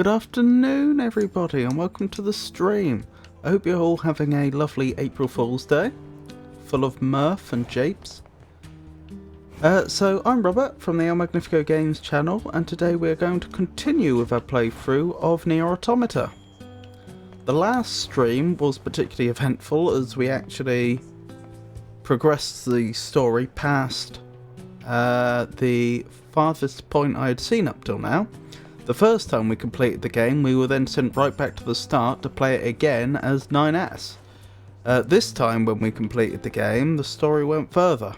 Good afternoon everybody and welcome to the stream. I hope you're all having a lovely April Fool's Day, full of mirth and japes. So I'm Robert from the El Magnifico Games channel, and today we're going to continue with our playthrough of NieR Automata. The last stream was particularly eventful as we actually progressed the story past the farthest point I had seen up till now. The first time we completed the game, we were then sent right back to the start to play it again as NieR. This time when we completed the game, the story went further.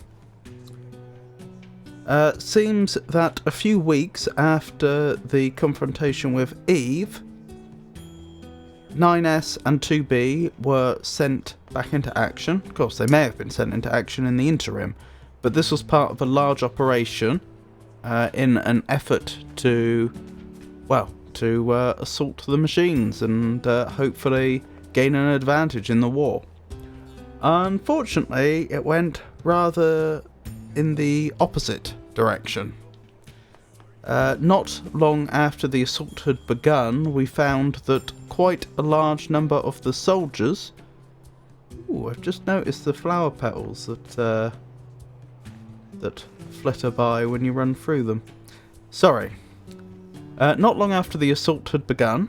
Seems that a few weeks after the confrontation with Eve, NieR and 2B were sent back into action. Of course, they may have been sent into action in the interim, but this was part of a large operation in an effort to assault the machines and hopefully gain an advantage in the war. Unfortunately, it went rather in the opposite direction. Not long after the assault had begun, we found that quite a large number of the soldiers... Ooh, I've just noticed the flower petals that flitter by when you run through them. Sorry. Not long after the assault had begun,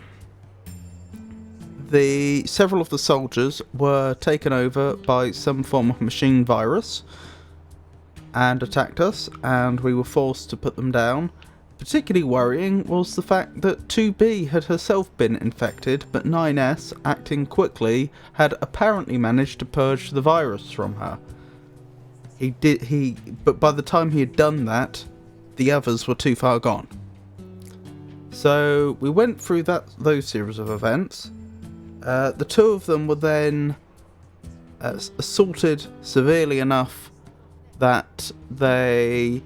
several of the soldiers were taken over by some form of machine virus and attacked us, and we were forced to put them down. Particularly worrying was the fact that 2B had herself been infected, but 9S, acting quickly, had apparently managed to purge the virus from her. But by the time he had done that, the others were too far gone. So we went through those series of events. The two of them were then assaulted severely enough that they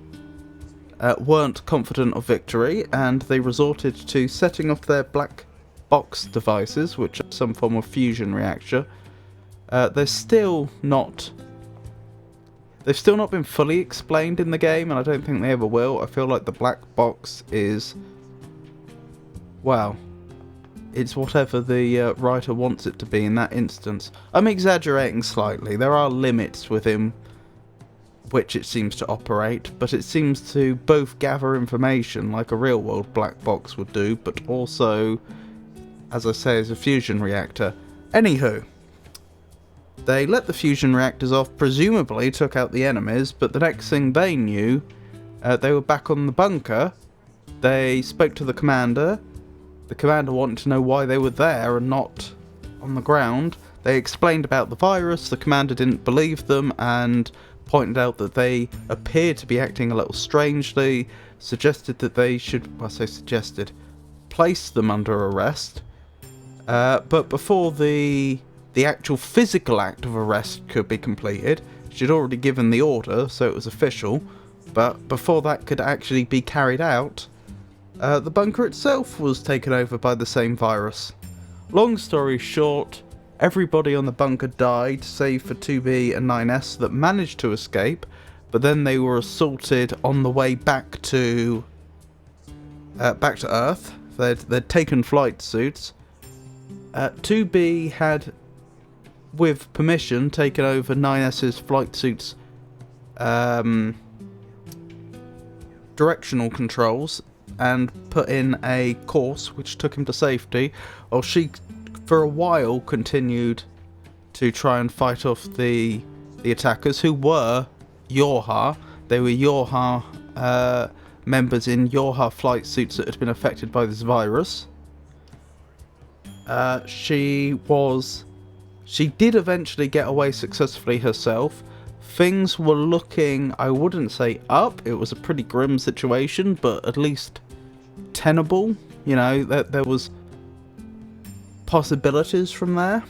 weren't confident of victory, and they resorted to setting off their black box devices, which are some form of fusion reactor. They've still not been fully explained in the game, and I don't think they ever will. I feel like the black box is, well, it's whatever the writer wants it to be in that instance. I'm exaggerating slightly. There are limits within which it seems to operate, but it seems to both gather information like a real world black box would do, but also, as I say, as a fusion reactor. Anywho, they let the fusion reactors off, presumably took out the enemies, but the next thing they knew, they were back on the bunker. They spoke to the commander. The commander wanted to know why they were there and not on the ground. They explained about the virus. The commander didn't believe them and pointed out that they appeared to be acting a little strangely, suggested that they should, place them under arrest. But before the actual physical act of arrest could be completed, she'd already given the order, so it was official, but before that could actually be carried out, the bunker itself was taken over by the same virus. Long story short, everybody on the bunker died, save for 2B and 9S that managed to escape, but then they were assaulted on the way back to Earth. They'd taken flight suits. 2B had, with permission, taken over 9S's flight suits' directional controls and put in a course which took him to safety, while she for a while continued to try and fight off the attackers, who were Yorha. They were Yorha members in Yorha flight suits that had been affected by this virus. She did eventually get away successfully herself. Things were looking, I wouldn't say up, it was a pretty grim situation, but at least tenable. You know, there was possibilities from there.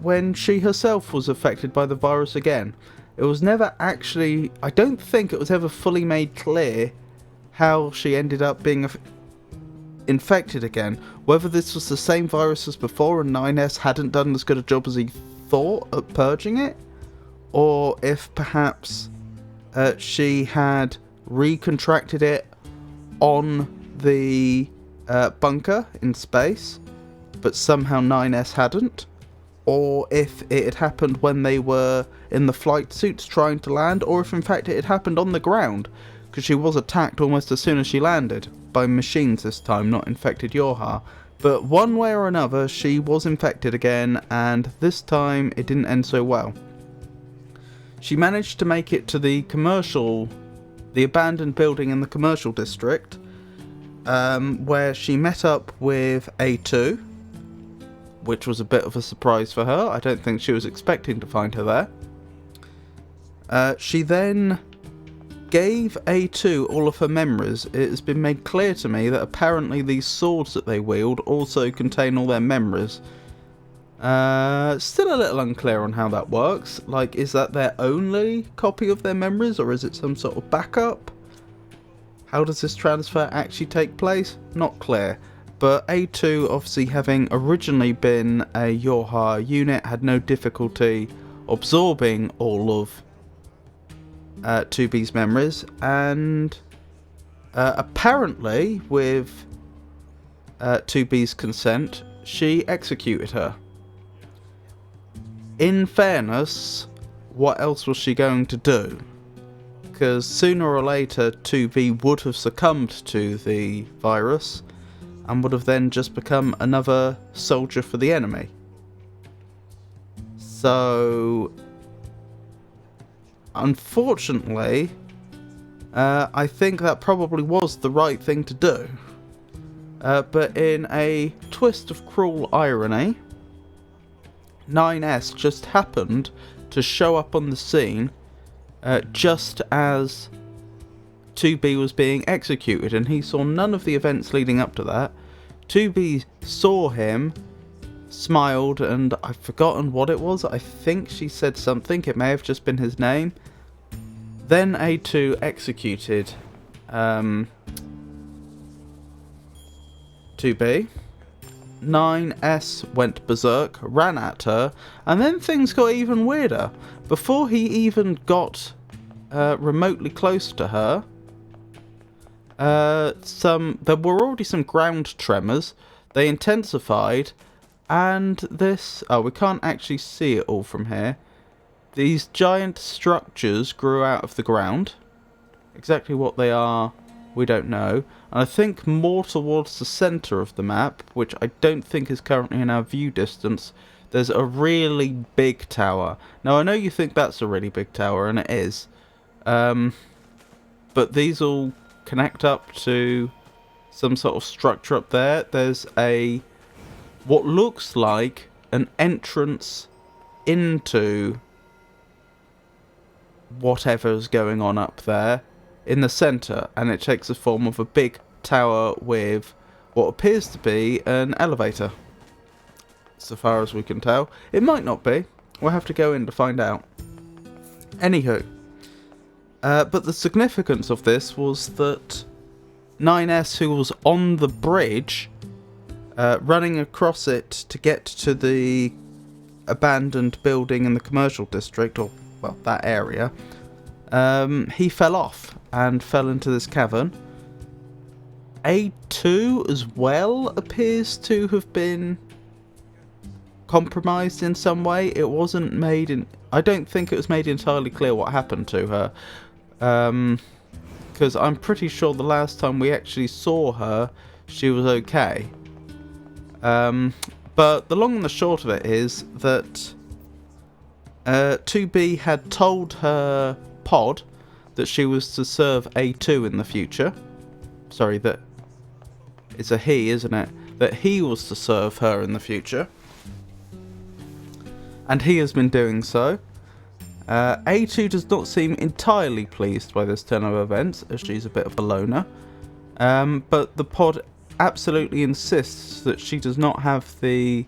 When she herself was affected by the virus again, it was never actually, I don't think it was ever fully made clear how she ended up being infected again. Whether this was the same virus as before and 9S hadn't done as good a job as he thought at purging it, or if perhaps she had recontracted it on the bunker in space, but somehow 9S hadn't, or if it had happened when they were in the flight suits trying to land, or if in fact it had happened on the ground, because she was attacked almost as soon as she landed, by machines this time, not infected Yorha. But one way or another, she was infected again, and this time it didn't end so well. She managed to make it to the abandoned building in the commercial district, where she met up with A2, which was a bit of a surprise for her. I don't think she was expecting to find her there. She then gave A2 all of her memories. It has been made clear to me that apparently these swords that they wield also contain all their memories. Still a little unclear on how that works. Like, is that their only copy of their memories, or is it some sort of backup? How does this transfer actually take place? Not clear. But A2, obviously having originally been a Yorha unit, had no difficulty absorbing all of 2B's memories, and apparently, with 2B's consent, she executed her. In fairness, what else was she going to do? Because sooner or later 2B would have succumbed to the virus, and would have then just become another soldier for the enemy. So, unfortunately, I think that probably was the right thing to do. But in a twist of cruel irony, 9S just happened to show up on the scene just as 2B was being executed, and he saw none of the events leading up to that. 2B saw him, smiled, and I've forgotten what it was. I think she said something. It may have just been his name. Then A2 executed 2B. 9S went berserk, ran at her, and then things got even weirder. Before he even got remotely close to her, there were already some ground tremors. They intensified, and this... Oh, we can't actually see it all from here. These giant structures grew out of the ground. Exactly what they are, we don't know. And I think more towards the centre of the map, which I don't think is currently in our view distance, there's a really big tower. Now, I know you think that's a really big tower, and it is. But these all connect up to some sort of structure up there. There's what looks like an entrance into whatever's going on up there in the centre, and it takes the form of a big tower with what appears to be an elevator, so far as we can tell. It might not be. We'll have to go in to find out. Anywho, but the significance of this was that 9S, who was on the bridge, running across it to get to the abandoned building in the commercial district, or, well, that area, he fell off and fell into this cavern. A2 as well appears to have been compromised in some way. It wasn't made in... I don't think it was made entirely clear what happened to her. Because I'm pretty sure the last time we actually saw her, she was okay. But the long and the short of it is that 2B had told her pod that she was to serve A2 in the future. Sorry, that it's a he, isn't it? That he was to serve her in the future. And he has been doing so. A2 does not seem entirely pleased by this turn of events, as she's a bit of a loner. But the pod absolutely insists that she does not have the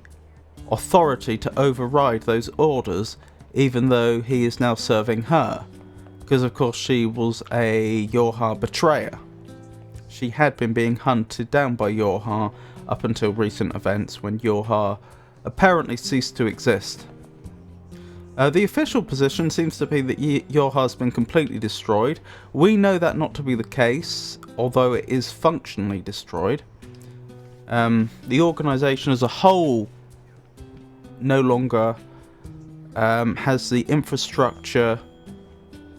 authority to override those orders, even though he is now serving her. Because, of course, she was a Yorha betrayer. She had been being hunted down by Yorha up until recent events when Yorha apparently ceased to exist. The official position seems to be that Yorha has been completely destroyed. We know that not to be the case, although it is functionally destroyed. The organisation as a whole no longer has the infrastructure,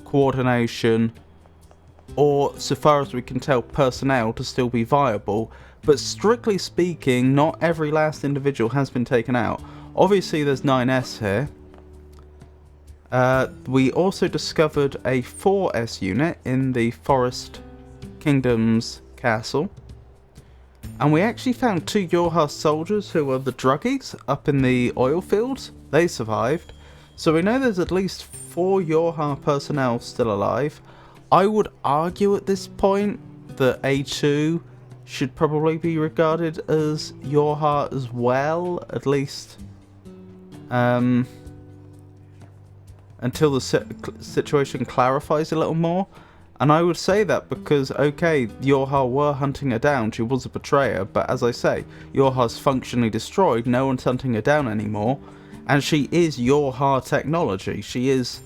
coordination, or, so far as we can tell, personnel to still be viable. But strictly speaking, not every last individual has been taken out. Obviously there's 9S here. We also discovered a 4S unit in the Forest Kingdom's castle. And we actually found 2 Yorha soldiers who were the druggies up in the oil fields. They survived. So we know there's at least 4 Yorha personnel still alive. I would argue at this point that A2 should probably be regarded as Yorha as well, at least until the situation clarifies a little more. And I would say that because, okay, Yorha were hunting her down, she was a betrayer, but as I say, Yorha's functionally destroyed, no one's hunting her down anymore, and she is Yorha technology. She is...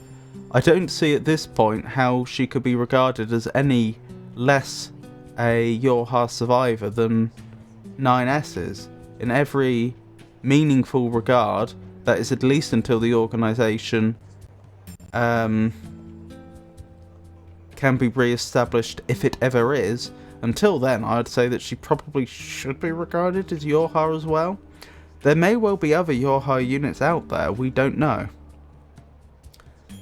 I don't see at this point how she could be regarded as any less a Yorha survivor than 9S is. In every meaningful regard, that is at least until the organisation can be re-established, if it ever is, Until then, I'd say that she probably should be regarded as Yorha as well. There may well be other Yorha units out there, we don't know.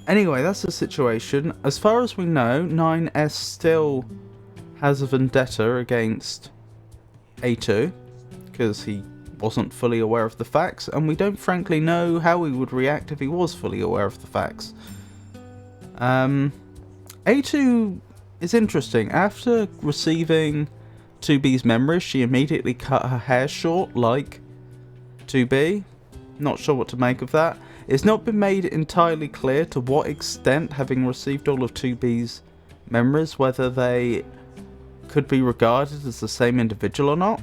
Anyway, that's the situation. As far as we know, 9S still has a vendetta against A2, because he wasn't fully aware of the facts, and we don't frankly know how he would react if he was fully aware of the facts. A2 is interesting. After receiving 2B's memories, she immediately cut her hair short, like 2B. Not sure what to make of that. It's not been made entirely clear to what extent, having received all of 2B's memories, whether they could be regarded as the same individual or not.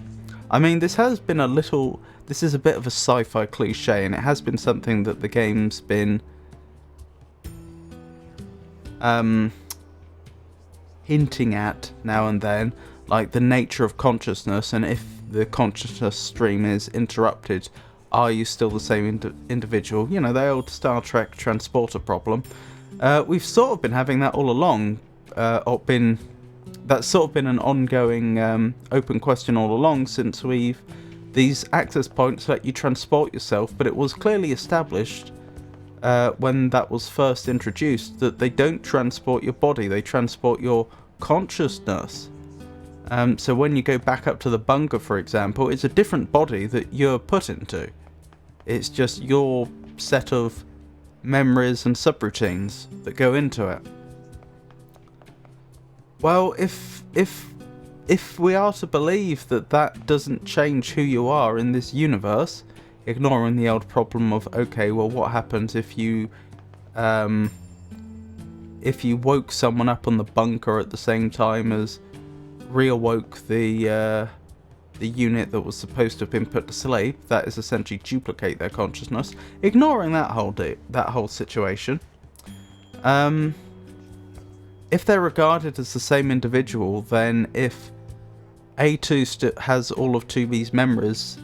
I mean, this is a bit of a sci-fi cliche, and it has been something that the game's been hinting at now and then, like the nature of consciousness, and if the consciousness stream is interrupted, are you still the same individual? You know, the old Star Trek transporter problem. We've sort of been having that all along, that's sort of been an ongoing open question all along, since these access points let you transport yourself, but it was clearly established when that was first introduced that they don't transport your body, they transport your consciousness. So when you go back up to the bunker, for example, it's a different body that you're put into. It's just your set of memories and subroutines that go into it. Well, if we are to believe that that doesn't change who you are in this universe, ignoring the old problem of, okay, well, what happens if you woke someone up on the bunker at the same time as reawoke the unit that was supposed to have been put to sleep? That is essentially duplicate their consciousness. Ignoring that whole situation, if they're regarded as the same individual, then if A2 has all of 2B's memories,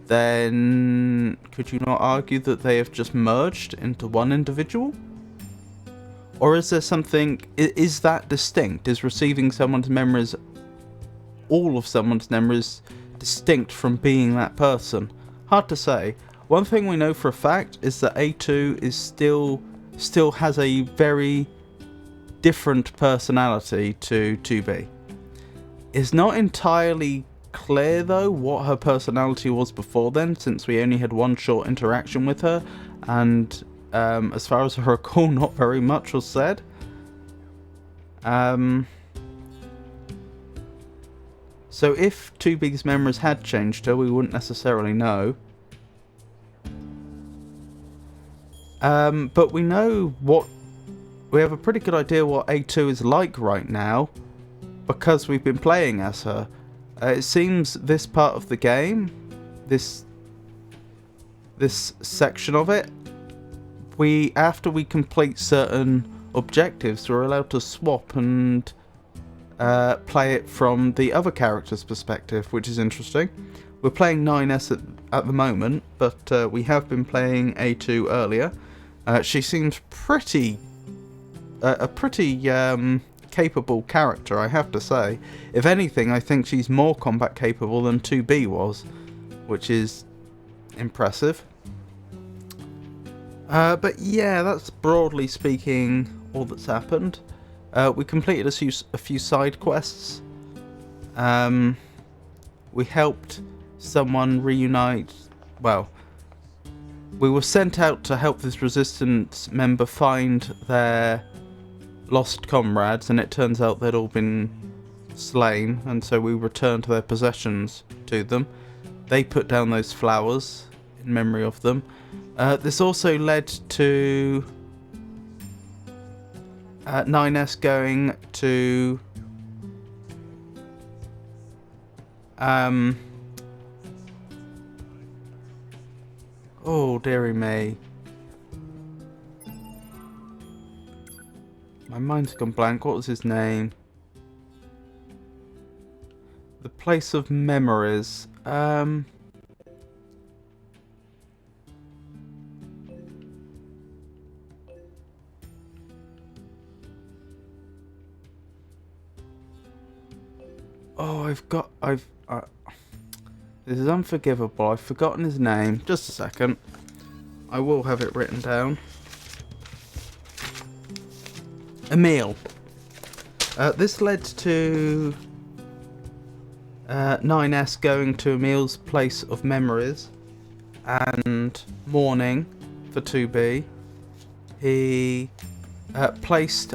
then could you not argue that they have just merged into one individual? Or is there something, is that distinct? Is receiving someone's memories, all of someone's memories, distinct from being that person? Hard to say. One thing we know for a fact is that A2 is still has a very different personality to 2B. It's not entirely clear though what her personality was before then, since we only had one short interaction with her, and as far as I recall, not very much was said. So if 2B's memories had changed her, we wouldn't necessarily know. But we have a pretty good idea what A2 is like right now, because we've been playing as her. It seems this part of the game, this section of it, after we complete certain objectives, we're allowed to swap and play it from the other character's perspective, which is interesting. We're playing 9S at the moment, but we have been playing A2 earlier. She seems a pretty capable character, I have to say. If anything, I think she's more combat capable than 2B was, which is impressive. But yeah, that's broadly speaking all that's happened. We completed a few side quests. We helped someone reunite. Well, we were sent out to help this resistance member find their lost comrades, and it turns out they'd all been slain, and so we returned their possessions to them. They put down those flowers in memory of them. This also led to 9S going to oh dearie me, my mind's gone blank. What was his name? The place of memories. Oh, this is unforgivable. I've forgotten his name. Just a second. I will have it written down. Emil. This led to 9S going to Emil's place of memories and mourning for 2B. He placed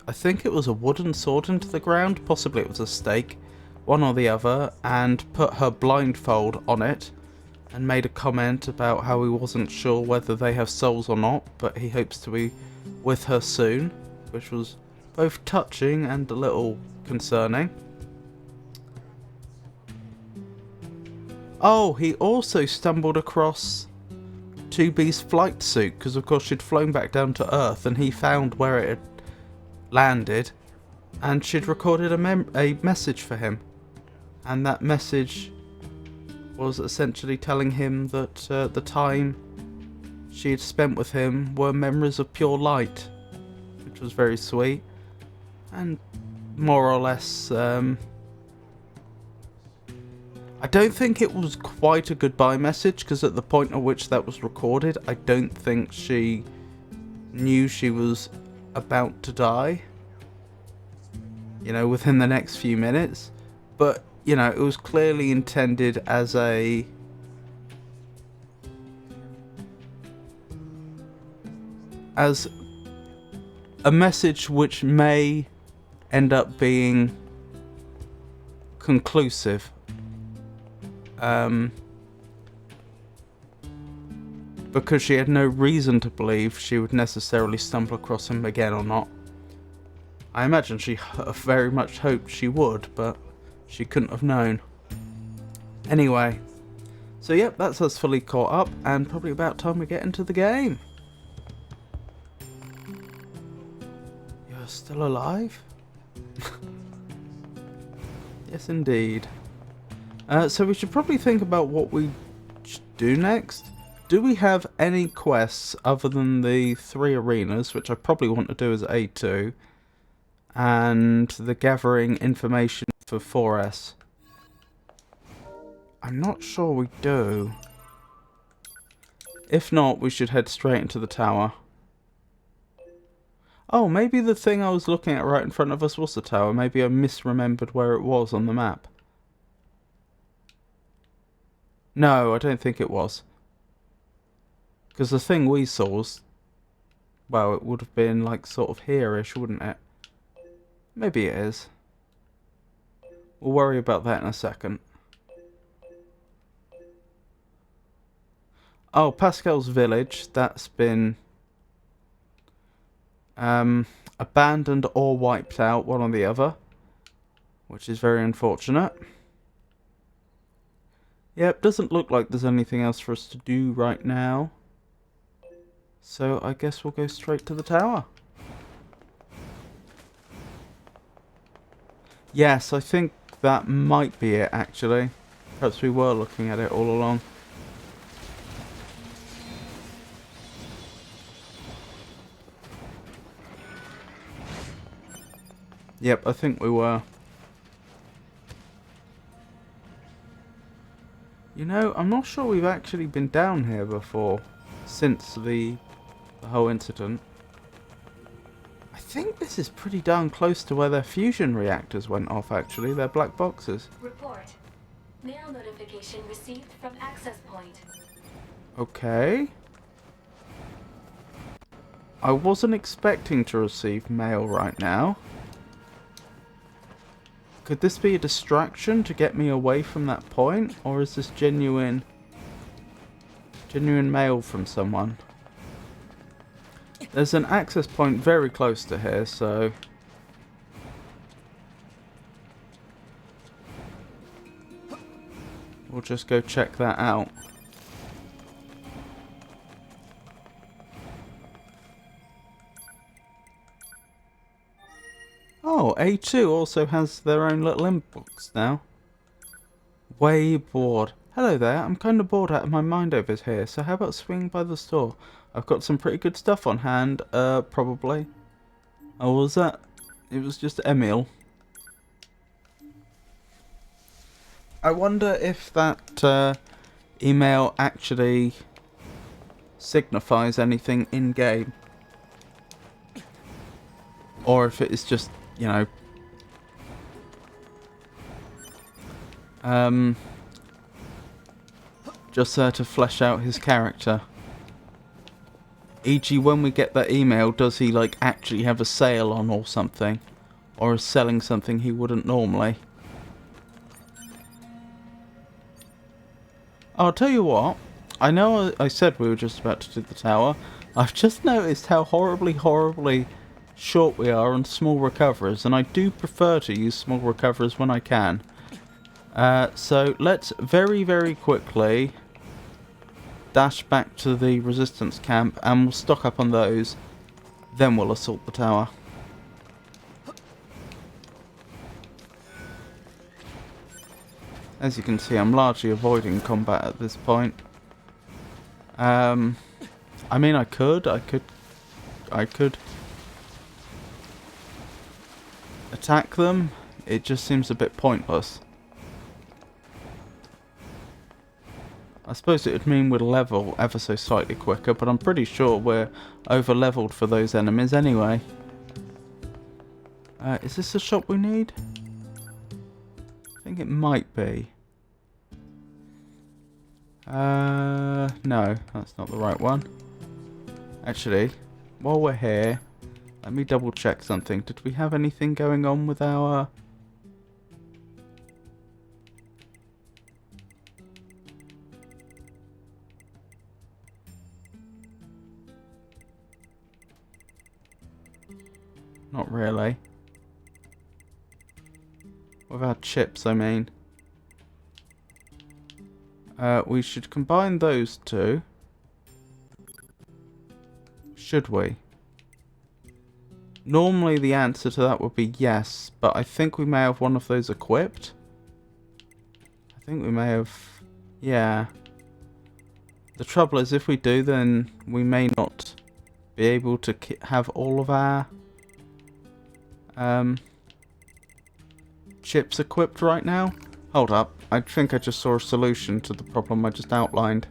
I think it was a wooden sword into the ground, possibly it was a stake, one or the other, and put her blindfold on it and made a comment about how he wasn't sure whether they have souls or not, but he hopes to be with her soon, which was both touching and a little concerning. Oh, he also stumbled across 2B's flight suit, because of course she'd flown back down to Earth and he found where it had landed, and she'd recorded a message for him, and that message was essentially telling him that the time she had spent with him were memories of pure light, which was very sweet, and more or less I don't think it was quite a goodbye message, because at the point at which that was recorded, I don't think she knew she was about to die, you know, within the next few minutes. But, you know, it was clearly intended as a message which may end up being conclusive. Because she had no reason to believe she would necessarily stumble across him again or not. I imagine she very much hoped she would, but she couldn't have known. Anyway, so yep, that's us fully caught up, and probably about time we get into the game. You're still alive? Yes, indeed. So we should probably think about what we should do next. Do we have any quests other than the 3 arenas, which I probably want to do as A2, and the gathering information for 4S? I'm not sure we do. If not, we should head straight into the tower. Oh, maybe the thing I was looking at right in front of us was the tower. Maybe I misremembered where it was on the map. No, I don't think it was. Because the thing we saw was, well, it would have been like sort of here-ish, wouldn't it? Maybe it is. We'll worry about that in a second. Oh, Pascal's village. That's been abandoned or wiped out, one or the other. Which is very unfortunate. Yep, doesn't look like there's anything else for us to do right now. So I guess we'll go straight to the tower. Yes, I think that might be it actually. Perhaps we were looking at it all along. Yep, I think we were. You know, I'm not sure we've actually been down here before, since the whole incident. I think this is pretty darn close to where their fusion reactors went off, actually. They're black boxes. Report. Mail notification received from access point. Okay. I wasn't expecting to receive mail right now. Could this be a distraction to get me away from that point? Or is this genuine mail from someone? There's an access point very close to here, so we'll just go check that out. Oh, A2 also has their own little inbox now. Way bored. Hello there, I'm kind of bored out of my mind over here, so how about swinging by the store? I've got some pretty good stuff on hand, probably. Oh, was that? It was just Emil. I wonder if that email actually signifies anything in-game. Or if it is just, you know... just there to flesh out his character. E.g. when we get that email, does he like actually have a sale on or something? Or is selling something he wouldn't normally? I'll tell you what, I know I said we were just about to do the tower. I've just noticed how horribly short we are on small recoverers, and I do prefer to use small recoverers when I can. So let's very quickly dash back to the resistance camp and we'll stock up on those, then we'll assault the tower. As you can see, I'm largely avoiding combat at this point. I mean, I could attack them. It just seems a bit pointless. I suppose it would mean we'd level ever so slightly quicker, but I'm pretty sure we're over leveled for those enemies anyway. Is this the shop we need? I think it might be. No, that's not the right one. Actually, while we're here, let me double check something. Did we have anything going on with our... Not really. With our chips, I mean. We should combine those two. Should we? Normally the answer to that would be yes, but I think we may have one of those equipped. I think we may have... Yeah. The trouble is, if we do, then we may not be able to have all of our chips equipped right now. Hold up, I think I just saw a solution to the problem I just outlined.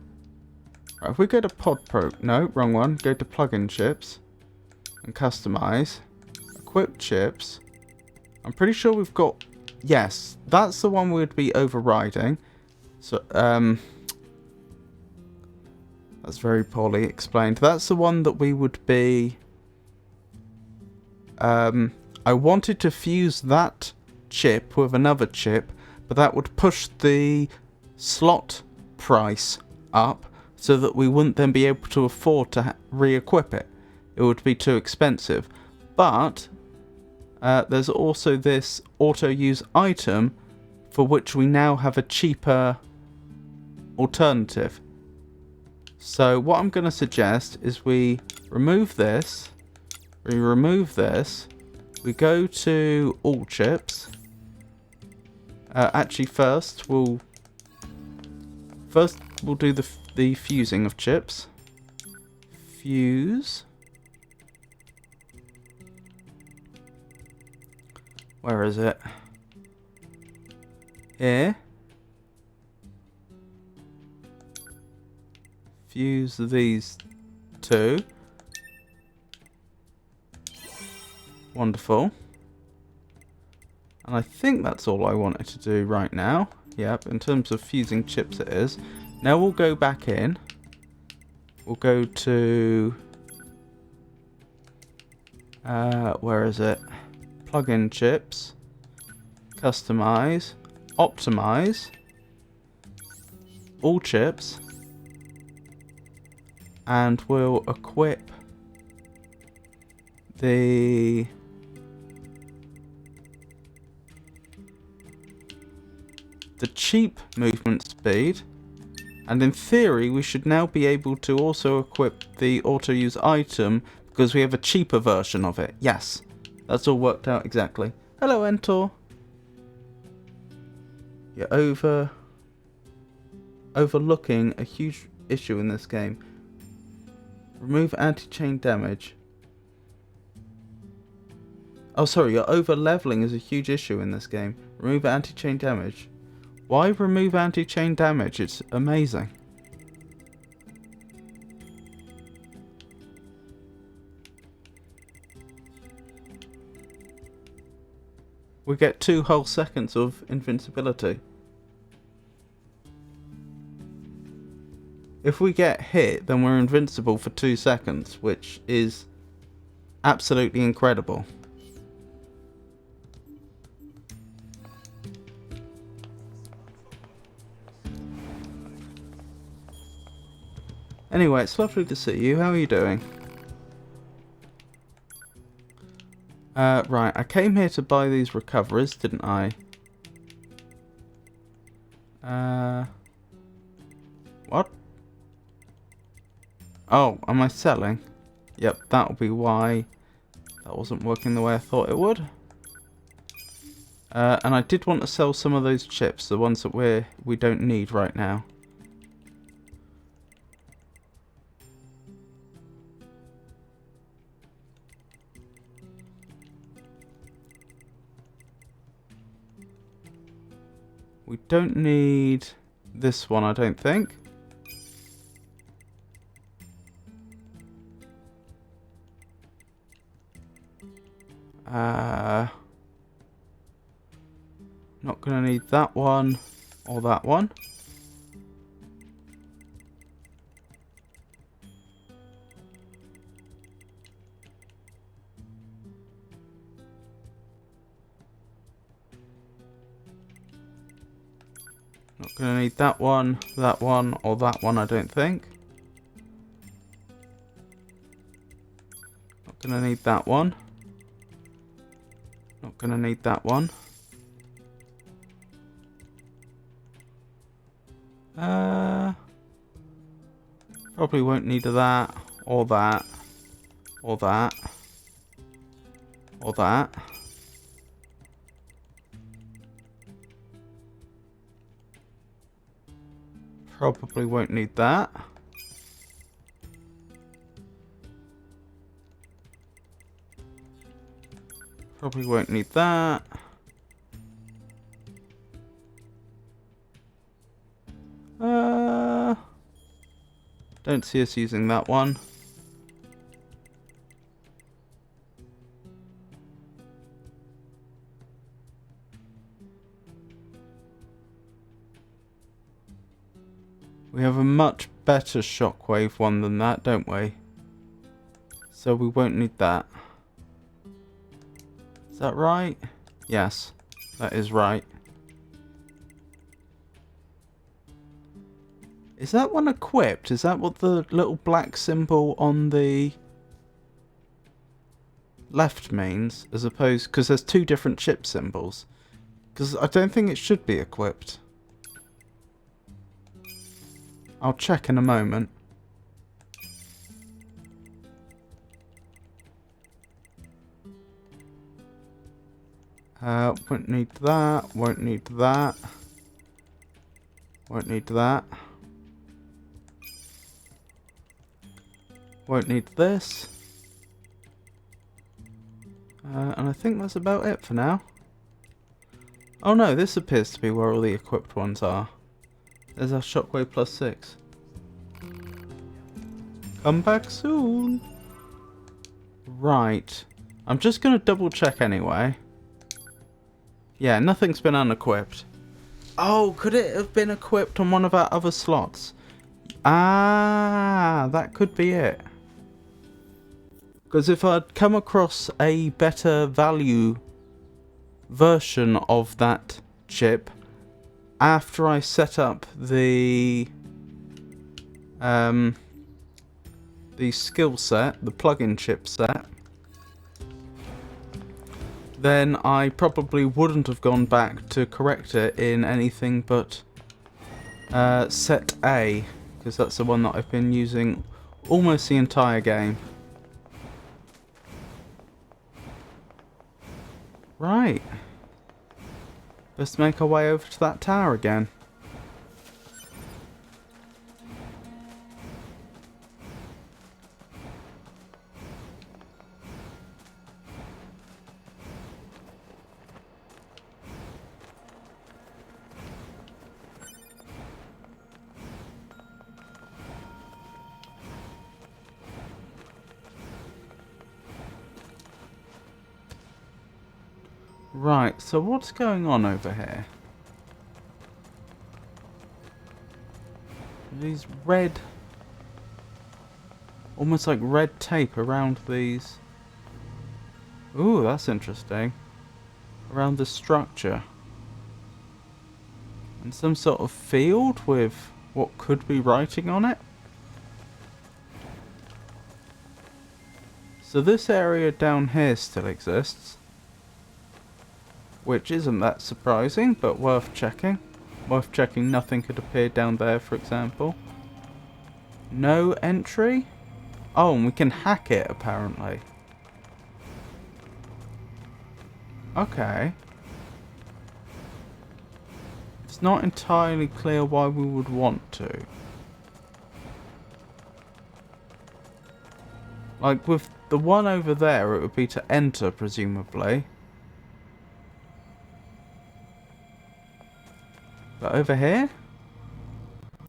Right, if we go to Pod Pro, no, wrong one. Go to Plugin Chips and Customize, Equip Chips. I'm pretty sure we've got, yes, that's the one we'd be overriding. So, that's very poorly explained. That's the one that we would be, I wanted to fuse that chip with another chip, but that would push the slot price up so that we wouldn't then be able to afford to re-equip it. It would be too expensive. But there's also this auto-use item for which we now have a cheaper alternative. So what I'm going to suggest is we remove this, we go to all chips. Actually, first we'll do the fusing of chips. Fuse. Where is it? Here. Fuse these two. Wonderful. And I think that's all I wanted to do right now. Yep, in terms of fusing chips it is. Now we'll go back in. We'll go to... where is it? Plug-in chips. Customize. Optimize. All chips. And we'll equip the... cheap movement speed, and in theory we should now be able to also equip the auto use item because we have a cheaper version of it. Yes, that's all worked out exactly. Hello, Entor. You're overlooking a huge issue in this game. Remove anti-chain damage. Oh, sorry, your over leveling is a huge issue in this game. Remove anti-chain damage. Why remove anti-chain damage? It's amazing. We get 2 whole seconds of invincibility. If we get hit, then we're invincible for 2 seconds, which is absolutely incredible. Anyway, it's lovely to see you. How are you doing? Right, I came here to buy these recoveries, didn't I? What? Oh, am I selling? Yep, that'll be why that wasn't working the way I thought it would. And I did want to sell some of those chips, the ones that we don't need right now. We don't need this one, I don't think. Not gonna need that one or that one. Not gonna need that one, or that one, I don't think. Not gonna need that one. Not gonna need that one. Probably won't need that, or that, or that, or that. Probably won't need that. Probably won't need that. Don't see us using that one. We have a much better shockwave one than that, don't we? So we won't need that. Is that right? Yes, that is right. Is that one equipped? Is that what the little black symbol on the left means? As opposed... because there's 2 different chip symbols. Because I don't think it should be equipped. I'll check in a moment. Won't need that. Won't need that. Won't need that. Won't need this. And I think that's about it for now. Oh no, this appears to be where all the equipped ones are. There's our Shockwave +6. Come back soon. Right. I'm just going to double check anyway. Yeah, nothing's been unequipped. Oh, could it have been equipped on one of our other slots? Ah, that could be it. Because if I'd come across a better value version of that chip after I set up the skill set, the plugin chip set, then I probably wouldn't have gone back to correct it in anything but set A, because that's the one that I've been using almost the entire game. Right. Let's make our way over to that tower again. Right, so what's going on over here? These red... almost like red tape around these... Ooh, that's interesting. Around the structure. And some sort of field with what could be writing on it. So this area down here still exists. Which isn't that surprising, but worth checking. Worth checking nothing could appear down there, for example. No entry? Oh, and we can hack it, apparently. Okay. It's not entirely clear why we would want to. Like, with the one over there, it would be to enter, presumably. But over here?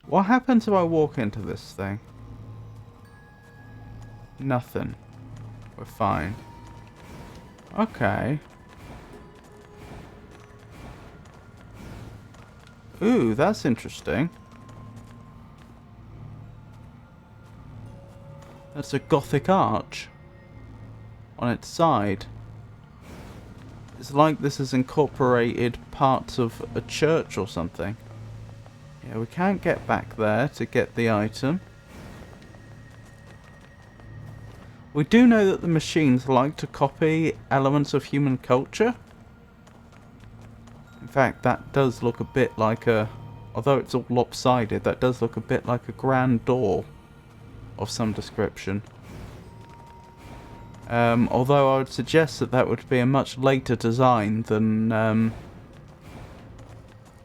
What happens if I walk into this thing? Nothing. We're fine. Okay. Ooh, that's interesting. That's a Gothic arch on its side. It's like this has incorporated parts of a church or something. Yeah, we can't get back there to get the item. We do know that the machines like to copy elements of human culture. In fact, that does look a bit like a... although it's all lopsided, that does look a bit like a grand door of some description. Although I would suggest that that would be a much later design than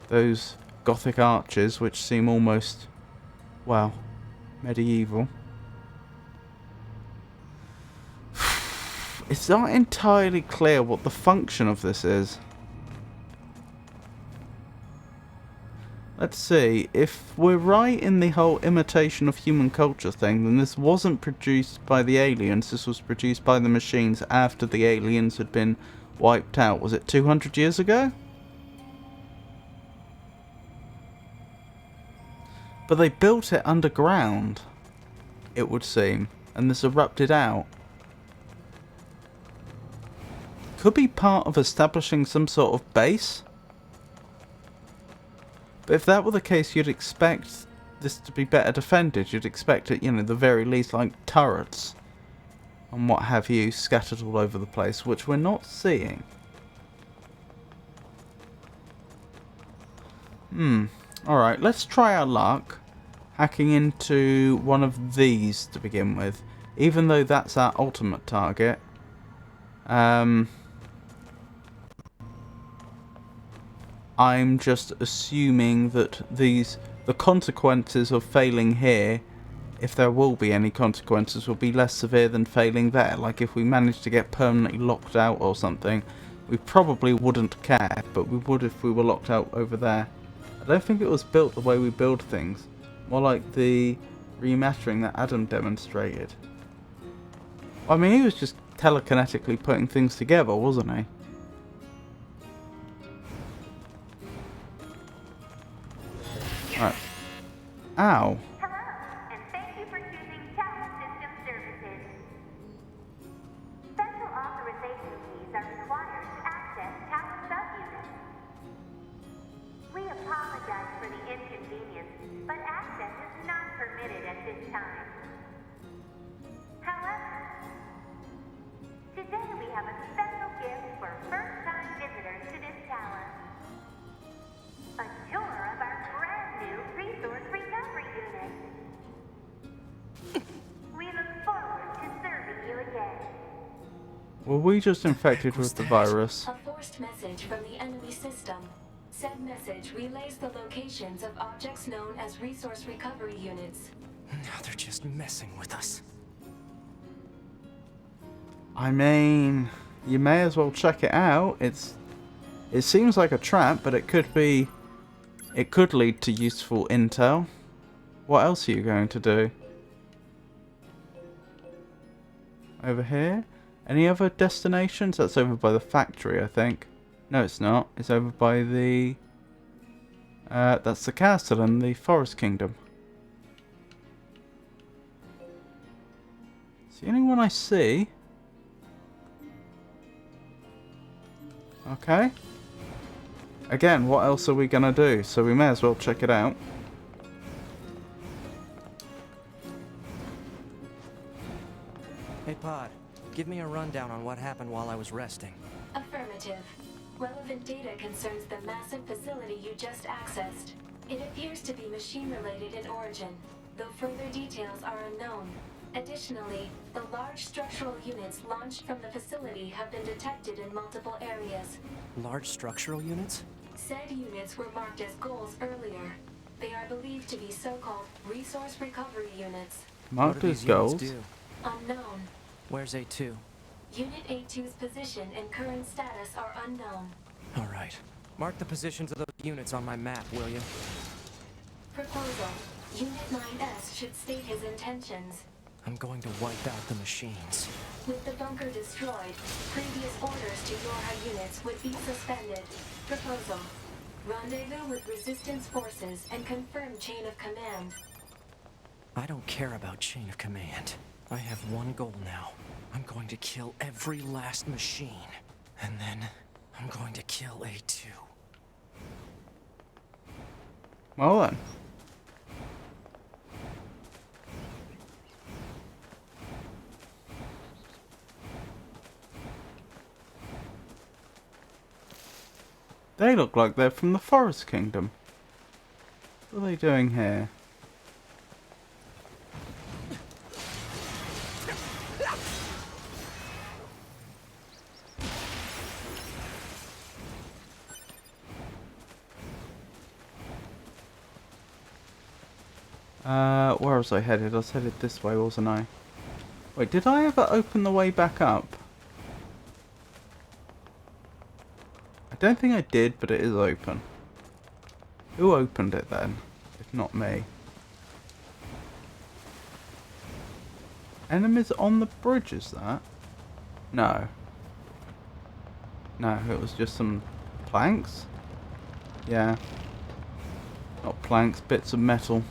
those Gothic arches, which seem almost, well, medieval. It's not entirely clear what the function of this is. Let's see, if we're right in the whole imitation of human culture thing, then this wasn't produced by the aliens, this was produced by the machines after the aliens had been wiped out. Was it 200 years ago? But they built it underground, it would seem, and this erupted out. Could be part of establishing some sort of base. But if that were the case, you'd expect this to be better defended. You'd expect it, you know, the very least, like turrets and what have you scattered all over the place, which we're not seeing. Alright, let's try our luck hacking into one of these to begin with. Even though that's our ultimate target. I'm just assuming that the consequences of failing here, if there will be any consequences, will be less severe than failing there. Like if we managed to get permanently locked out or something, we probably wouldn't care, but we would if we were locked out over there. I don't think it was built the way we build things. More like the remastering that Adam demonstrated. I mean, he was just telekinetically putting things together, wasn't he? Right. Ow. Hello, and thank you for choosing Tower System Services. Special authorization keys are required to access tower subunits. We apologize for the inconvenience, but access is not permitted at this time. However, today we have a special gift for first-time visitors to this tower. A tour of our brand new resource recovery unit. We look forward to serving you again. Were we just infected with the virus? A forced message from the enemy system. Said message relays the locations of objects known as resource recovery units. Now they're just messing with us. I mean, you may as well check it out. It seems like a trap, but it could be... it could lead to useful intel. What else are you going to do? Over here? Any other destinations? That's over by the factory, I think. No, it's not. It's over by the... that's the castle in the Forest Kingdom. It's the only one I see. Okay. Again, what else are we gonna do? So we may as well check it out. Hey, Pod. Give me a rundown on what happened while I was resting. Affirmative. Relevant data concerns the massive facility you just accessed. It appears to be machine-related in origin, though further details are unknown. Additionally, the large structural units launched from the facility have been detected in multiple areas. Large structural units? Said units were marked as goals earlier. They are believed to be so-called resource recovery units. Marked What do as these units goals. do? Unknown. Where's A2? Unit A2's position and current status are unknown. Alright. Mark the positions of those units on my map, will you? Proposal. Unit 9S should state his intentions. I'm going to wipe out the machines. With the bunker destroyed, previous orders to Yorha units would be suspended. Proposal. Rendezvous with resistance forces and confirm chain of command. I don't care about chain of command. I have one goal now. I'm going to kill every last machine. And then I'm going to kill A2. Well then. They look like they're from the Forest Kingdom. What are they doing here? Where was I headed? I was headed this way, wasn't I? Wait, did I ever open the way back up? I don't think I did, but it is open. Who opened it then? If not me. Enemies on the bridge, is that? No. No, it was just some planks? Yeah. Not planks, bits of metal.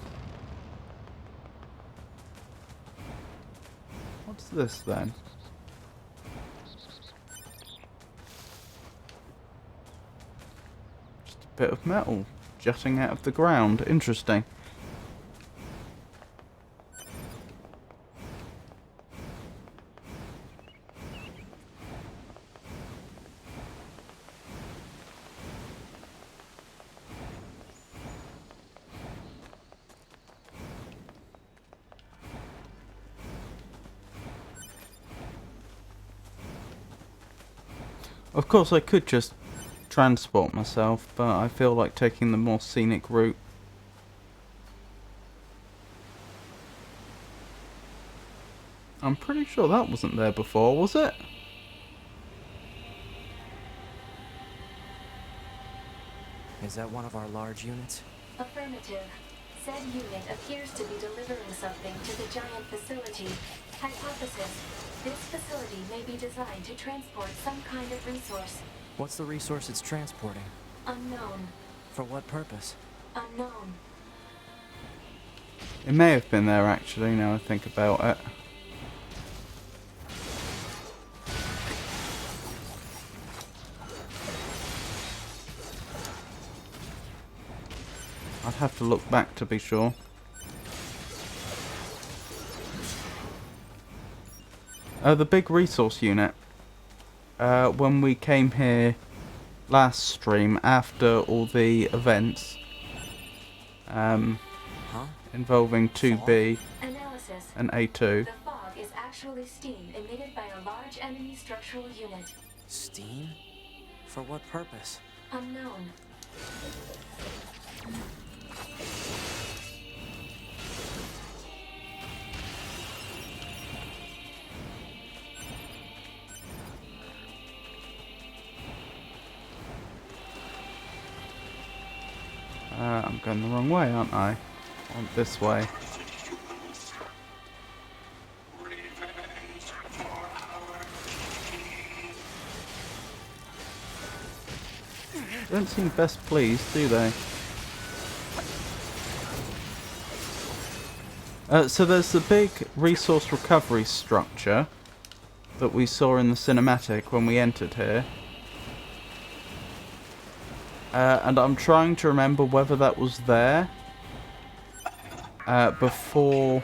What's this then? Just a bit of metal jutting out of the ground. Interesting. Of course, I could just transport myself, but I feel like taking the more scenic route. I'm pretty sure that wasn't there before, was it? Is that one of our large units? Affirmative. Said unit appears to be delivering something to the giant facility. Hypothesis. This facility may be designed to transport some kind of resource. What's the resource it's transporting? Unknown. For what purpose? Unknown. It may have been there actually, now I think about it. I'd have to look back to be sure. The big resource unit. When we came here last stream after all the events involving 2B Analysis. and A2. The fog is actually steam emitted by a large enemy structural unit. Steam? For what purpose? Unknown. I'm going the wrong way, aren't I? I want this way. Don't seem best pleased, do they? So there's the big resource recovery structure that we saw in the cinematic when we entered here. And I'm trying to remember whether that was there before...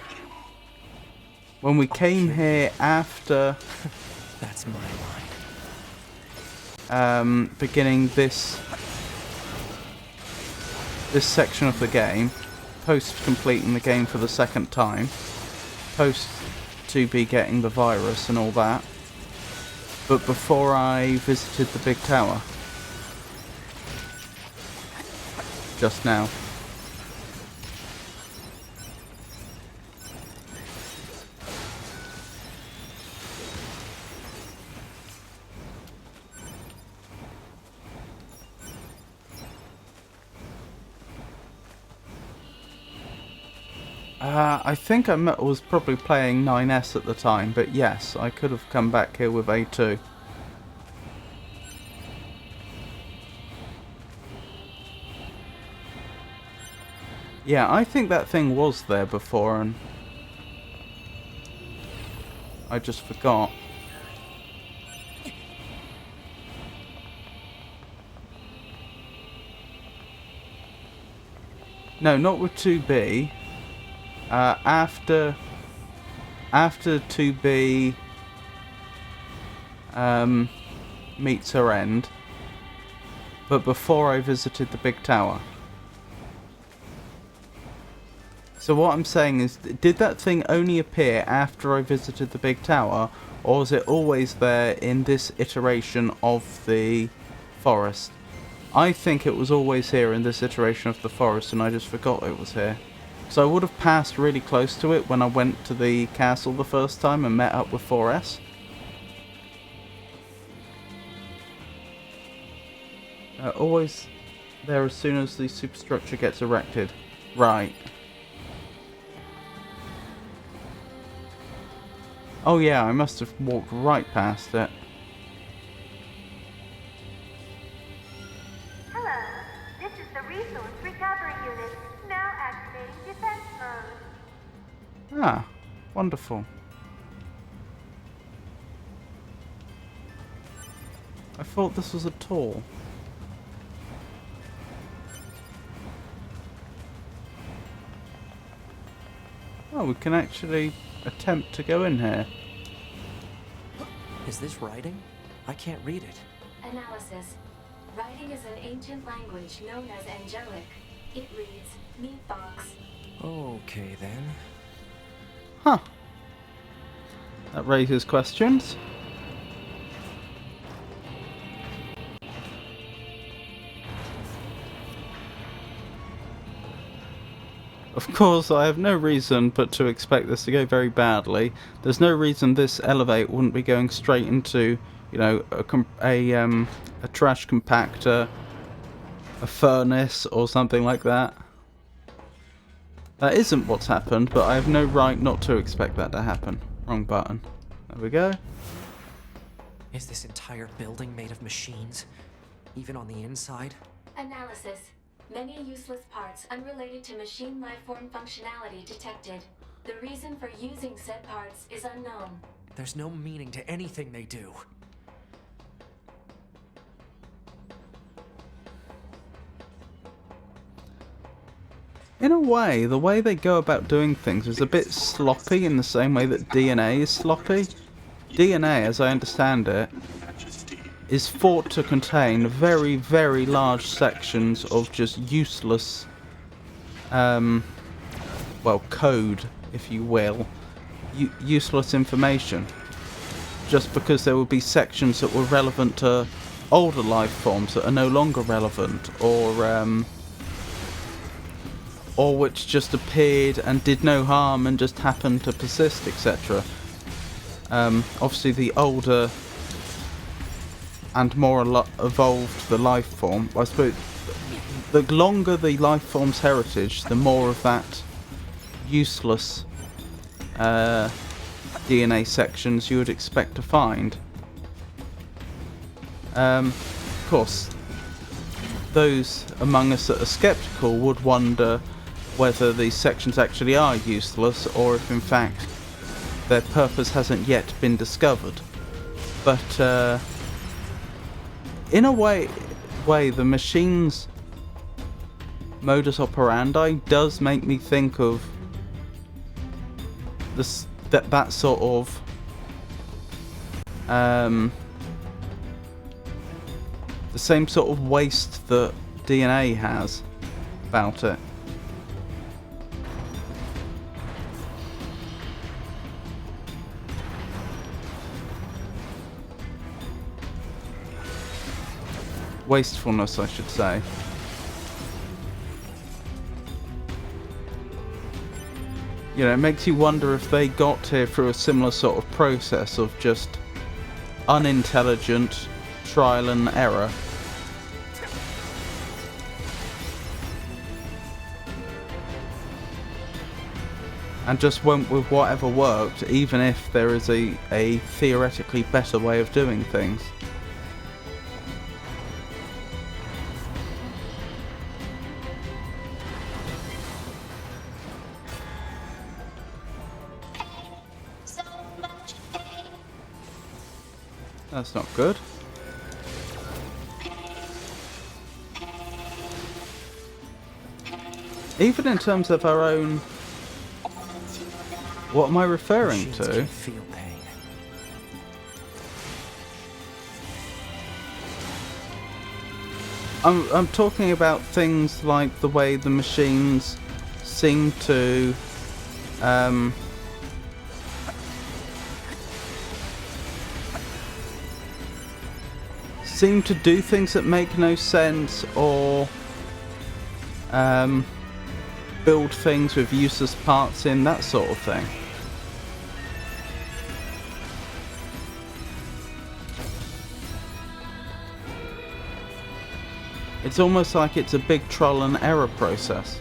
When we came here after... That's my line. Beginning this section of the game, post completing the game for the second time, post to be getting the virus and all that, but before I visited the big tower just now. I think I was probably playing 9S at the time, but yes, I could have come back here with A2. Yeah, I think that thing was there before and I just forgot. No, not with 2B. After 2B meets her end, but before I visited the big tower. So what I'm saying is, did that thing only appear after I visited the big tower, or was it always there in this iteration of the forest? I think it was always here in this iteration of the forest, and I just forgot it was here. So I would have passed really close to it when I went to the castle the first time and met up with 4S. Always there as soon as the superstructure gets erected. Right. Oh yeah, I must have walked right past it. Hello, this is the resource recovery unit. Now activating defense mode. Ah, wonderful. I thought this was a tool. Oh, we can actually attempt to go in here. Is this writing? I can't read it. Analysis. Writing is an ancient language known as angelic. It reads, "Meat box." Okay then. Huh. That raises questions. Of course, I have no reason but to expect this to go very badly. There's no reason this elevate wouldn't be going straight into, you know, a trash compactor, a furnace, or something like that. That isn't what's happened, but I have no right not to expect that to happen. Wrong button. There we go. Is this entire building made of machines? Even on the inside? Analysis. Many useless parts unrelated to machine lifeform functionality detected. The reason for using said parts is unknown. There's no meaning to anything they do. In a way, the way they go about doing things is a bit sloppy in the same way that DNA is sloppy. DNA, as I understand it, is thought to contain very, very large sections of just useless, well, code, if you will, useless information. Just because there will be sections that were relevant to older life forms that are no longer relevant, or which just appeared and did no harm and just happened to persist, etc. Obviously, the older and more evolved the life form, I suppose, the longer the life form's heritage, the more of that useless DNA sections you would expect to find. Of course, those among us that are skeptical would wonder whether these sections actually are useless, or if in fact their purpose hasn't yet been discovered. But in a way, the machine's modus operandi does make me think of this, that sort of the same sort of waste that DNA has about it. Wastefulness, I should say. You know, it makes you wonder if they got here through a similar sort of process of just unintelligent trial and error. And just went with whatever worked, even if there is a theoretically better way of doing things. That's not good. Even in terms of our own... What am I referring Machines to? can feel pain. I'm talking about things like the way the machines seem to do things that make no sense, or build things with useless parts in, that sort of thing. It's almost like it's a big trial and error process.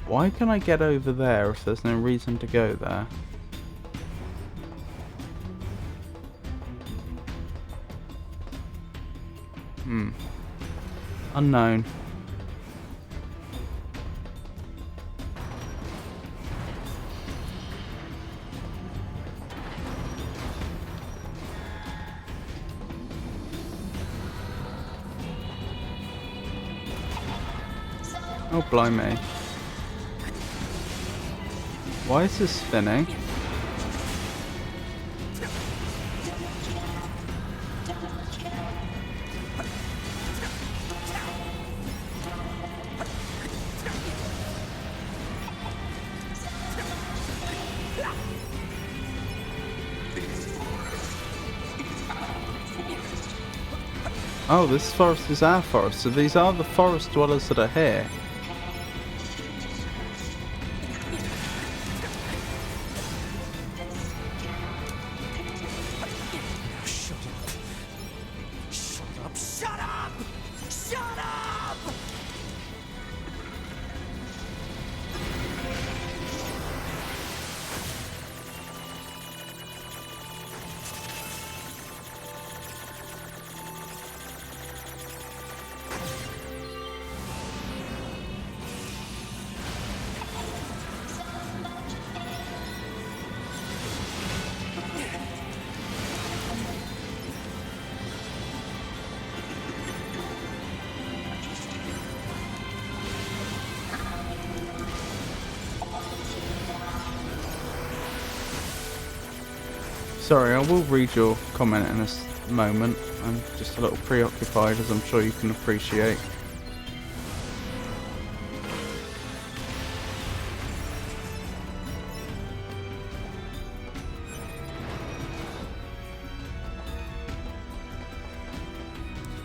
Why can I get over there if there's no reason to go there? Unknown. Oh, blimey. Why is this spinning? Oh, this forest is our forest, so these are the forest dwellers that are here. Sorry, I will read your comment in a moment. I'm just a little preoccupied, as I'm sure you can appreciate.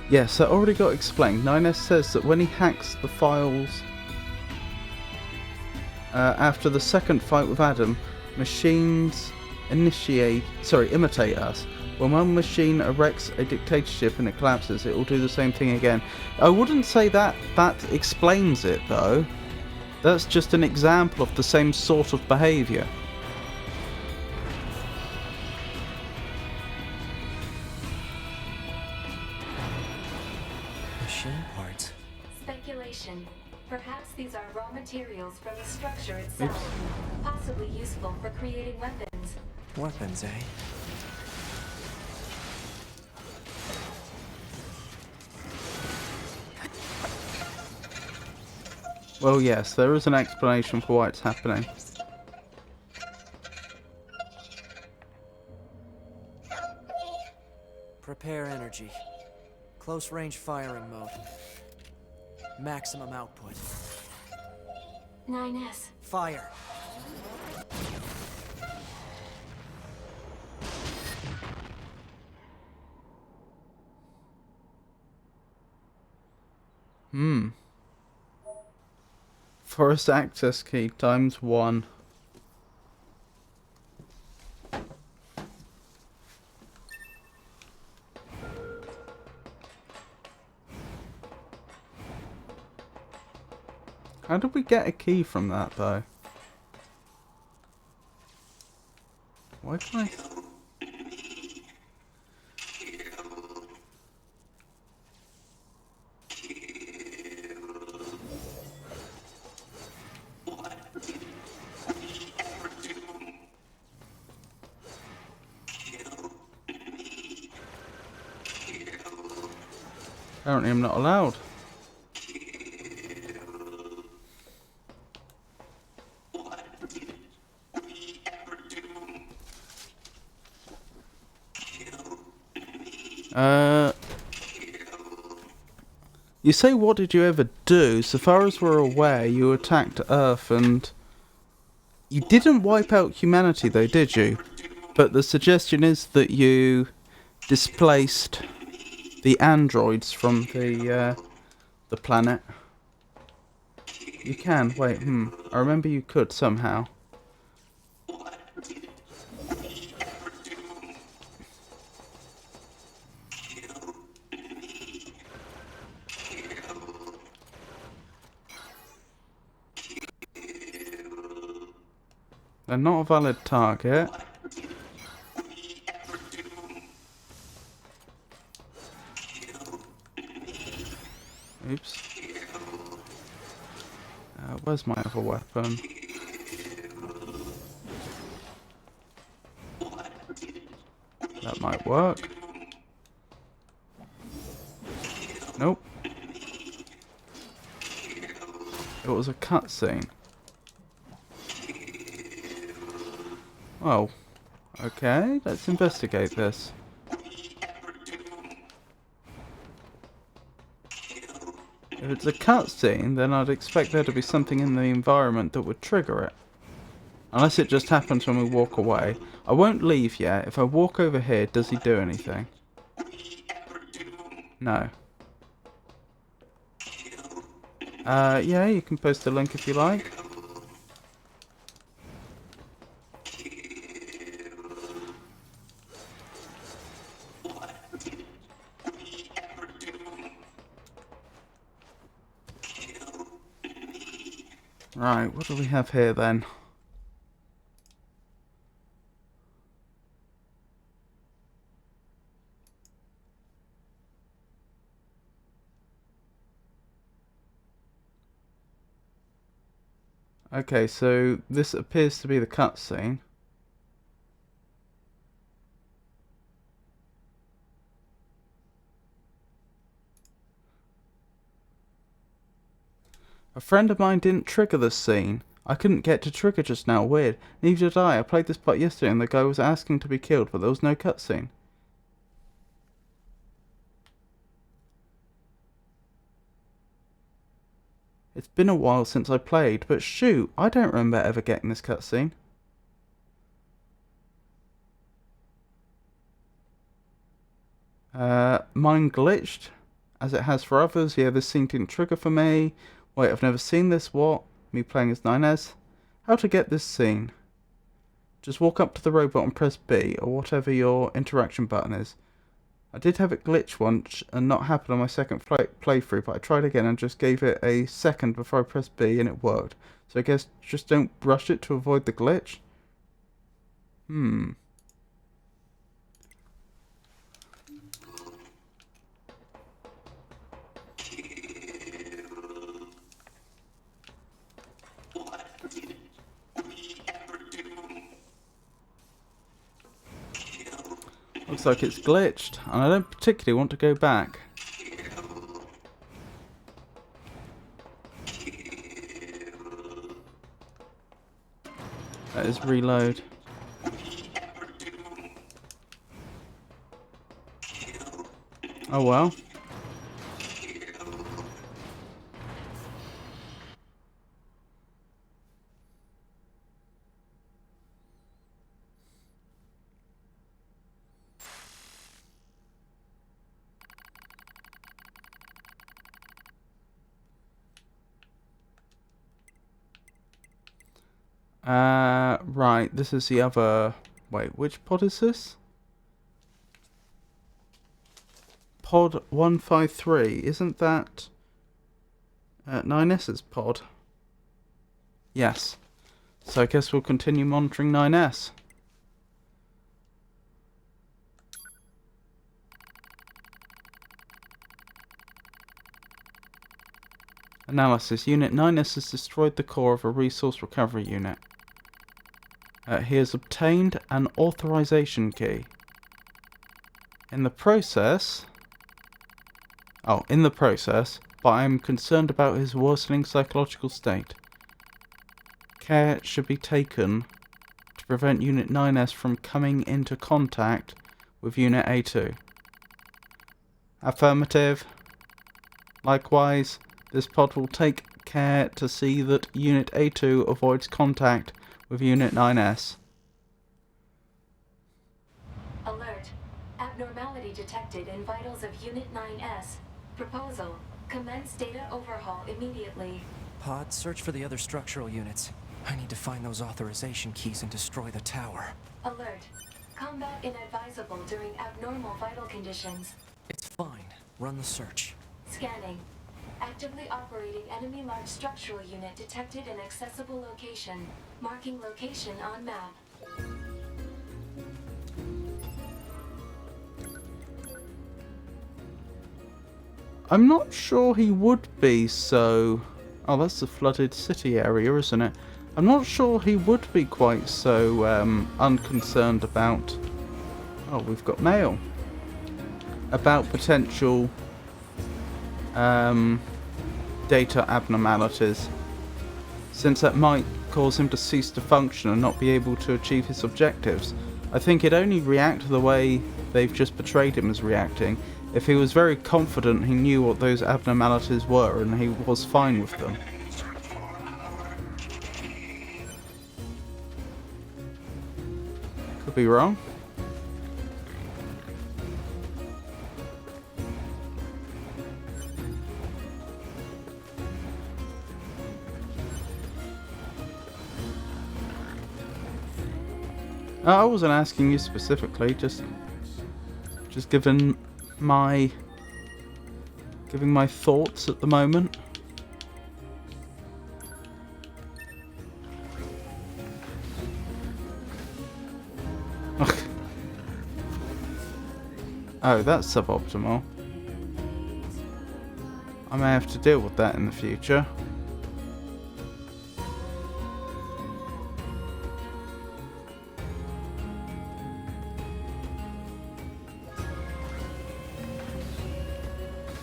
Yes, that already got explained. 9S says that when he hacks the files after the second fight with Adam, machines imitate us. When one machine erects a dictatorship and it collapses, it will do the same thing again. I wouldn't say that explains it, though. That's just an example of the same sort of behaviour. Machine parts. Speculation. Perhaps these are raw materials from the structure itself, possibly useful for creating weapons. Weapons, eh? Well, yes, there is an explanation for why it's happening. Prepare energy. Close range firing mode. Maximum output. 9S. Fire. Forest access key ×1. How did we get a key from that, though? Why can I... Apparently I'm not allowed. You say, what did you ever do? So far as we're aware, you attacked Earth and... You didn't wipe out humanity though, did you? But the suggestion is that you displaced the androids from the planet. You can, wait, I remember you could somehow. They're not a valid target. Oops. Where's my other weapon? That might work. Nope. It was a cutscene. Oh. Okay, let's investigate this. If it's a cutscene, then I'd expect there to be something in the environment that would trigger it. Unless it just happens when we walk away. I won't leave yet. If I walk over here, does he do anything? No. Yeah, you can post a link if you like. Right, what do we have here then? Okay, so this appears to be the cutscene. A friend of mine didn't trigger the scene. I couldn't get to trigger just now. Weird. Neither did I. I played this part yesterday and the guy was asking to be killed, but there was no cutscene. It's been a while since I played, but shoot, I don't remember ever getting this cutscene. Mine glitched. as it has for others. Yeah, this scene didn't trigger for me. Wait, I've never seen this. What? Me playing as NieR? How to get this scene? Just walk up to the robot and press B, or whatever your interaction button is. I did have it glitch once and not happen on my second playthrough, but I tried again and just gave it a second before I pressed B and it worked. So I guess just don't rush it to avoid the glitch. Looks like it's glitched, and I don't particularly want to go back. That is reload. Oh well. Right, this is the other... Wait, which pod is this? Pod 153, isn't that NieR's pod? Yes. So I guess we'll continue monitoring 9S. Analysis. Unit 9S has destroyed the core of a resource recovery unit. He has obtained an authorization key. In the process, but I am concerned about his worsening psychological state. Care should be taken to prevent Unit 9S from coming into contact with Unit A2. Affirmative. Likewise, this pod will take care to see that Unit A2 avoids contact with Unit 9S. Alert. Abnormality detected in vitals of Unit 9S. Proposal. Commence data overhaul immediately. Pod, search for the other structural units. I need to find those authorization keys and destroy the tower. Alert. Combat inadvisable during abnormal vital conditions. It's fine. Run the search. Scanning. Actively operating enemy large structural unit detected in accessible location. Marking location on map. I'm not sure he would be so... Oh, that's the flooded city area, isn't it? I'm not sure he would be quite so unconcerned about... Oh, we've got mail. About potential data abnormalities, since that might cause him to cease to function and not be able to achieve his objectives. I think he'd only react the way they've just portrayed him as reacting if he was very confident he knew what those abnormalities were and he was fine with them. Could be wrong. I wasn't asking you specifically, just giving my thoughts at the moment. Oh, that's suboptimal. I may have to deal with that in the future.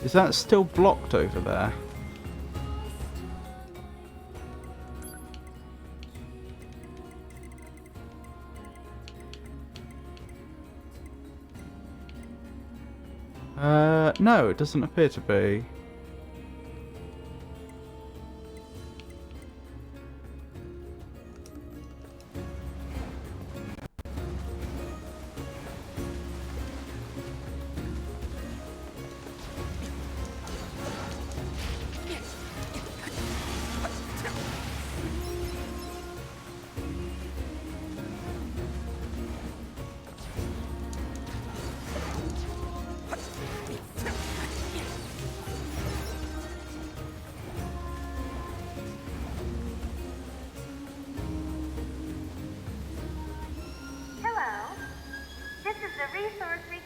Is that still blocked over there? No, it doesn't appear to be.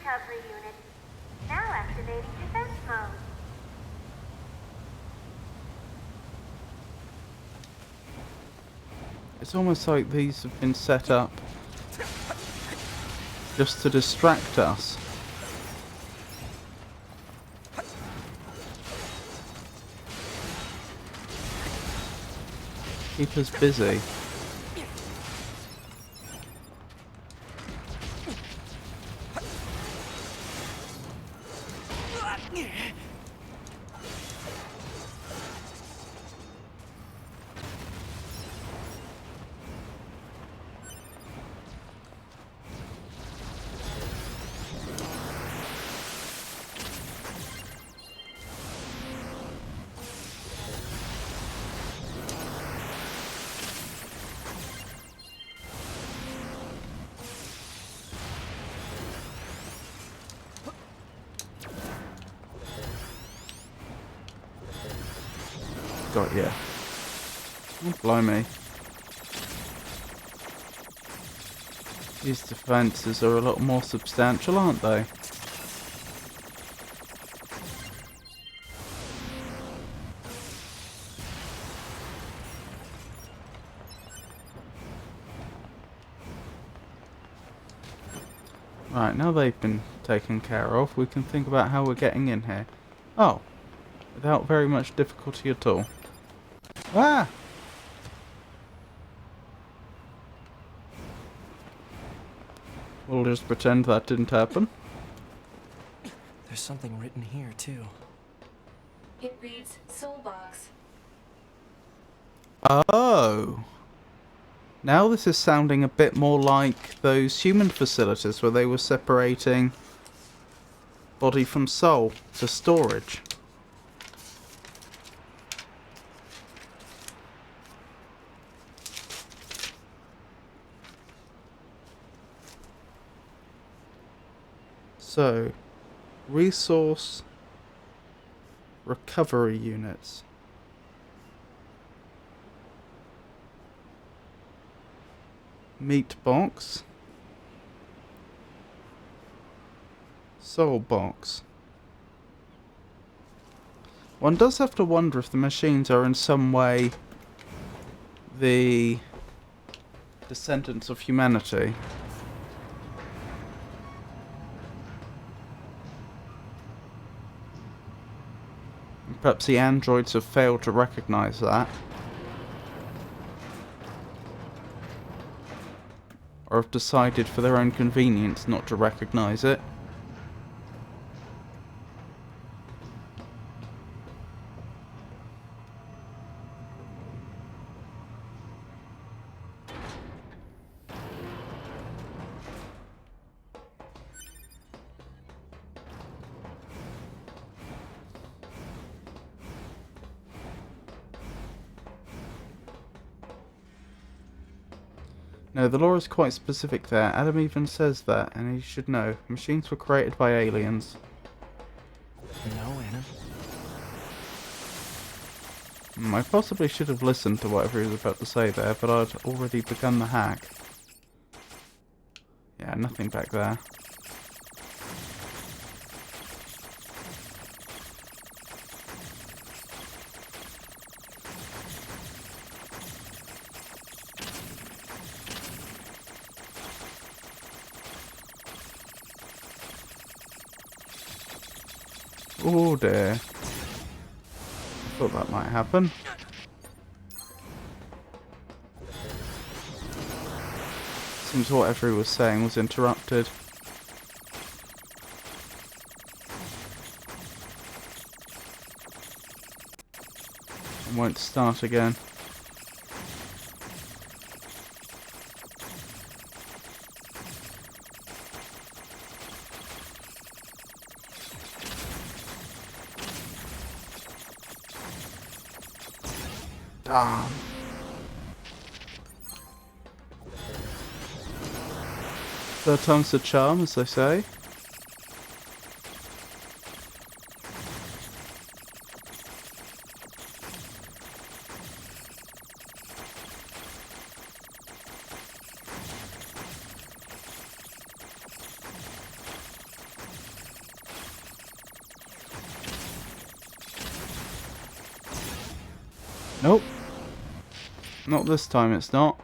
recovery unit. Now activating defense mode. It's almost like these have been set up just to distract us. Keep us busy. Got ya. Oh, blimey. These defences are a lot more substantial, aren't they? Right, now they've been taken care of, we can think about how we're getting in here. Oh, without very much difficulty at all. Ah! We'll just pretend that didn't happen. There's something written here, too. It reads Soulbox. Oh! Now this is sounding a bit more like those human facilities where they were separating body from soul to storage. So, resource recovery units. Meat box. Soul box. One does have to wonder if the machines are in some way the descendants of humanity. Perhaps the androids have failed to recognize that. Or have decided for their own convenience not to recognize it. No, the law is quite specific there. Adam even says that, and he should know. Machines were created by aliens. No, Anna. I possibly should have listened to whatever he was about to say there, but I'd already begun the hack. Yeah, nothing back there. Oh dear. I thought that might happen. Seems whatever he was saying was interrupted. And won't start again. Darn. Third time's the charm, as they say. Nope. Not this time, it's not.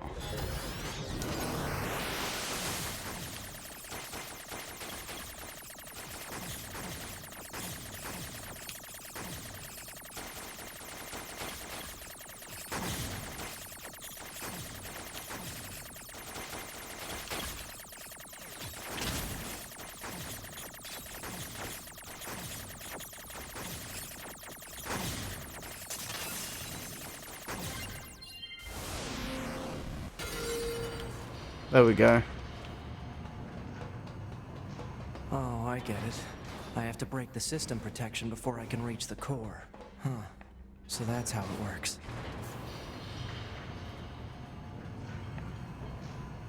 There we go. Oh, I get it. I have to break the system protection before I can reach the core. Huh. So that's how it works.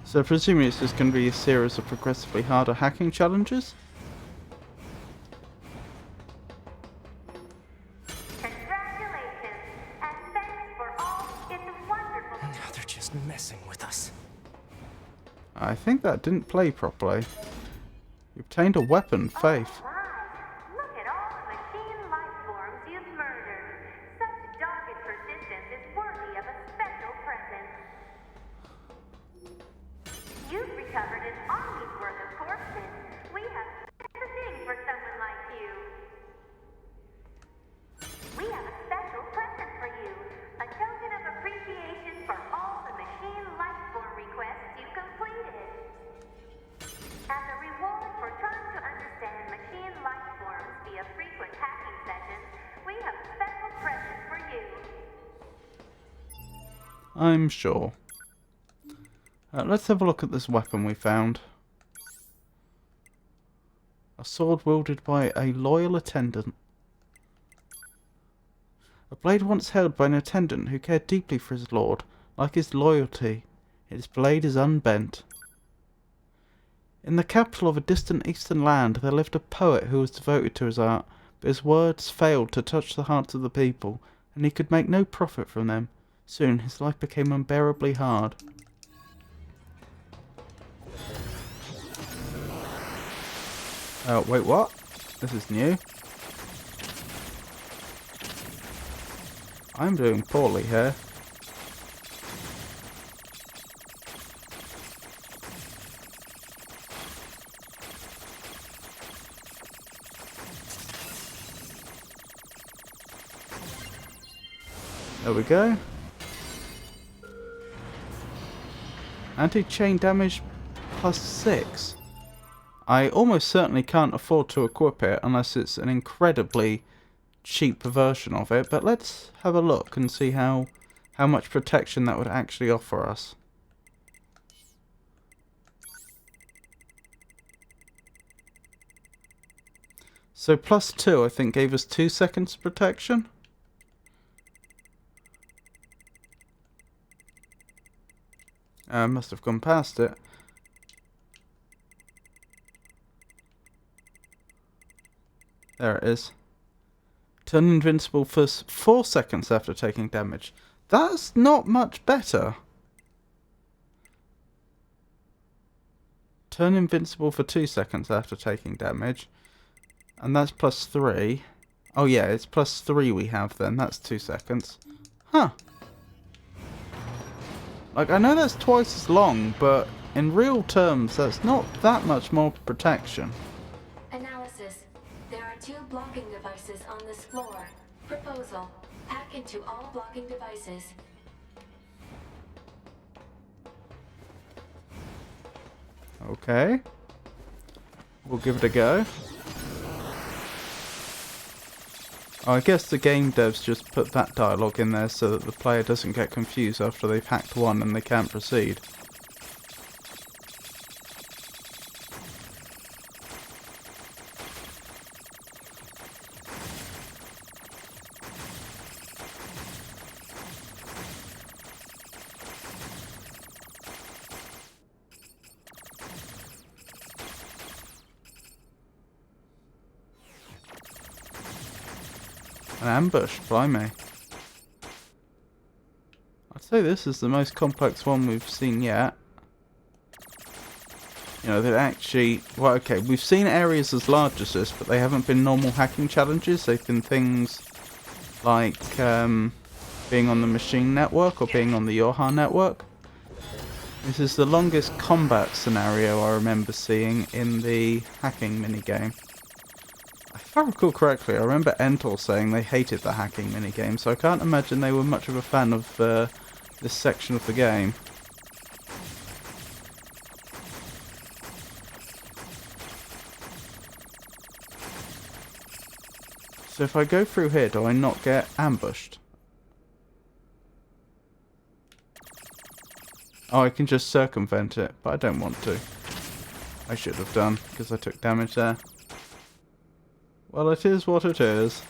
So presumably it's just going to be a series of progressively harder hacking challenges? Congratulations, and thanks for all. It's wonderful. Now they're just messing with us. I think that didn't play properly. You obtained a weapon, Faith. My, look at all the machine life forms you've murdered. Such dogged persistence is worthy of a special present. You've recovered an army's worth of corpses. We have just the thing for someone like you. We have a special present for you. A token of appreciation for all the machine life form requests you completed. As a reward for trying to understand machine life forms via frequent hacking sessions, we have a special present for you. I'm sure. Let's have a look at this weapon we found. A sword wielded by a loyal attendant. A blade once held by an attendant who cared deeply for his lord. Like his loyalty, its blade is unbent. In the capital of a distant eastern land there lived a poet who was devoted to his art, but his words failed to touch the hearts of the people, and he could make no profit from them. Soon his life became unbearably hard. Wait, what? This is new. I'm doing poorly here. There we go. Anti-chain damage +6. I almost certainly can't afford to equip it unless it's an incredibly cheap version of it, but let's have a look and see how much protection that would actually offer us. So +2 I think gave us 2 seconds protection. I must have gone past it. There it is. Turn invincible for 4 seconds after taking damage. That's not much better. Turn invincible for 2 seconds after taking damage. And that's +3. Oh yeah, it's +3 we have then. That's 2 seconds. Huh. Like, I know that's twice as long, but in real terms, that's not that much more protection. Analysis. There are 2 blocking devices on this floor. Proposal. Hack into all blocking devices. Okay. We'll give it a go. Oh, I guess the game devs just put that dialogue in there so that the player doesn't get confused after they've hacked one and they can't proceed. An ambush, blimey. I'd say this is the most complex one we've seen yet. You know, that actually... Well, okay, we've seen areas as large as this, but they haven't been normal hacking challenges. They've been things like, being on the machine network or being on the Yoha network. This is the longest combat scenario I remember seeing in the hacking minigame. If I recall correctly, I remember Entor saying they hated the hacking minigame, so I can't imagine they were much of a fan of this section of the game. So if I go through here, do I not get ambushed? Oh, I can just circumvent it, but I don't want to. I should have done, because I took damage there. Well, it is what it is.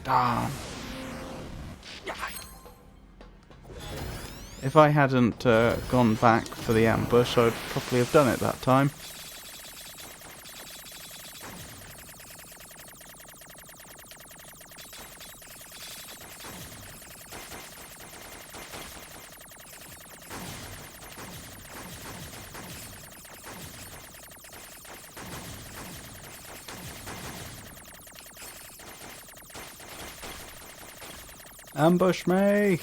Darn. If I hadn't gone back for the ambush, I'd probably have done it that time. Ambush me!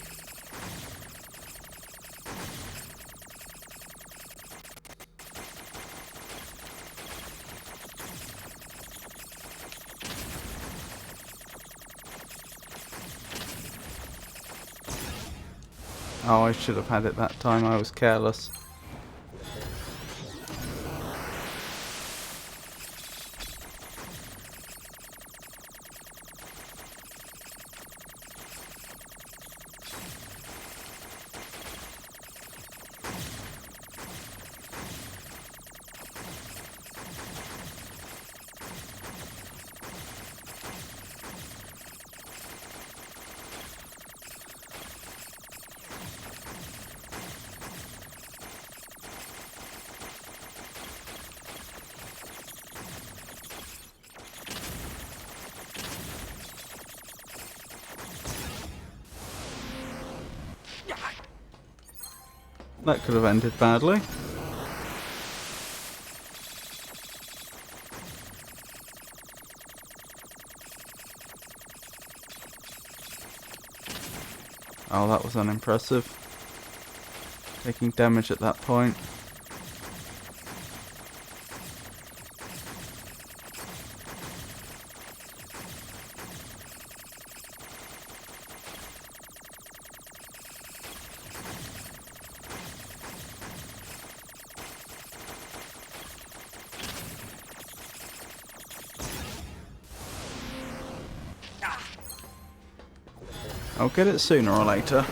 Oh, I should have had it that time, I was careless. That could have ended badly. Oh, that was unimpressive. Taking damage at that point. I'll get it sooner or later.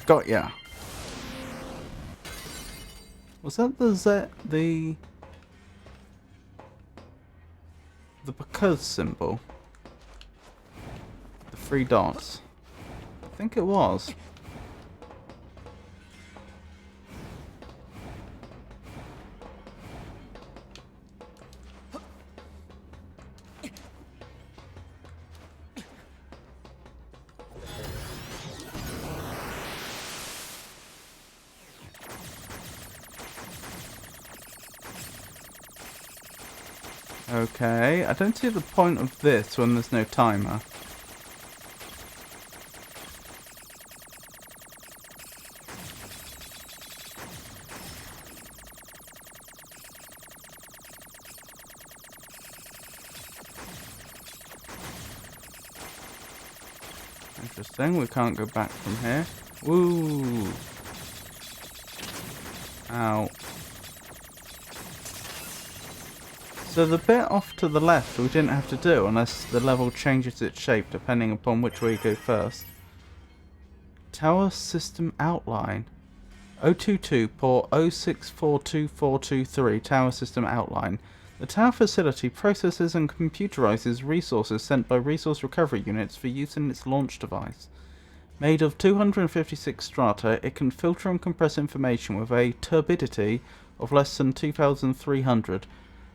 Got ya. Was that the because symbol? The 3 dots? I think it was. Okay, I don't see the point of this when there's no timer. Interesting, we can't go back from here. Woo! Ow. So the bit off to the left we didn't have to do unless the level changes its shape depending upon which way you go first. Tower system outline. 022 port 0642423 tower system outline. The tower facility processes and computerizes resources sent by resource recovery units for use in its launch device. Made of 256 strata, it can filter and compress information with a turbidity of less than 2,300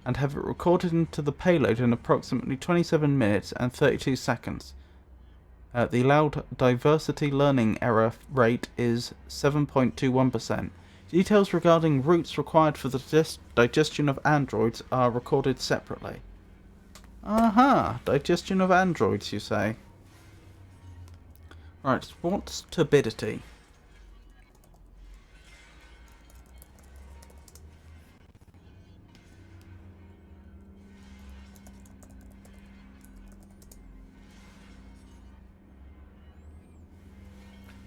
and have it recorded into the payload in approximately 27 minutes and 32 seconds. The allowed diversity learning error rate is 7.21%. Details regarding routes required for the digestion of androids are recorded separately. Aha! Digestion of androids, you say? Right, what's turbidity?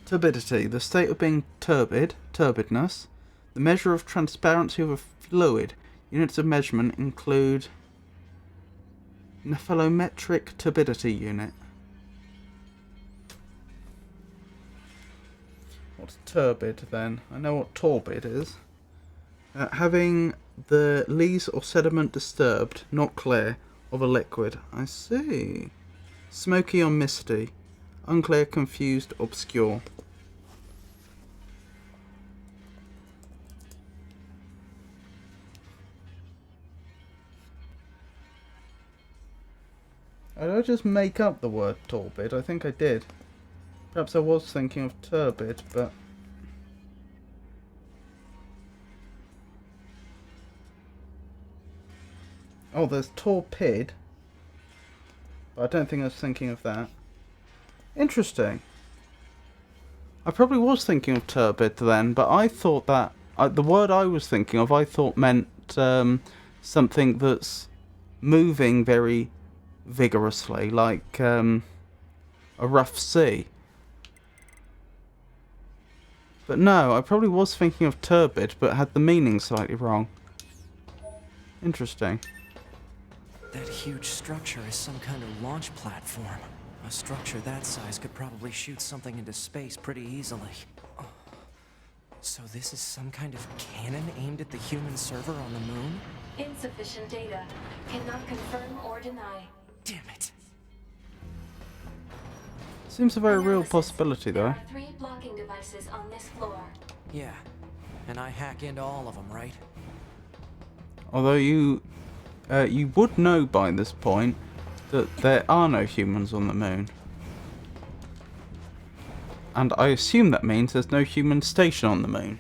Turbidity, the state of being turbidness, the measure of transparency of a fluid. Units of measurement include nephelometric turbidity unit. What's turbid then? I know what torbid is. Having the lees or sediment disturbed, not clear, of a liquid. I see. Smoky or misty. Unclear, confused, obscure. Did I just make up the word torbid? I think I did. Perhaps I was thinking of turbid, but... Oh, there's torpid. But I don't think I was thinking of that. Interesting. I probably was thinking of turbid then, but I thought that... the word I was thinking of, I thought meant something that's moving very vigorously, like a rough sea. But no, I probably was thinking of turbid, but had the meaning slightly wrong. Interesting. That huge structure is some kind of launch platform. A structure that size could probably shoot something into space pretty easily. Oh. So this is some kind of cannon aimed at the human server on the moon? Insufficient data. Cannot confirm or deny. Damn it. Seems a very real Analysis. possibility, There though. are 3 blocking devices on this floor. Yeah, and I hack into all of them, right? Although you would know by this point that there are no humans on the moon. And I assume that means there's no human station on the moon.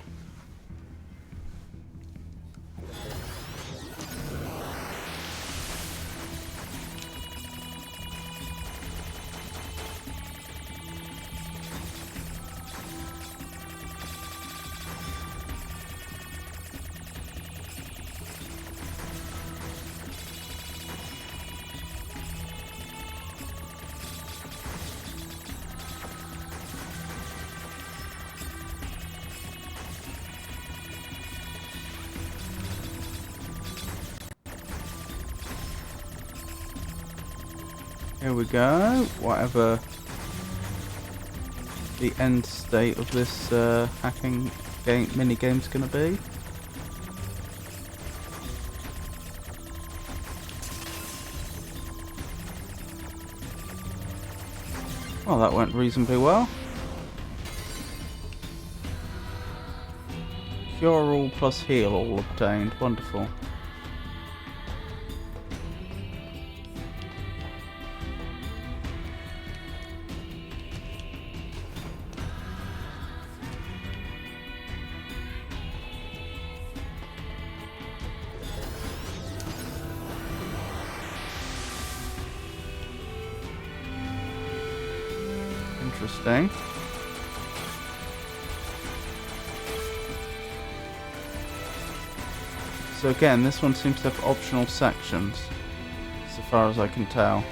Here we go. Whatever the end state of this hacking game mini game's gonna be. Well, that went reasonably well. Cure all plus heal all obtained. Wonderful. Interesting. So again, this one seems to have optional sections, so far as I can tell.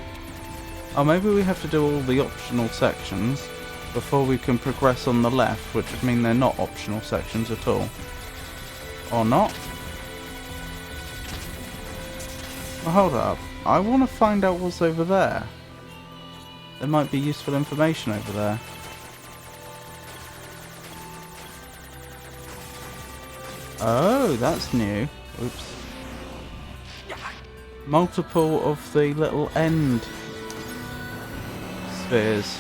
Oh, maybe we have to do all the optional sections before we can progress on the left, which would mean they're not optional sections at all. Or not. Well, hold up. I want to find out what's over there. There might be useful information over there. Oh, that's new. Oops. Multiple of the little end spheres.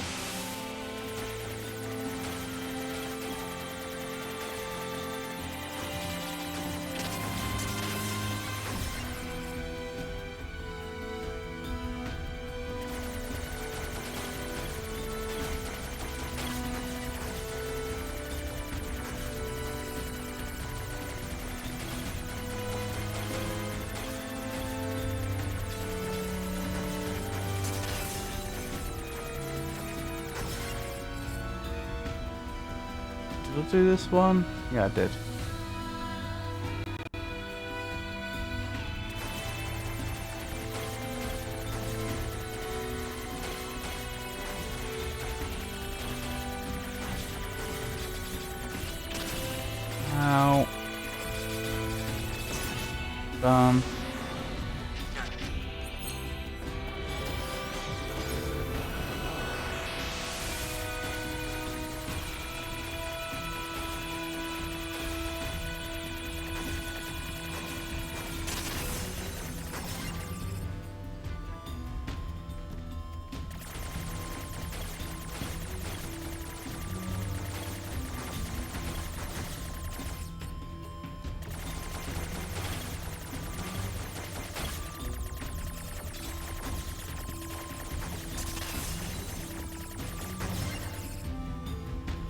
Did I do this one? Yeah, I did. Ow. Done.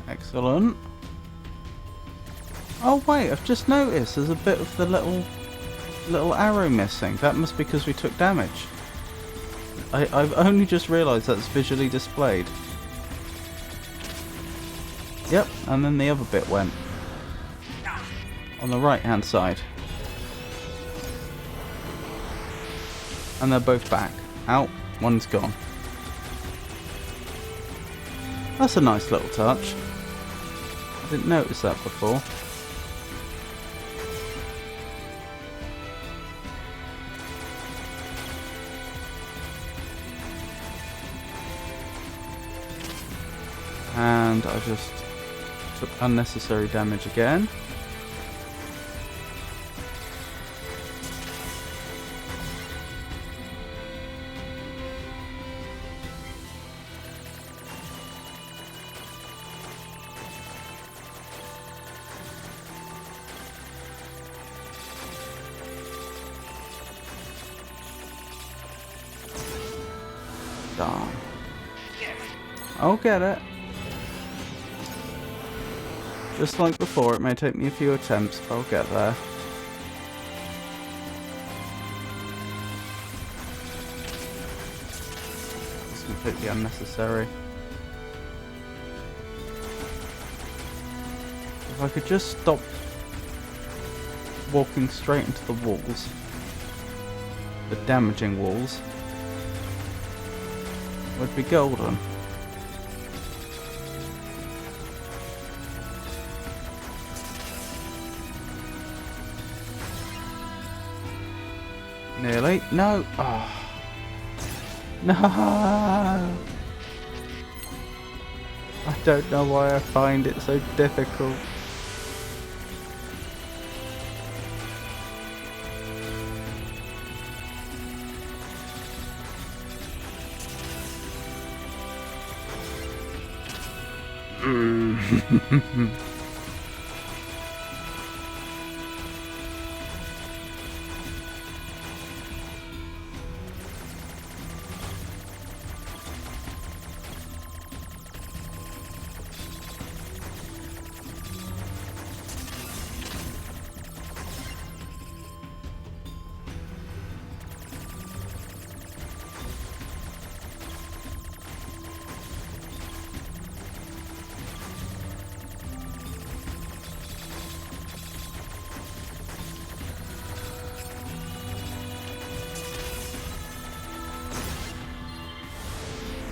Excellent. Oh wait, I've just noticed there's a bit of the little arrow missing. That must be because we took damage. I've only just realised that's visually displayed. Yep, and then the other bit went. On the right hand side. And they're both back. Out, one's gone. That's a nice little touch. I didn't notice that before. And I just took unnecessary damage again. Darn. I'll get it. Just like before, it may take me a few attempts, but I'll get there. It's completely unnecessary. If I could just stop walking straight into the walls, the damaging walls, would be golden. Nearly. No. Oh. No. I don't know why I find it so difficult.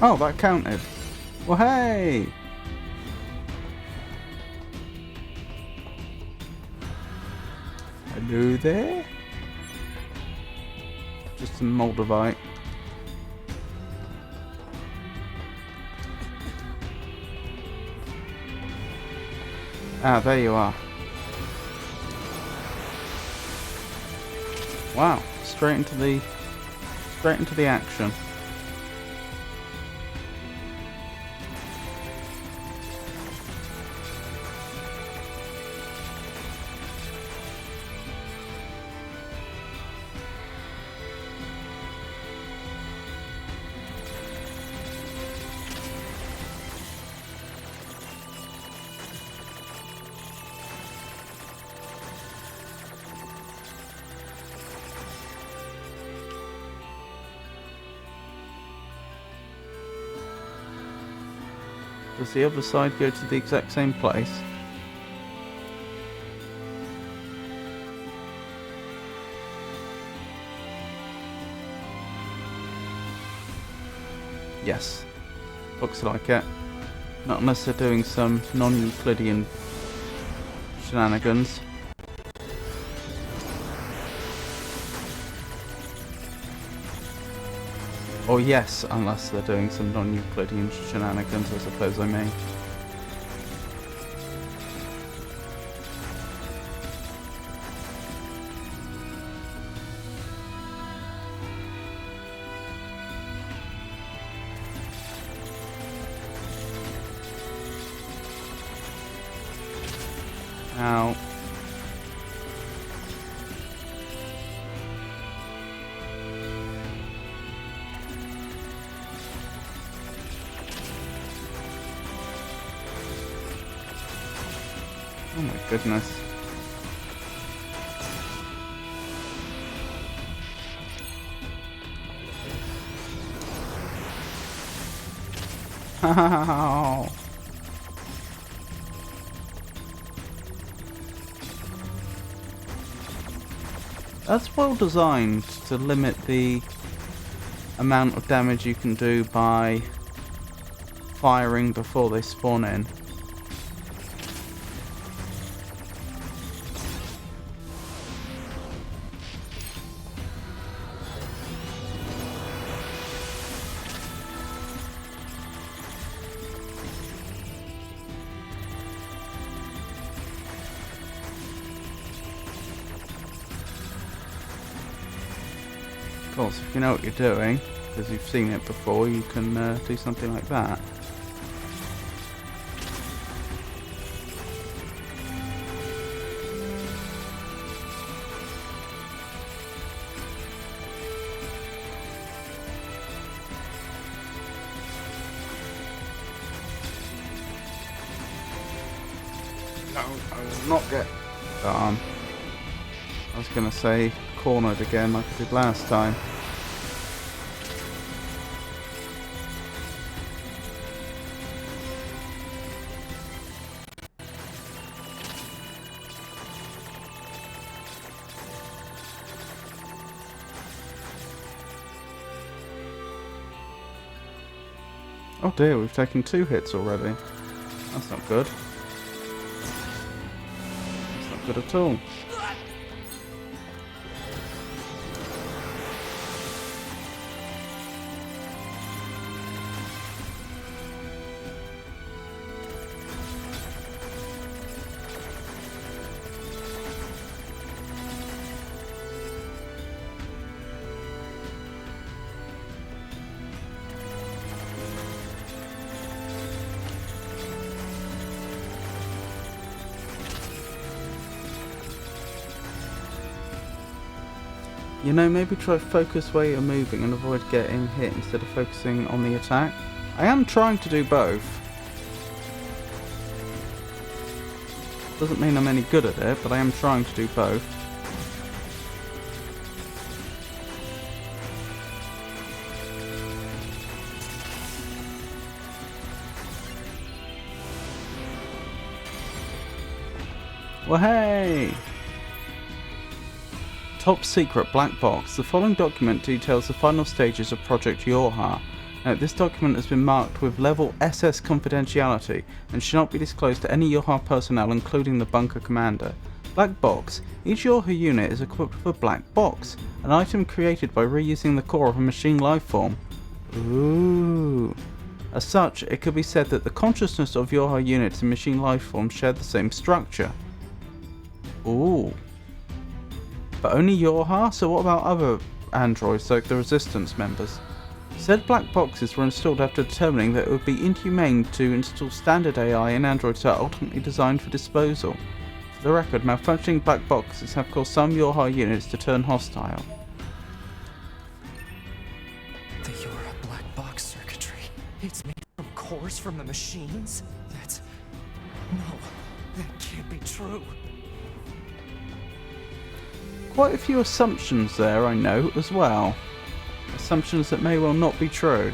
Oh, that counted. Well, hey! Hello there? Just some Moldavite. Ah, there you are. Wow, straight into the action. Does the other side go to the exact same place? Yes. Looks like it. Not unless they're doing some non-Euclidean shenanigans. Or yes, unless they're doing some non-Euclidean shenanigans, I suppose I mean. Ow. Oh my goodness. How? That's well designed to limit the amount of damage you can do by firing before they spawn in. Of course, if you know what you're doing, because you've seen it before, you can do something like that. No, I will not get... I was going to say cornered again like I did last time. Oh dear, we've taken 2 hits already. That's not good. That's not good at all. You know, maybe try focus where you're moving and avoid getting hit instead of focusing on the attack. I am trying to do both. Doesn't mean I'm any good at it, but I am trying to do both. Well, hey! Top secret black box. The following document details the final stages of Project Yorha. Now, this document has been marked with level SS confidentiality and should not be disclosed to any Yorha personnel, including the bunker commander. Black box. Each Yorha unit is equipped with a black box, an item created by reusing the core of a machine lifeform. Ooh. As such, it could be said that the consciousness of Yorha units and machine lifeforms share the same structure. Ooh. But only Yorha? So what about other androids like the Resistance members? Said black boxes were installed after determining that it would be inhumane to install standard AI in androids that are ultimately designed for disposal. For the record, malfunctioning black boxes have caused some Yorha units to turn hostile. The Yorha black box circuitry. It's made from cores from the machines? No, that can't be true. Quite a few assumptions there, I note, as well. Assumptions that may well not be true.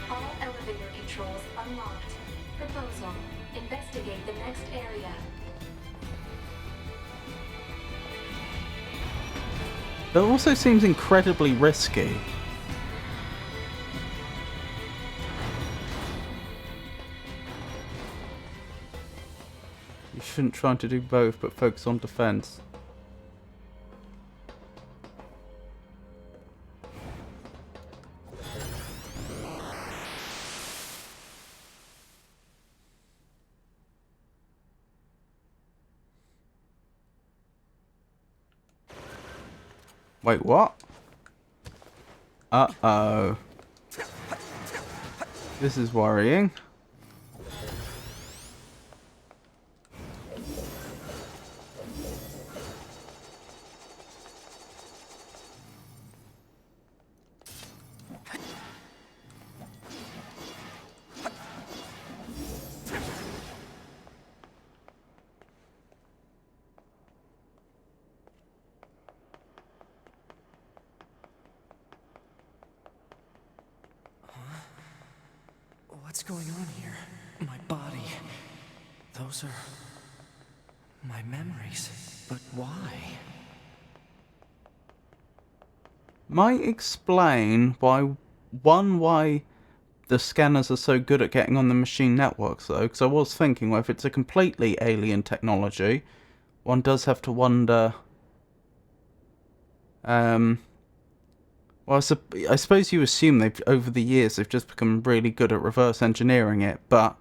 All elevator controls unlocked. Proposal. Investigate the next area. It also seems incredibly risky. You shouldn't try to do both, but focus on defense. Wait, what? Uh-oh. This is worrying. What's going on here? My body. Those are my memories. But why? Might explain why the scanners are so good at getting on the machine networks, though, because I was thinking, well, if it's a completely alien technology, one does have to wonder. Well, I suppose you assume over the years they've just become really good at reverse engineering it, but,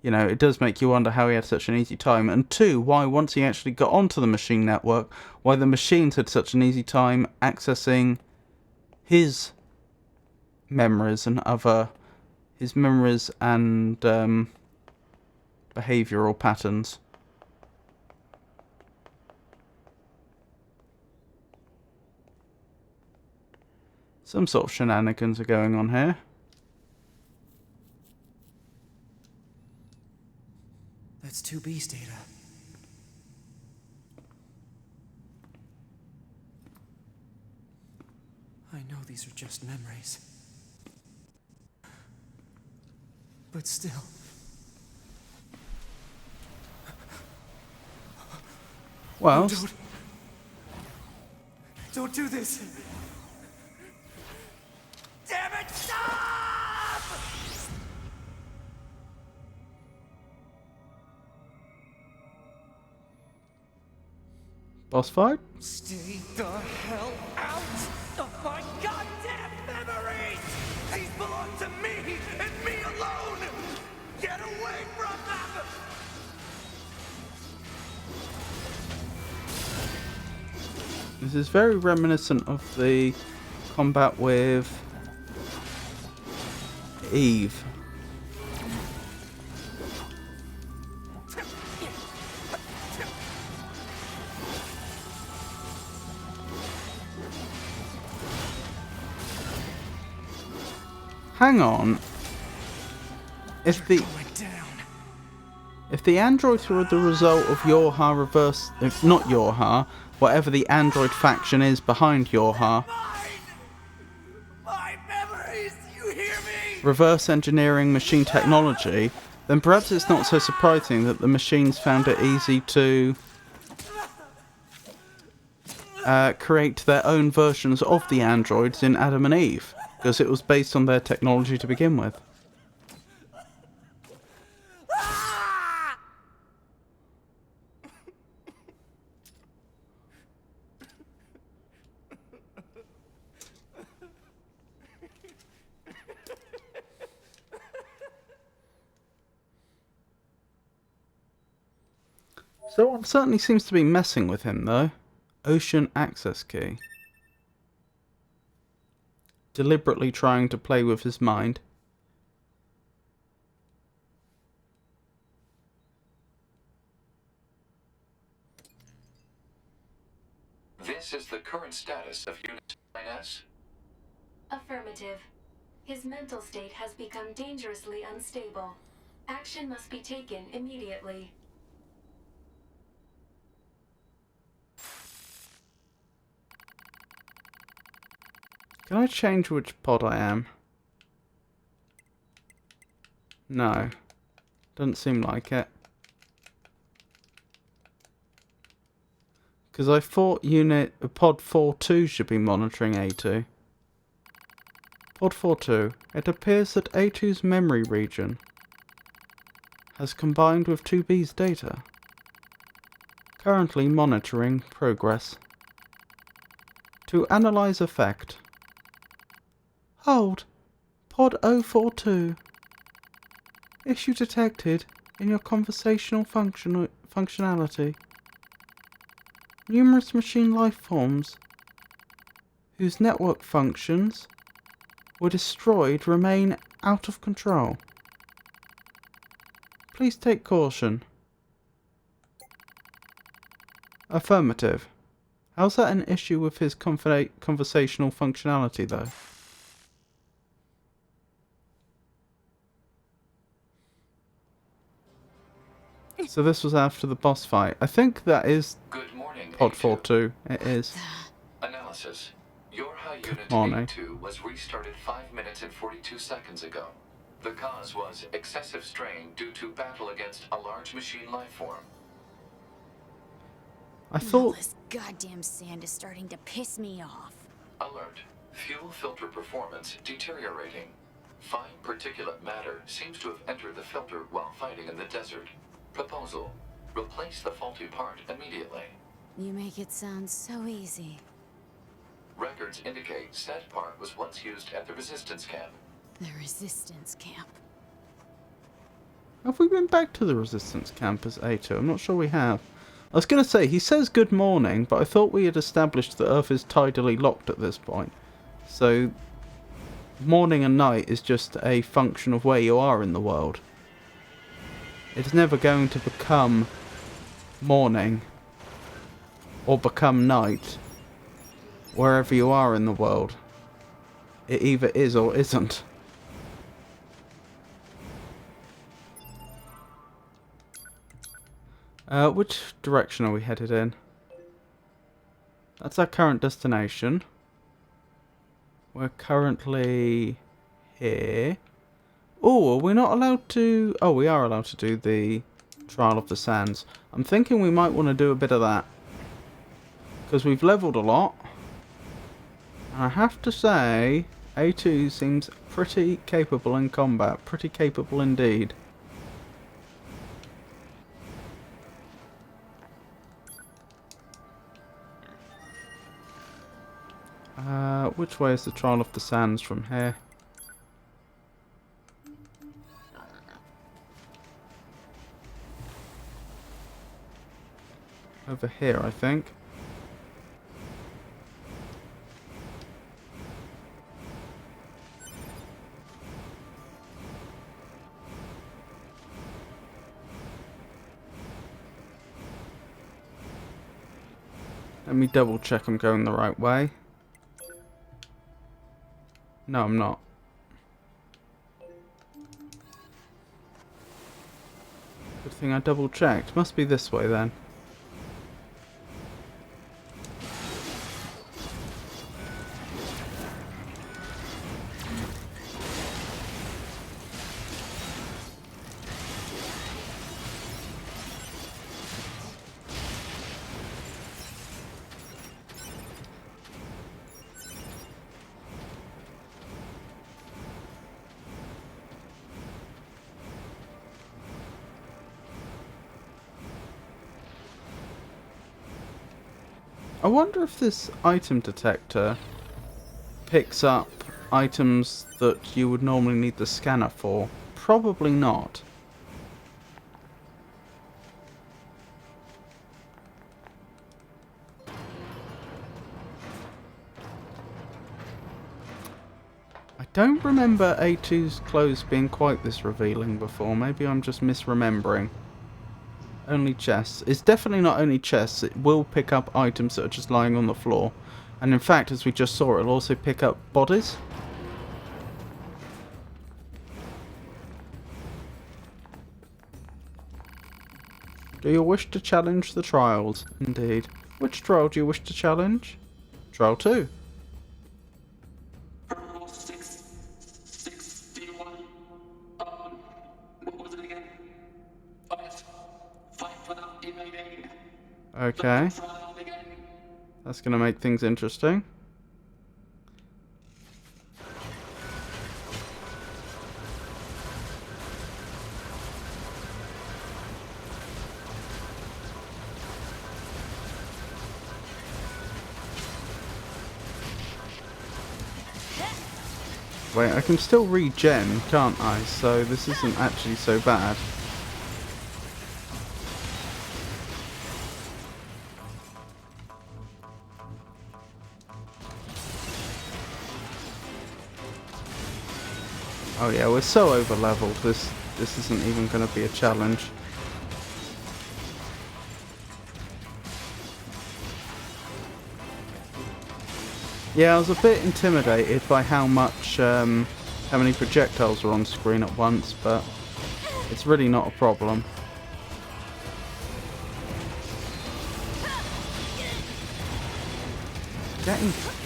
you know, it does make you wonder how he had such an easy time. And two, why once he actually got onto the machine network, why the machines had such an easy time accessing his memories and behavioural patterns. Some sort of shenanigans are going on here. That's 2B's data. I know these are just memories. But still. Well, Don't do this! Damn it, stop! boss fight? Stay the hell out of my goddamn memories! These belong to me and me alone! Get away from them! This is very reminiscent of the combat with Eve. Hang on. If the androids were the result of Yorha reverse, if not Yorha, whatever the android faction is behind Yorha, My memories, you hear me? reverse engineering machine technology, then perhaps it's not so surprising that the machines found it easy to create their own versions of the androids in Adam and Eve, because it was based on their technology to begin with. Someone certainly seems to be messing with him, though. Ocean access key. Deliberately trying to play with his mind. This is the current status of Unit 9S? Affirmative. His mental state has become dangerously unstable. Action must be taken immediately. Can I change which pod I am? No. Doesn't seem like it. Because I thought pod 4.2 should be monitoring A2. Pod 4.2. It appears that A2's memory region has combined with 2B's data. Currently monitoring progress. To analyze effect. Hold. Pod 042. Issue detected in your conversational functionality. Numerous machine life forms whose network functions were destroyed remain out of control. Please take caution. Affirmative. How's that an issue with his conversational functionality, though? So this was after the boss fight. I think that is Good morning, Pod A2. 4.2. It is. Analysis. Your high unit morning. A2 was restarted 5 minutes and 42 seconds ago. The cause was excessive strain due to battle against a large machine life form. I All thought... this goddamn sand is starting to piss me off. Alert. Fuel filter performance deteriorating. Fine particulate matter seems to have entered the filter while fighting in the desert. Proposal. Replace the faulty part immediately. You make it sound so easy. Records indicate said part was once used at the resistance camp. The resistance camp. Have we been back to the resistance camp as A2? I'm not sure we have. I was going to say, he says good morning, but I thought we had established that Earth is tidally locked at this point. So, morning and night is just a function of where you are in the world. It's never going to become morning or become night wherever you are in the world. It either is or isn't. Which direction are we headed in? That's our current destination. We're currently here. Oh, are we not allowed to... Oh, we are allowed to do the Trial of the Sands. I'm thinking we might want to do a bit of that. Because we've leveled a lot. And I have to say, A2 seems pretty capable in combat. Pretty capable indeed. Which way is the Trial of the Sands from here? Over here, I think. Let me double check I'm going the right way. No, I'm not. Good thing I double checked. Must be this way then. I wonder if this item detector picks up items that you would normally need the scanner for. Probably not. don't remember A2's clothes being quite this revealing before. Maybe I'm just misremembering. Only chests. It's definitely not only chests. It will pick up items that are just lying on the floor. And in fact, as we just saw, it'll also pick up bodies. Do you wish to challenge the trials? Indeed. Which trial do you wish to challenge? Trial 2. Protocol 661. What was it again? Fight without evading. Okay. Trial begin. That's going to make things interesting. Wait, I can still regen, can't I? So this isn't actually so bad. Oh yeah, we're so over leveled. This isn't even going to be a challenge. Yeah, I was a bit intimidated by how many projectiles were on screen at once, but it's really not a problem.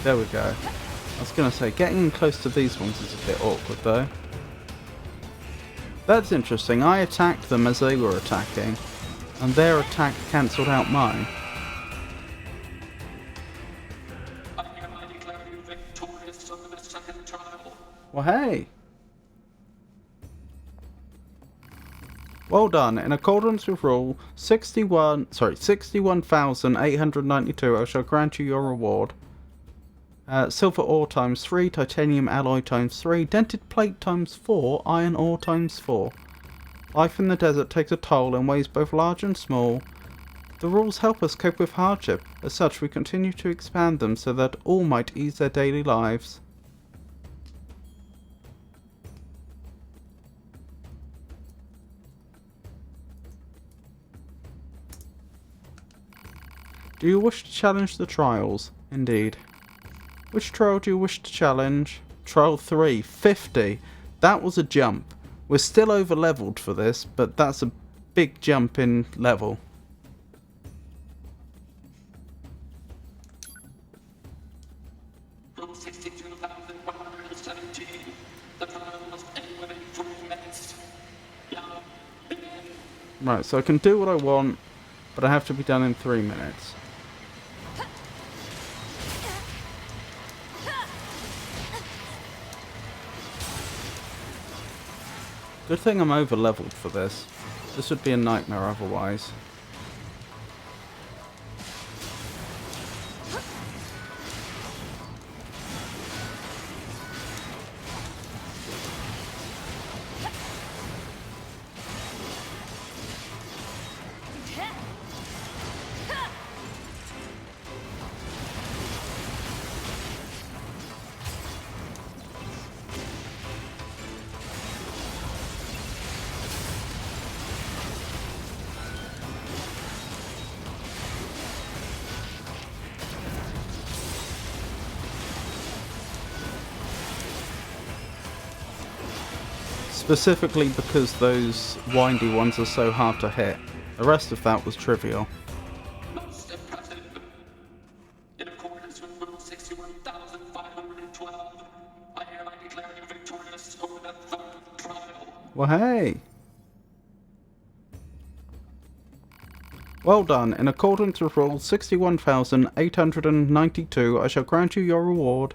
There we go. I was going to say, getting close to these ones is a bit awkward though. That's interesting. I attacked them as they were attacking, and their attack cancelled out mine. I hereby declare you victorious over the second trial. Well, hey! Well done. In accordance with rule 61,892, I shall grant you your reward. Silver ore times 3, titanium alloy times 3, dented plate times 4, iron ore times 4. Life in the desert takes a toll in ways both large and small. The rules help us cope with hardship. As such, we continue to expand them so that all might ease their daily lives. Do you wish to challenge the trials? Indeed. Which trial do you wish to challenge? Trial 3, 50. That was a jump. We're still over leveled for this, but that's a big jump in level. Rule 62,117. The trial must end within 3 minutes. Now, begin. Right, so I can do what I want, but I have to be done in 3 minutes. Good thing I'm over leveled for this. This would be a nightmare otherwise. Specifically because those windy ones are so hard to hit. The rest of that was trivial. Most impressive. In accordance with Rule 61,512, I hereby declare you victorious over the third trial. Well, hey! Well done. In accordance with Rule 61,892, I shall grant you your reward.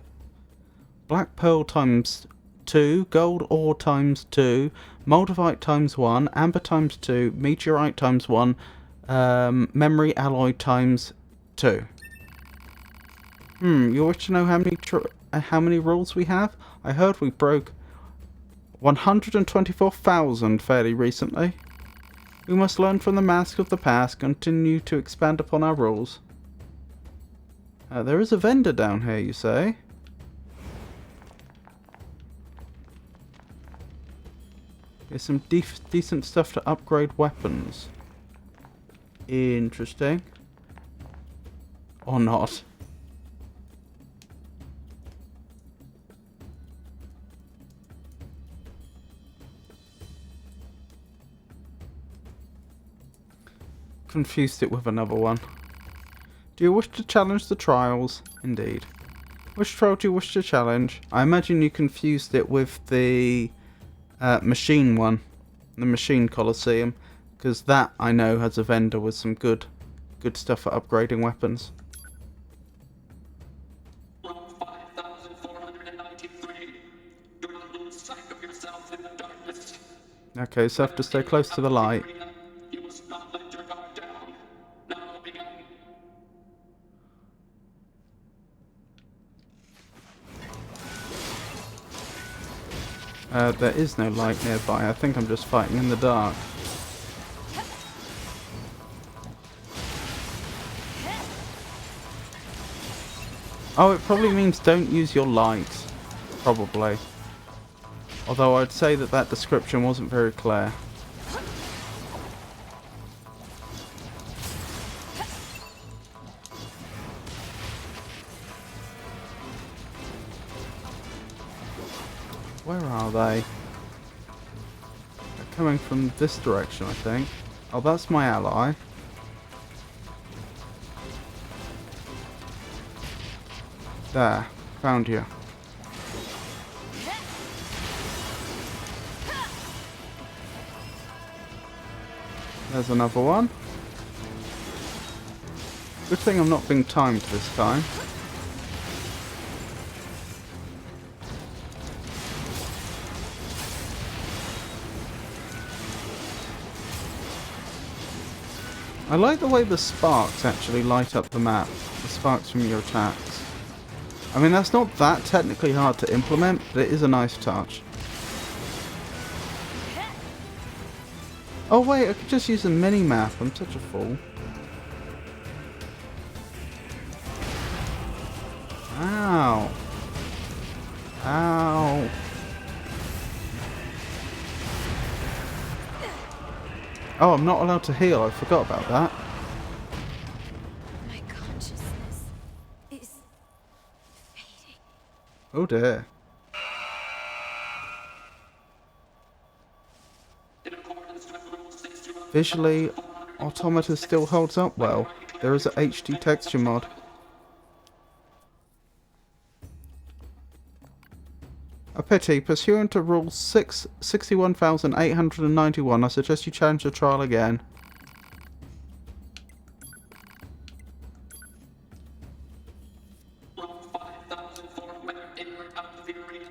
Black Pearl times 2, gold ore times 2, moldavite times 1, amber times 2, meteorite times 1, memory alloy times 2. You wish to know how many rules we have? I heard we broke 124,000 fairly recently. We must learn from the mask of the past, continue to expand upon our rules. There is a vendor down here, you say? There's some decent stuff to upgrade weapons. Interesting. Or not. Confused it with another one. Do you wish to challenge the trials? Indeed. Which trial do you wish to challenge? I imagine you confused it with the machine one. The machine Colosseum. Because that, I know, has a vendor with some good stuff for upgrading weapons. Row 5493. You're to lose sight of yourself in the darkness. Okay, so I have to stay close to the light. You must not let your guard down. Now begin. There is no light nearby. I think I'm just fighting in the dark. Oh, it probably means don't use your light. Probably. Although I'd say that that description wasn't very clear. Where are they? They're coming from this direction, I think. Oh, that's my ally. There. Found you. There's another one. Good thing I'm not being timed this time. I like the way the sparks actually light up the map. The sparks from your attacks. I mean, that's not that technically hard to implement, but it is a nice touch. Oh wait, I could just use a mini-map. I'm such a fool. Ow. Ow. Oh, I'm not allowed to heal. I forgot about that. My consciousness is fading. Oh dear. In accordance with Rule 61. Visually, Automata still holds up well. There is a HD texture mod. A pity. Pursuant to Rule 61,891, I suggest you challenge the trial again. Row 5004 whether in or out of the arena.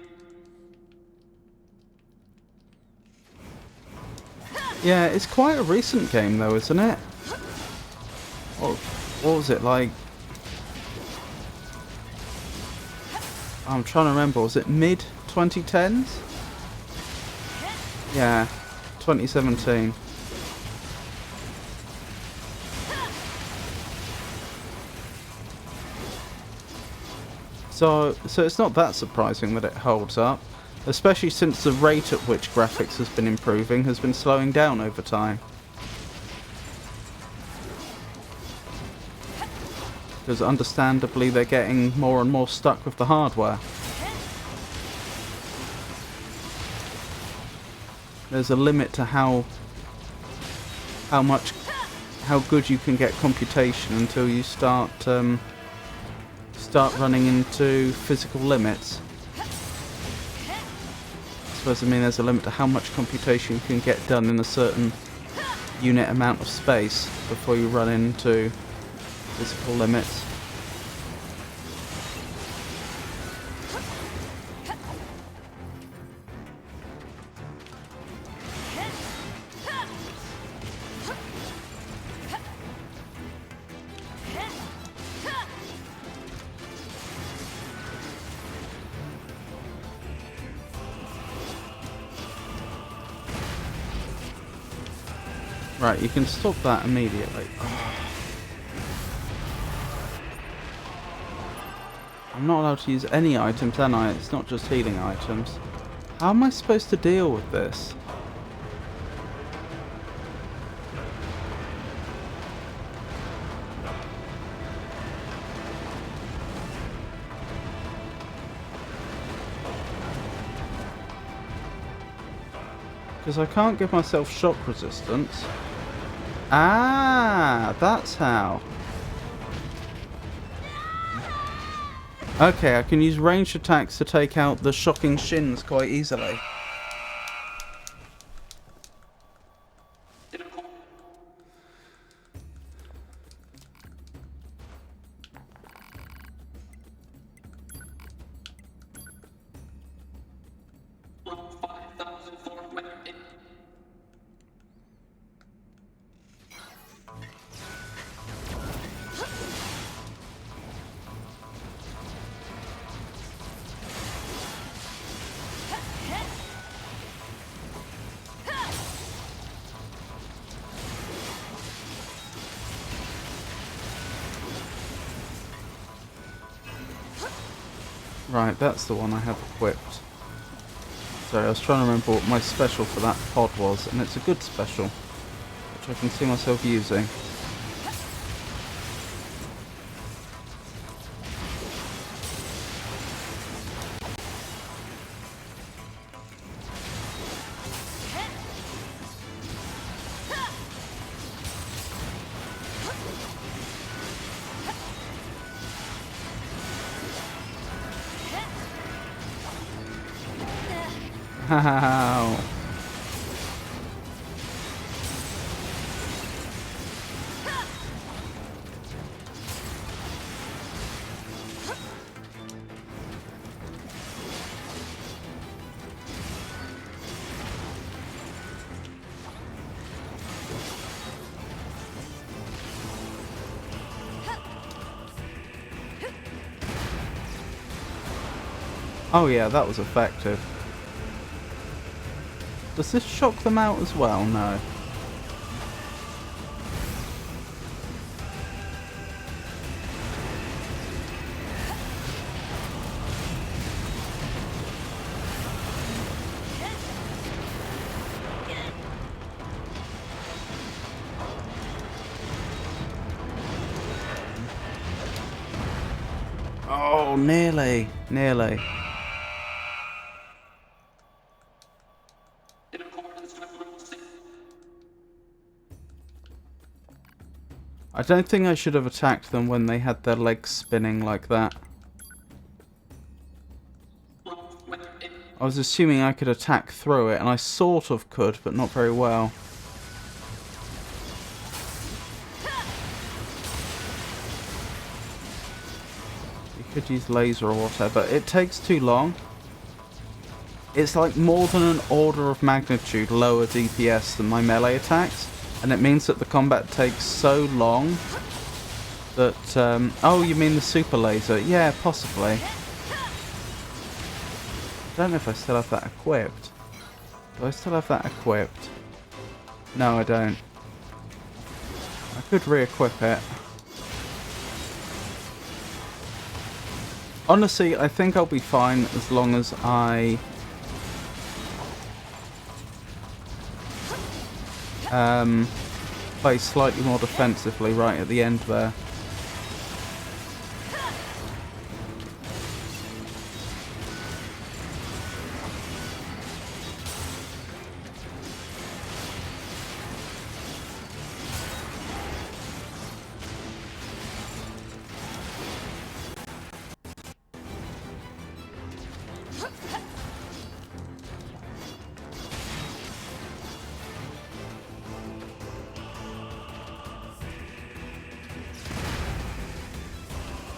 Yeah, it's quite a recent game though, isn't it? What was it like? I'm trying to remember. Was it mid 2010s? Yeah, 2017. So it's not that surprising that it holds up, especially since the rate at which graphics has been improving has been slowing down over time. Because understandably they're getting more and more stuck with the hardware. There's a limit to how good you can get computation until you start running into physical limits. I suppose I mean there's a limit to how much computation you can get done in a certain unit amount of space before you run into physical limits. Right, you can stop that immediately. I'm not allowed to use any items, am I? It's not just healing items. How am I supposed to deal with this? Because I can't give myself shock resistance. Ah, that's how. Okay, I can use ranged attacks to take out the shocking shins quite easily. Right, that's the one I have equipped. Sorry, I was trying to remember what my special for that pod was, and it's a good special, which I can see myself using. How? Oh yeah, that was effective. Does this shock them out as well? No. Oh, nearly. Nearly. In accordance with Rule 6. I don't think I should have attacked them when they had their legs spinning like that. I was assuming I could attack through it, and I sort of could, but not very well. You could use laser or whatever. It takes too long. It's like more than an order of magnitude lower DPS than my melee attacks, and it means that the combat takes so long that... oh, you mean the super laser? Yeah, possibly. I don't know if I still have that equipped. Do I still have that equipped? No, I don't. I could re-equip it. Honestly, I think I'll be fine as long as I... play slightly more defensively right at the end there.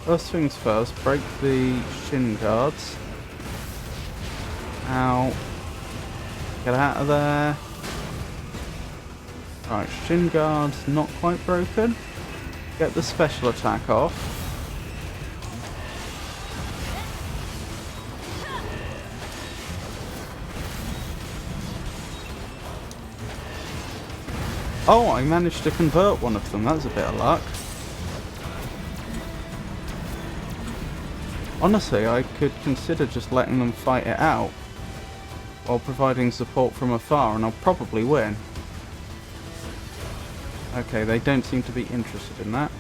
First things first, break the shin guards. Ow. Get out of there. Right, shin guards not quite broken. Get the special attack off. Oh, I managed to convert one of them. That's a bit of luck. Honestly, I could consider just letting them fight it out while providing support from afar, and I'll probably win. Okay, they don't seem to be interested in that.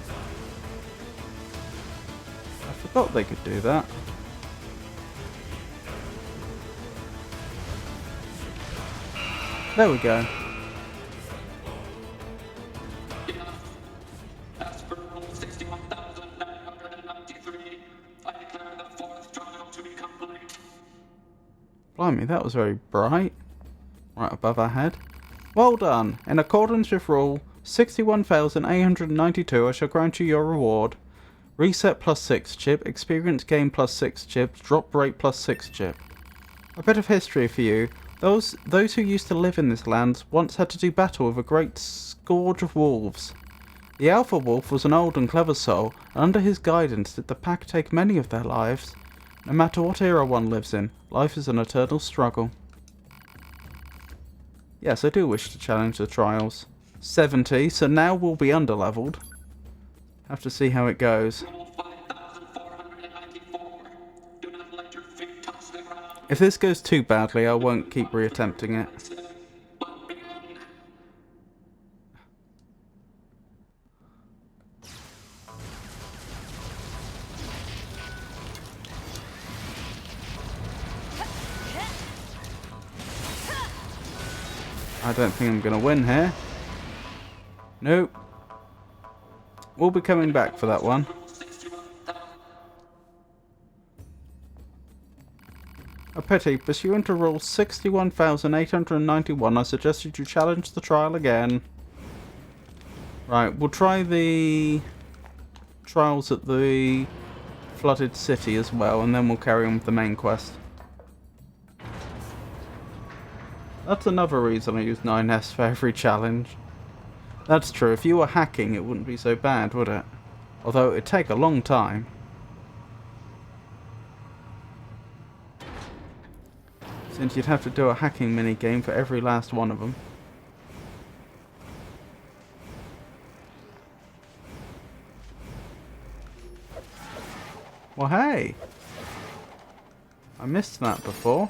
I forgot they could do that. There we go. As per Rule 61,993, I declare the fourth trial to be complete. Blimey, that was very bright. Right above our head. Well done. In accordance with Rule 61,892, I shall grant you your reward. Reset plus 6 chip, experience gain plus 6 chips, drop rate plus 6 chip. A bit of history for you. Those who used to live in this land once had to do battle with a great scourge of wolves. The Alpha Wolf was an old and clever soul, and under his guidance did the pack take many of their lives. No matter what era one lives in, life is an eternal struggle. Yes, I do wish to challenge the trials. 70, so now we'll be underleveled. Have to see how it goes. Rule 5,494. Do not let your feet touch the ground. If this goes too badly, I won't keep reattempting it. But begin. I don't think I'm going to win here. Nope. We'll be coming back for that one. A pity, pursuant to Rule 61,891, I suggested you challenge the trial again. Right, we'll try the trials at the flooded city as well, and then we'll carry on with the main quest. That's another reason I use 9S for every challenge. That's true, if you were hacking it wouldn't be so bad, would it? Although it'd take a long time. Since you'd have to do a hacking minigame for every last one of them. Well, hey! I missed that before.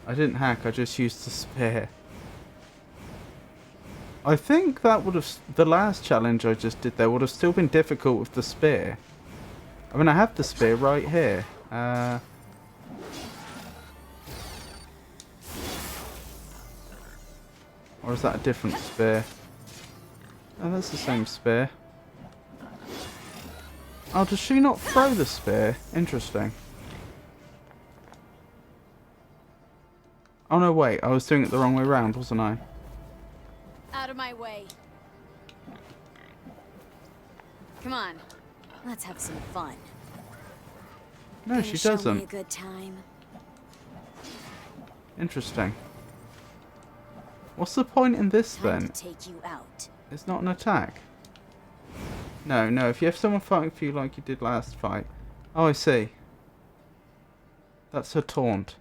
I didn't hack, I just used the spear. I think that would have... the last challenge I just did there would have still been difficult with the spear. I mean, I have the spear right here. Or is that a different spear? Oh, that's the same spear. Oh, does she not throw the spear? Interesting. Oh no, wait, I was doing it the wrong way around, wasn't I? Out of my way. Come on, let's have some fun. No, Gonna she show me doesn't. a good time. Interesting. What's the point in this Time then? to take you out. It's not an attack. No, no, if you have someone fighting for you like you did last fight. Oh, I see. That's her taunt.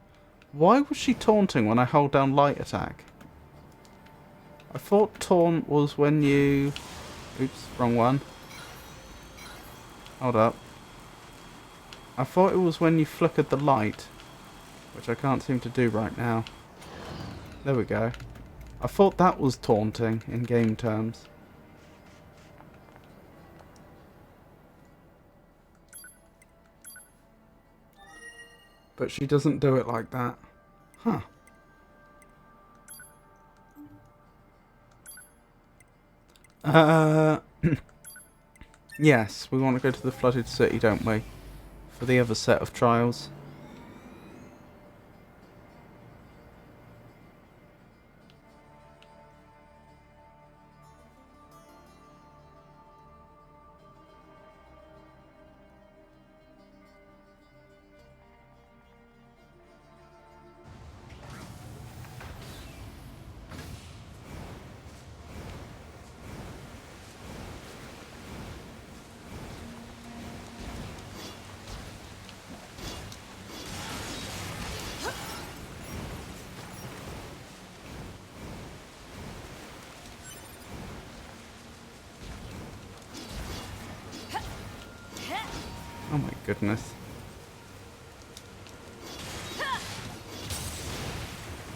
Why was she taunting when I hold down light attack? I thought taunt was when you... Oops, wrong one. Hold up. I thought it was when you flickered the light, which I can't seem to do right now. There we go. I thought that was taunting in game terms. But she doesn't do it like that. Huh. Yes, we want to go to the flooded city, don't we? For the other set of trials. Oh my goodness.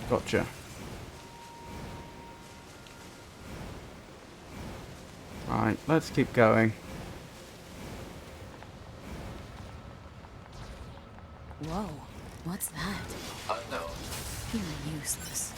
Gotcha. Right, let's keep going. What's that? Unknown. You're useless.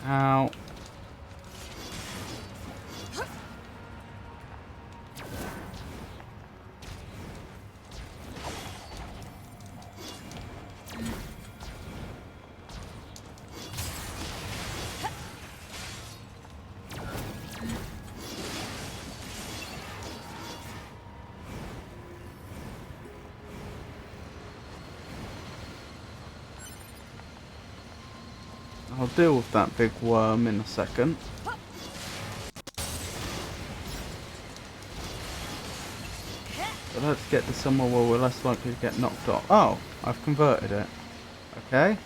Ow. I'll deal with that big worm in a second. But let's get to somewhere where we're less likely to get knocked off. Oh, I've converted it. Okay.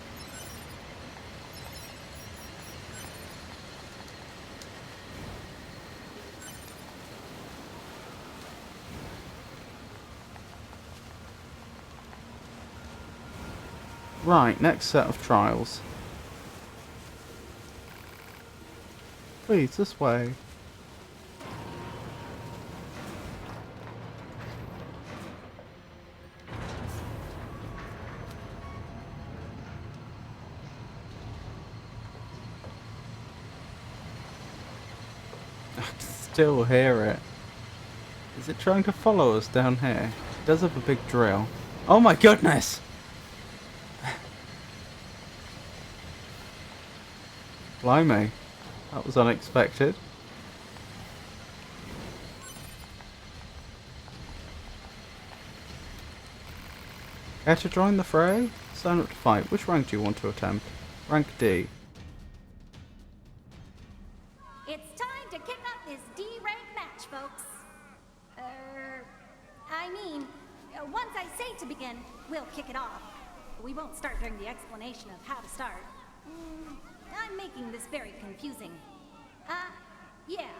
Right, next set of trials. Please, this way. I can still hear it. Is it trying to follow us down here? It does have a big drill. Oh my goodness! Blimey. That was unexpected. Care to join the fray? Sign up to fight. Which rank do you want to attempt? Rank D. It's time to kick up this D-rank match, folks. Once I say to begin, we'll kick it off. We won't start during the explanation of how to start. I'm making this very confusing. Yeah.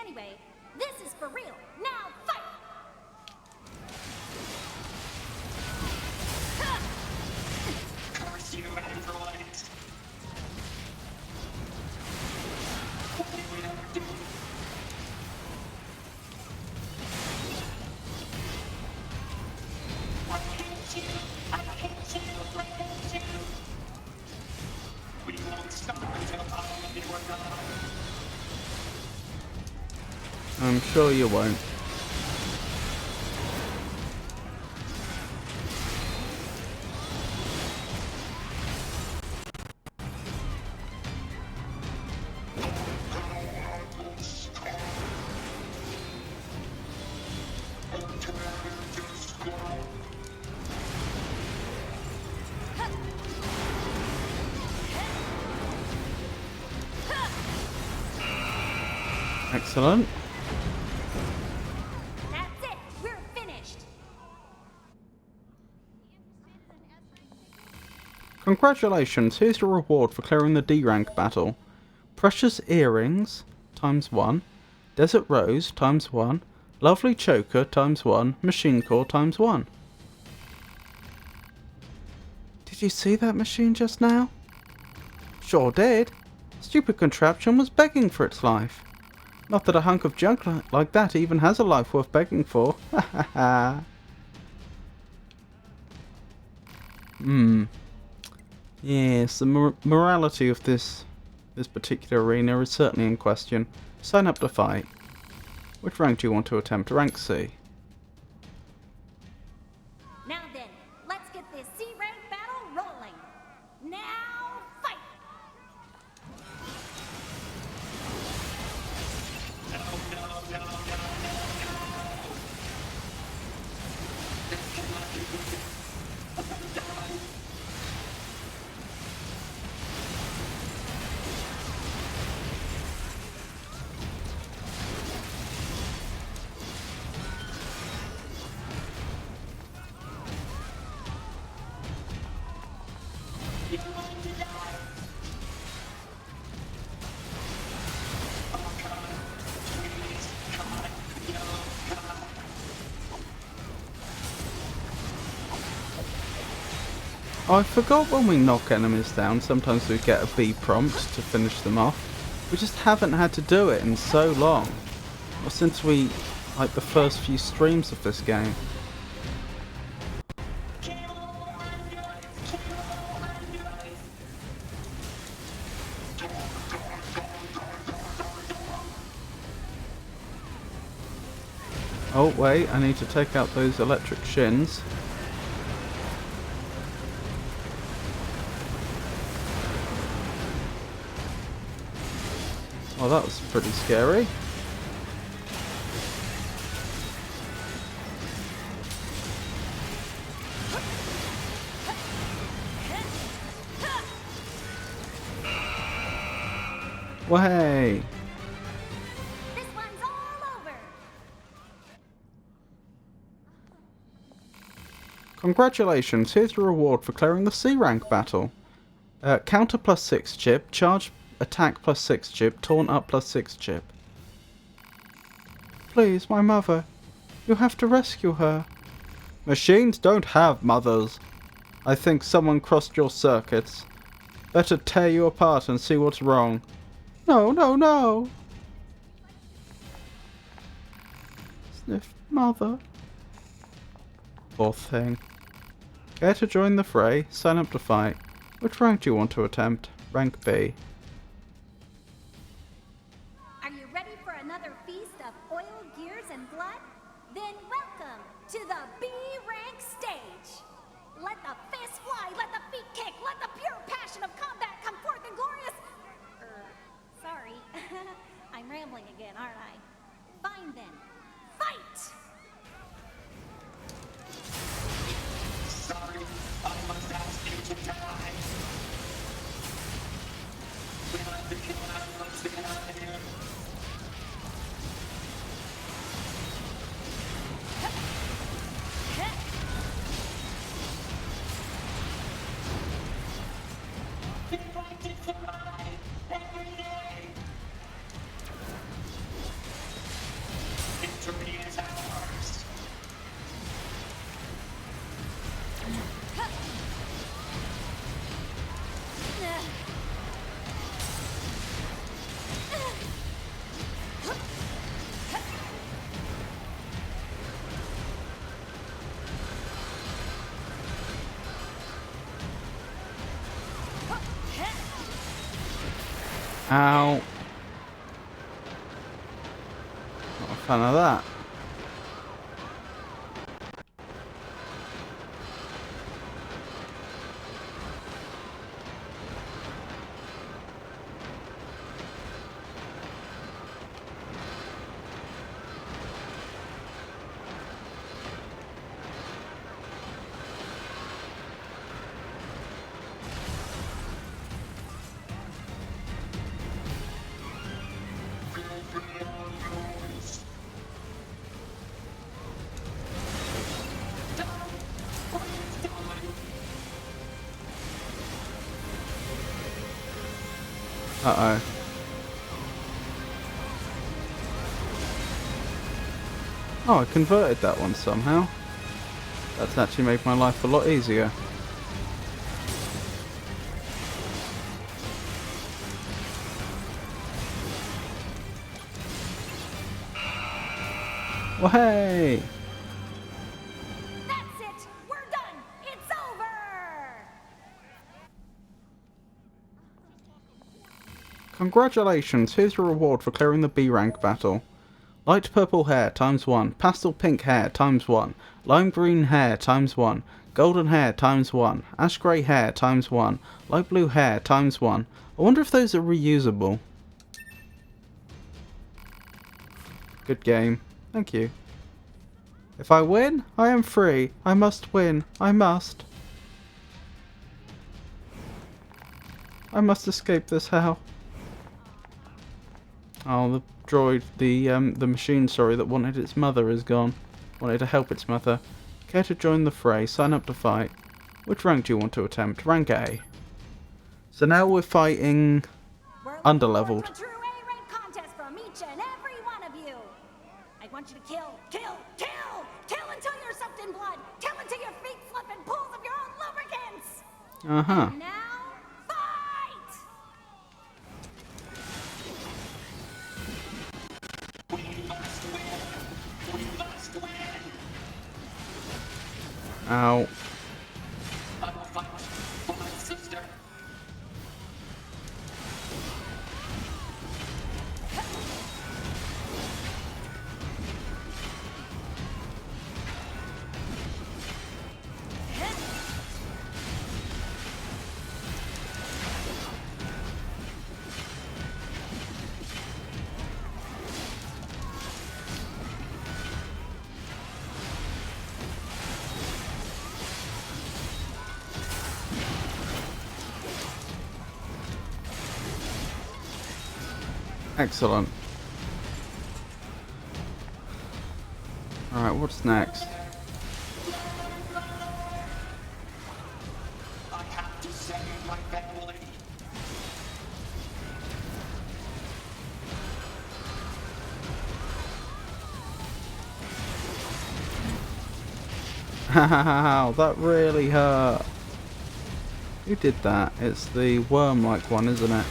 Anyway, this is for real. Now fight! Curse you, androids! What did we ever do? I hate you! I hate you! I hate you! We won't stop until all of you are gone. I'm sure you won't. Excellent. That's it! We're finished! Congratulations, here's your reward for clearing the D rank battle. Precious earrings, ×1. Desert rose, ×1. Lovely choker, ×1. Machine core, ×1. Did you see that machine just now? Sure did. Stupid contraption was begging for its life. Not that a hunk of junk like that even has a life worth begging for. Ha ha ha. Yes, the morality of this particular arena is certainly in question. Sign up to fight. Which rank do you want to attempt? Rank C. Now then, let's get this C-rank battle rolling. Now fight! I forgot when we knock enemies down, sometimes we get a B prompt to finish them off. We just haven't had to do it in so long. Or since we, like the first few streams of this game. Oh wait, I need to take out those electric shins. Well, that was pretty scary. Way! This one's all over. Congratulations, here's your reward for clearing the C rank battle. Counter +6 chip, charge attack +6 chip, taunt up +6 chip. Please, my mother. You have to rescue her. Machines don't have mothers. I think someone crossed your circuits. Better tear you apart and see what's wrong. No, no, no! Sniff, mother. Poor thing. Care to join the fray? Sign up to fight. Which rank do you want to attempt? Rank B. Are you ready for another feast of oil, gears, and blood? Then welcome to the B rank stage. Let the fists fly, let the feet kick, let the pure passion of combat come forth in glorious... sorry. I'm rambling again, aren't I? Fine then. Fight! Sorry, I must ask you to die. We have to kill everyone's get out of here. We fight to survive every day. Victory is ours. Ow. Not a fan of that. Uh-oh. Oh, I converted that one somehow. That's actually made my life a lot easier. Well, hey! That's it! We're done! It's over! Congratulations, here's your reward for clearing the B rank battle. Light purple hair ×1, pastel pink hair ×1, lime green hair ×1, golden hair ×1, ash grey hair ×1, light blue hair ×1. I wonder if those are reusable. Good game. Thank you. If I win, I am free. I must win. I must. I must escape this hell. Oh, the droid, the machine, sorry, that wanted its mother is gone. Wanted to help its mother. Care to join the fray? Sign up to fight. Which rank do you want to attempt? Rank A. So now we're fighting underleveled. A true A-rank contest from each and every one of you. I want you to kill, kill, kill! Kill until you're soaked in blood! Kill until your feet flip in pools of your own lubricants! Uh-huh. Now, fight! We must win! We must win! Ow. I will fight for my sister. Excellent. Alright, what's next? I have to save my family. Ow, that really hurt. Who did that? It's the worm-like one, isn't it?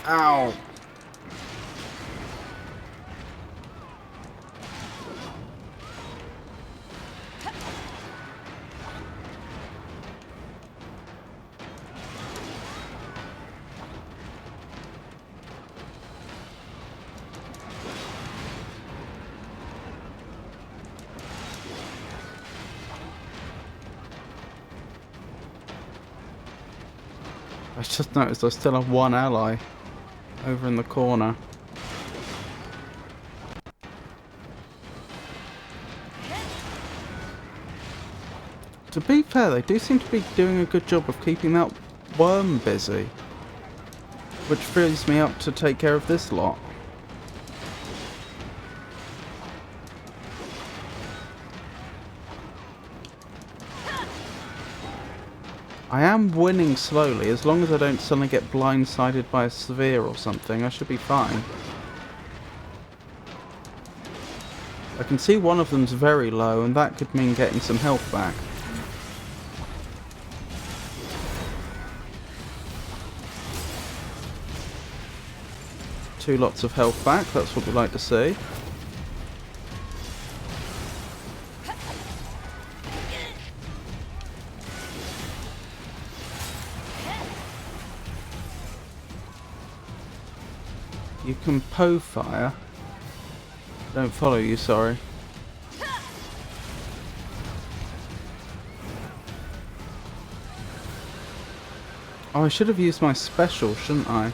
Ow! I just noticed I still have one ally over in the corner. To be fair, they do seem to be doing a good job of keeping that worm busy, which frees me up to take care of this lot. I am winning slowly. As long as I don't suddenly get blindsided by a sphere or something, I should be fine. I can see one of them's very low, and that could mean getting some health back. Two lots of health back, that's what we like to see. You can Poe fire. Don't follow you, sorry. Oh, I should have used my special, shouldn't I?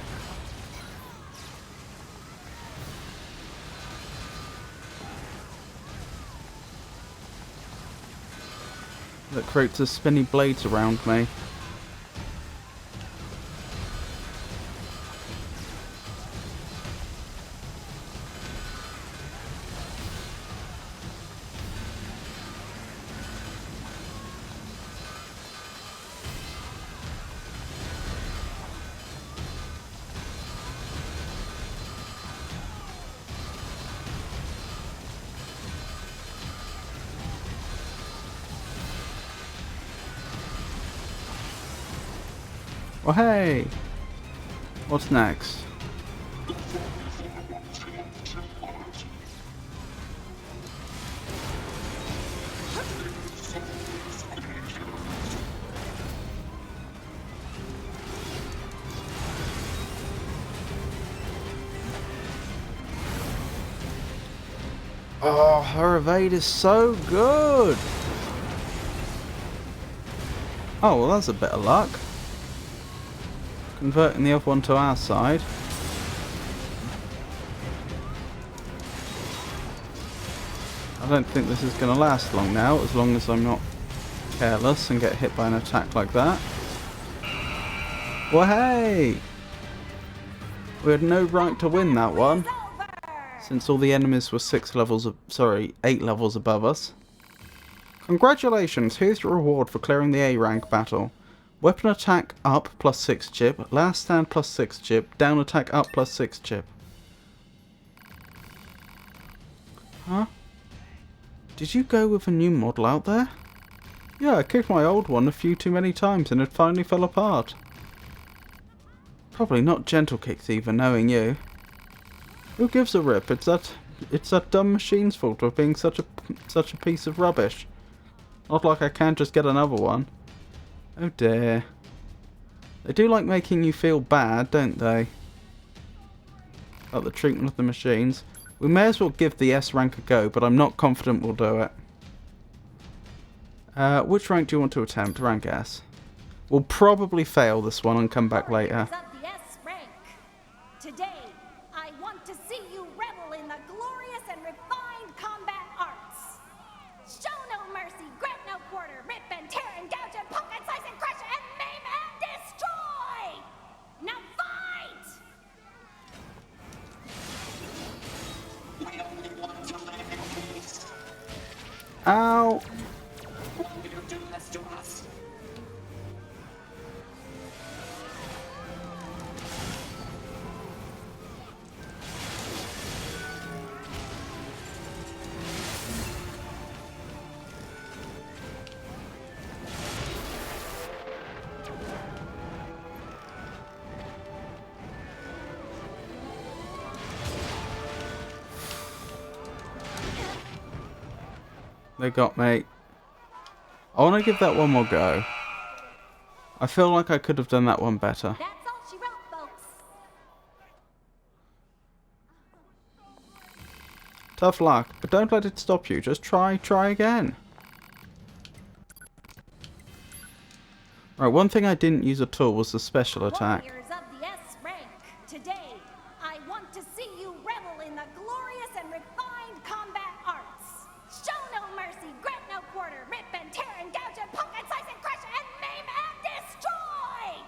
That creates a spinny blades around me. Oh hey! What's next? Oh, her evade is so good! Oh, well that's a bit of luck. Converting the other one to our side. I don't think this is going to last long now, as long as I'm not careless and get hit by an attack like that. Well, hey! We had no right to win that one, since all the enemies were 8 levels above us. Congratulations, here's your reward for clearing the A rank battle. Weapon attack up plus 6 chip, last stand plus 6 chip, down attack up plus 6 chip. Huh? Did you go with a new model out there? Yeah, I kicked my old one a few too many times and it finally fell apart. Probably not gentle kicks either, knowing you. Who gives a rip? It's that dumb machine's fault for being such a piece of rubbish. Not like I can't just get another one. Oh dear. They do like making you feel bad, don't they? About the treatment of the machines. We may as well give the S rank a go, but I'm not confident we'll do it. Which rank do you want to attempt? Rank S. We'll probably fail this one and come back later. Warriors of the S rank. Today, I want to see you revel in the glorious and refined combat arts. Show no mercy, grant no quarter, rip and tear and gouge and poke and slice and crush and maim and destroy! Now fight! We only want to live in peace. Ow! Why would you do this to us? They got me. I want to give that one more go. I feel like I could have done that one better. That's all she wrote, folks. Tough luck, but don't let it stop you. Just try again. Right, one thing I didn't use at all was the special attack. Warriors of the S rank. Today, I want to see you revel in the glorious and refined combat arts. Show no mercy, grant no quarter, rip and tear and gouge and poke and slice and crush and maim and destroy!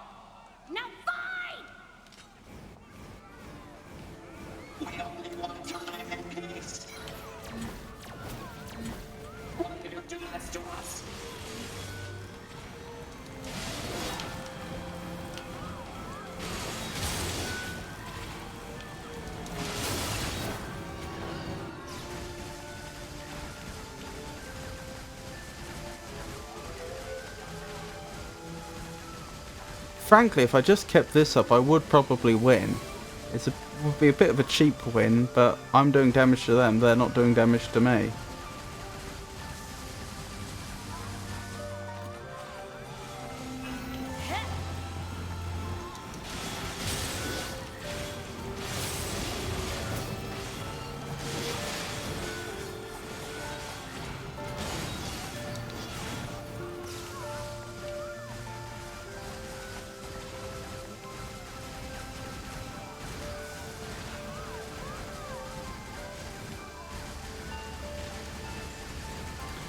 Now fight! We only want to live in peace. Why would you do this to us? Frankly, if I just kept this up, I would probably win. Would be a bit of a cheap win, but I'm doing damage to them, they're not doing damage to me.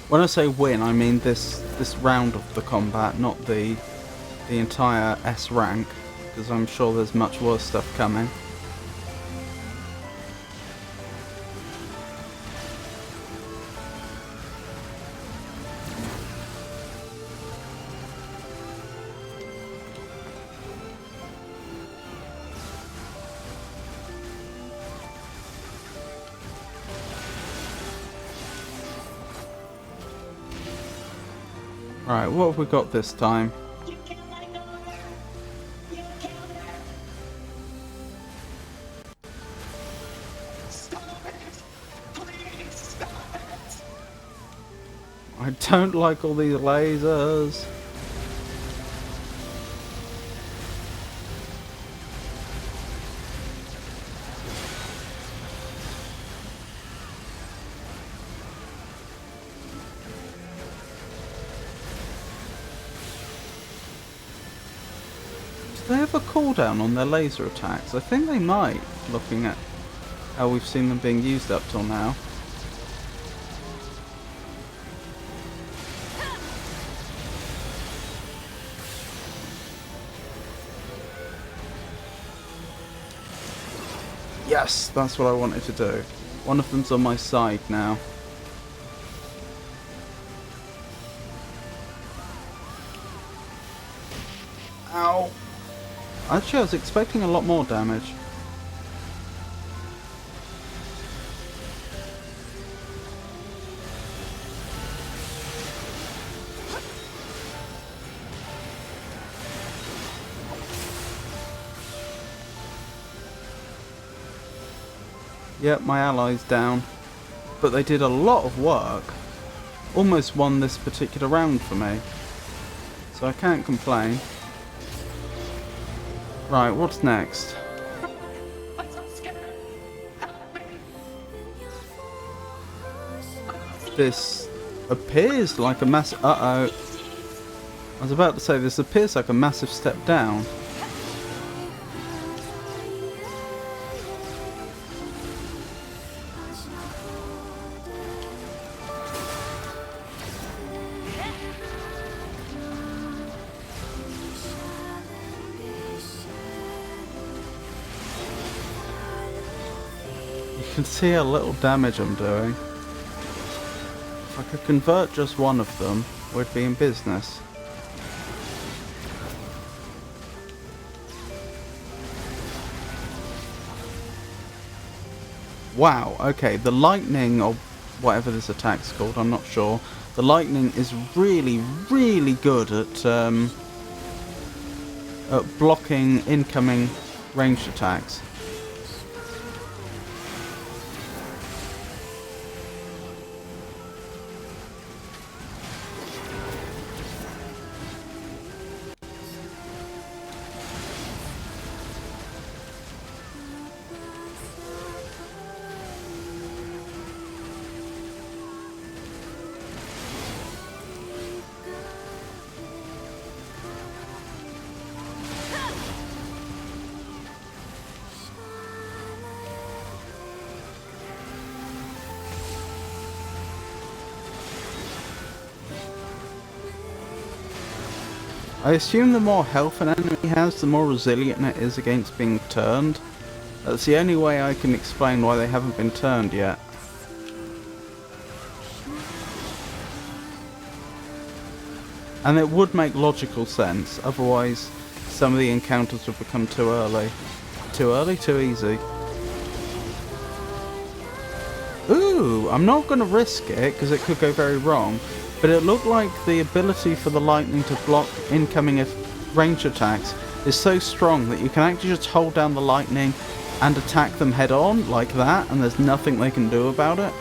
When I say win, I mean this round of the combat, not the entire S rank, because I'm sure there's much worse stuff coming. Right, what have we got this time? You can't let go of her. You killed her. Stop it. Please stop it. I don't like all these lasers. Do they have a cooldown on their laser attacks? I think they might, looking at how we've seen them being used up till now. Yes, that's what I wanted to do. One of them's on my side now. Ow! Actually, I was expecting a lot more damage. Yep, my ally's down. But they did a lot of work. Almost won this particular round for me. So I can't complain. Right, what's next? I'm so scared. Help me. This appears like a massive... Uh-oh. I was about to say, this appears like a massive step down. You can see how little damage I'm doing. If I could convert just one of them, we'd be in business. Wow, okay, the lightning, or whatever this attack's called, I'm not sure. The lightning is really, really good at blocking incoming ranged attacks. I assume the more health an enemy has, the more resilient it is against being turned. That's the only way I can explain why they haven't been turned yet. And it would make logical sense, otherwise some of the encounters would become too early. Too early, too easy. Ooh, I'm not going to risk it because it could go very wrong. But it looked like the ability for the lightning to block incoming range attacks is so strong that you can actually just hold down the lightning and attack them head on like that, and there's nothing they can do about it.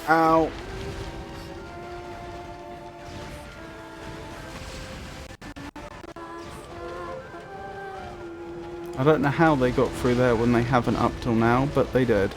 Ow. I don't know how they got through there when they haven't up till now, but they did.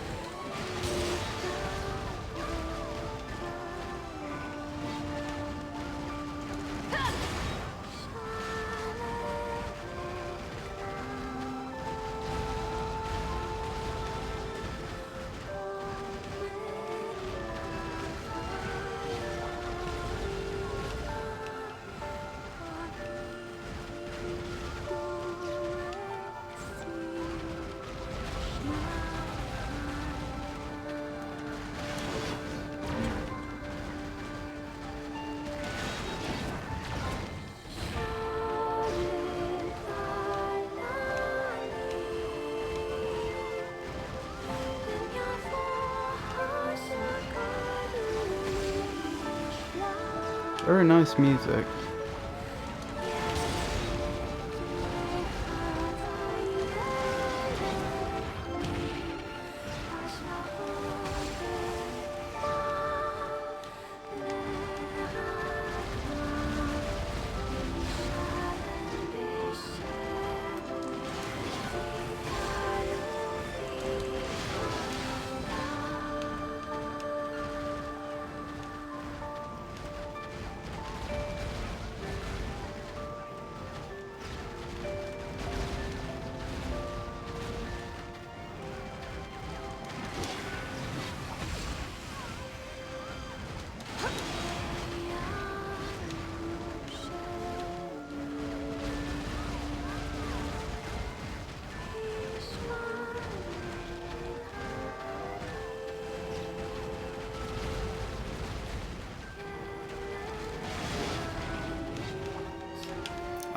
Very nice music.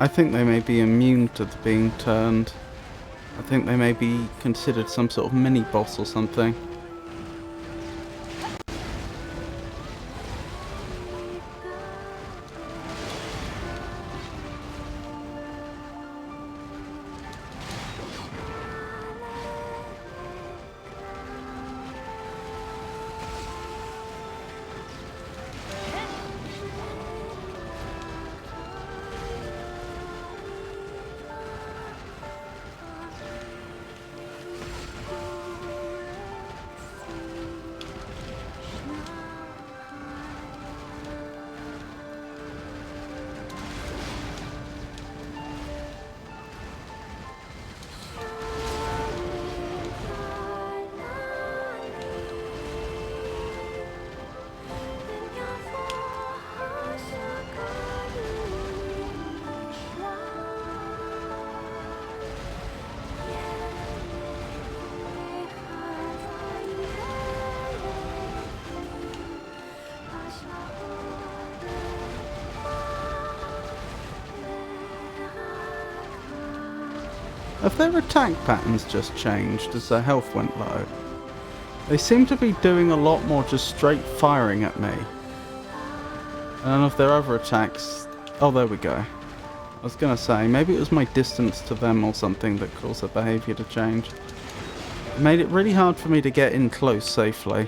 I think they may be immune to being turned. I think they may be considered some sort of mini-boss or something. Have their attack patterns just changed as their health went low? They seem to be doing a lot more just straight firing at me. And none of their other attacks... Oh, there we go. I was gonna say, maybe it was my distance to them or something that caused their behaviour to change. It made it really hard for me to get in close safely.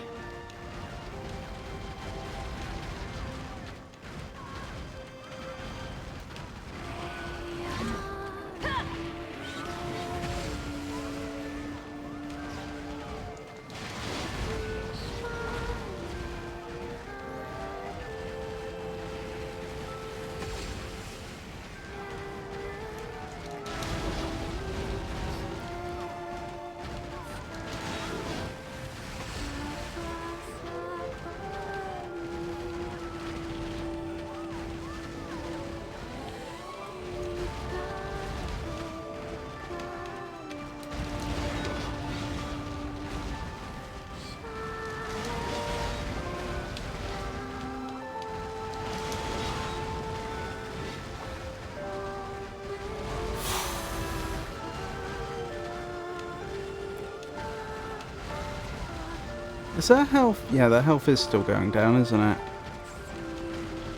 Is their health... Yeah, their health is still going down, isn't it?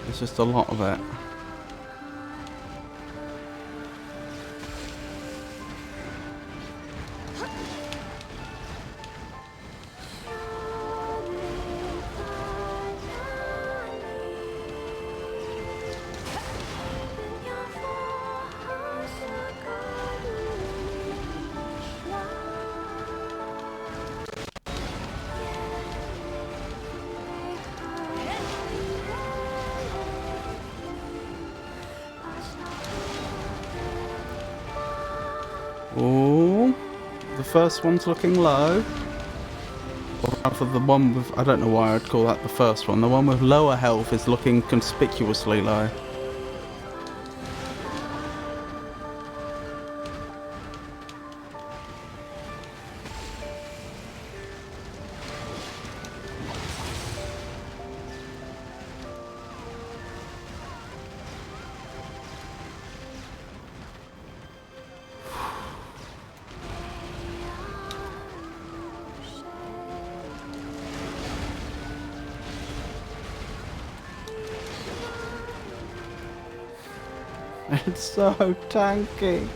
There's just a lot of it. Oh, the first one's looking low. Or rather the one with... I don't know why I'd call that the first one. The one with lower health is looking conspicuously low. It's so tanky.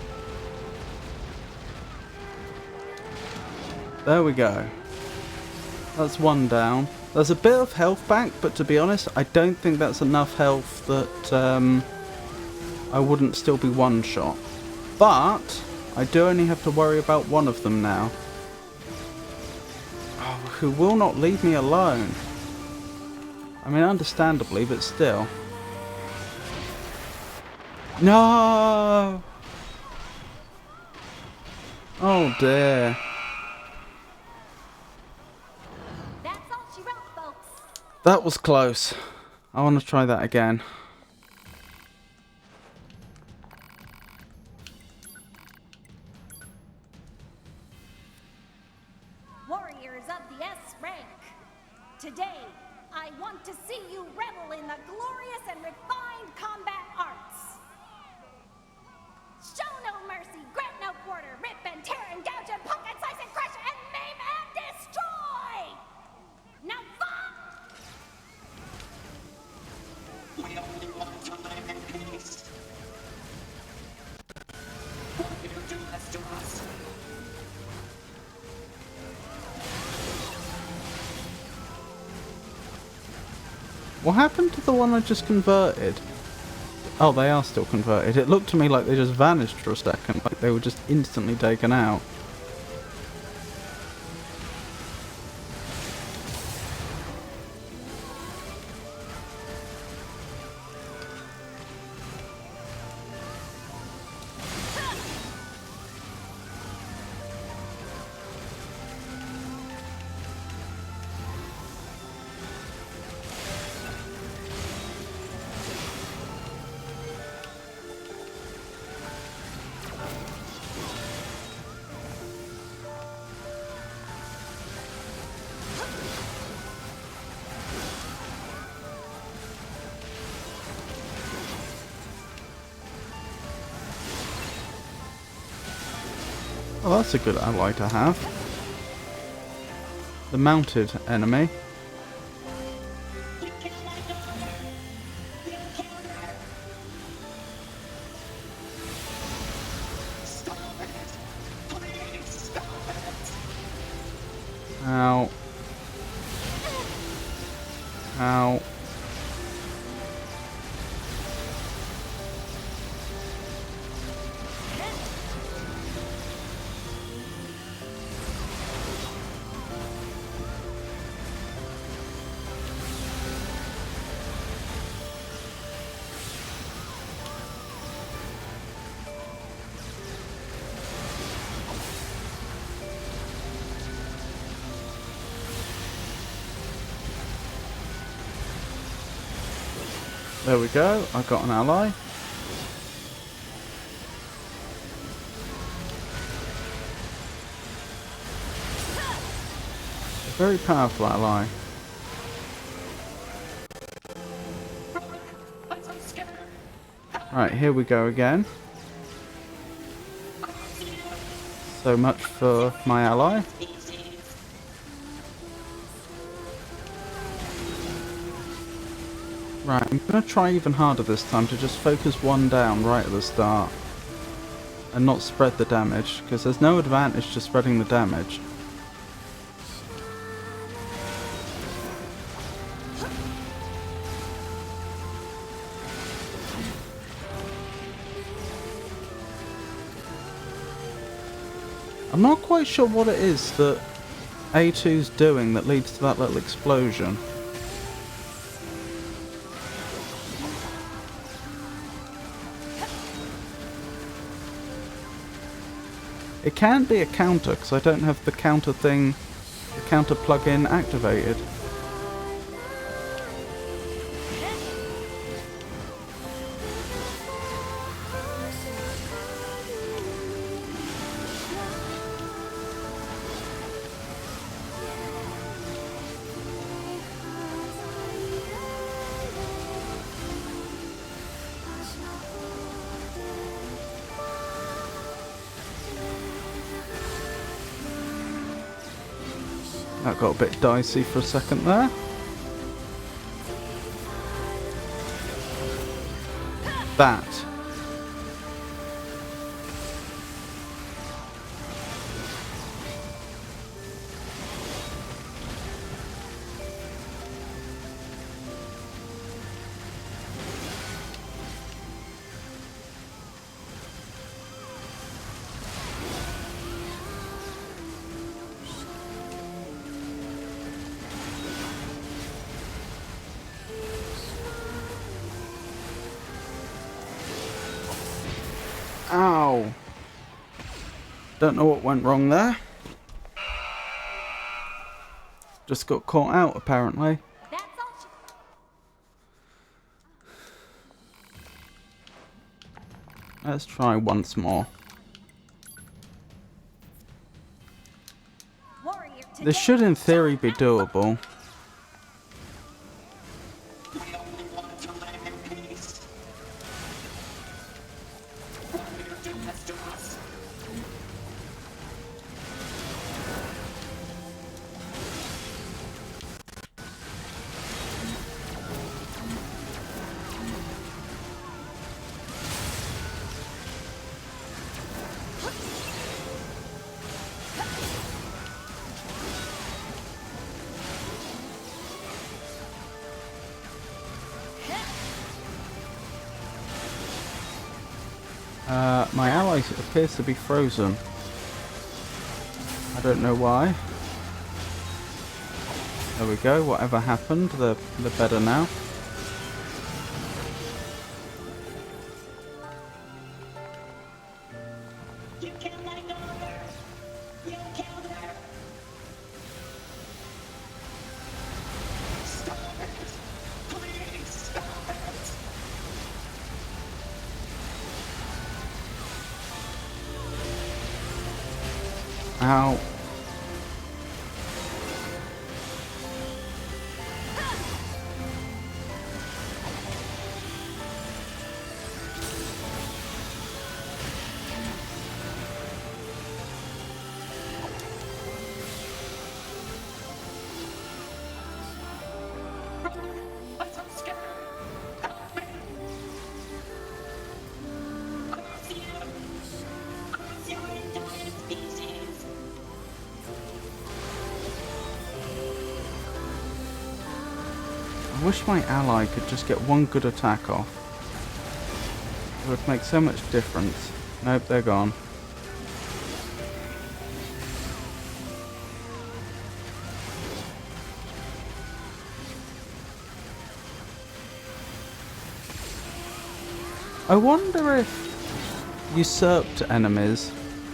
There we go. That's one down. There's a bit of health back, but to be honest, I don't think that's enough health that I wouldn't still be one shot. But I do only have to worry about one of them now. Oh, who will not leave me alone. I mean, understandably, but still. No! Oh dear. That's all she wrote, folks. That was close. I want to try that again. Warriors of the S rank. Today, I want to see you revel in the glorious and refined combat arts. Show no mercy, grant no quarter, rip and tear and gouge and poke and slice and crush and maim and destroy! Now fight! We only want time and peace. Why you do this to us? What happened to the one I just converted? Oh, they are still converted. It looked to me like they just vanished for a second, like they were just instantly taken out. Well, that's a good ally to have. The mounted enemy. You kill my daughter. You killed her. Stop it. Please stop it. Ow. Ow. There we go, I got an ally. A very powerful ally. I'm so scared. Right, here we go again. So much for my ally. Right, I'm going to try even harder this time to just focus one down right at the start. And not spread the damage, because there's no advantage to spreading the damage. I'm not quite sure what it is that A2's doing that leads to that little explosion. It can be a counter, because I don't have the counter thing, the counter plugin activated. That got a bit dicey for a second there. That Ow! Don't know what went wrong there. Just got caught out, apparently. That's all Let's try once more. warrior today. This should, in theory, be doable. We only want to live in peace. Warrior, do this to us. My ally appears to be frozen. I don't know why. There we go, whatever happened, they're better now. You killed my daughter. You killed her. Stop it. Please stop it. Ow. I'm so scared. Help me. Across you. Across your entire species. I wish my ally could just get one good attack off. It would make so much difference. Nope, they're gone. I wonder if usurped enemies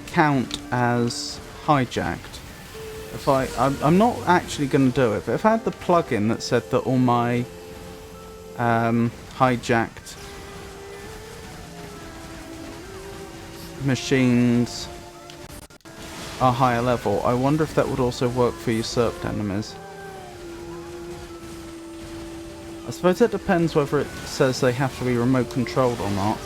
count as hijacked. If I'm not actually going to do it, but if I had the plugin that said that all my hijacked machines are higher level, I wonder if that would also work for usurped enemies. I suppose it depends whether it says they have to be remote controlled or not.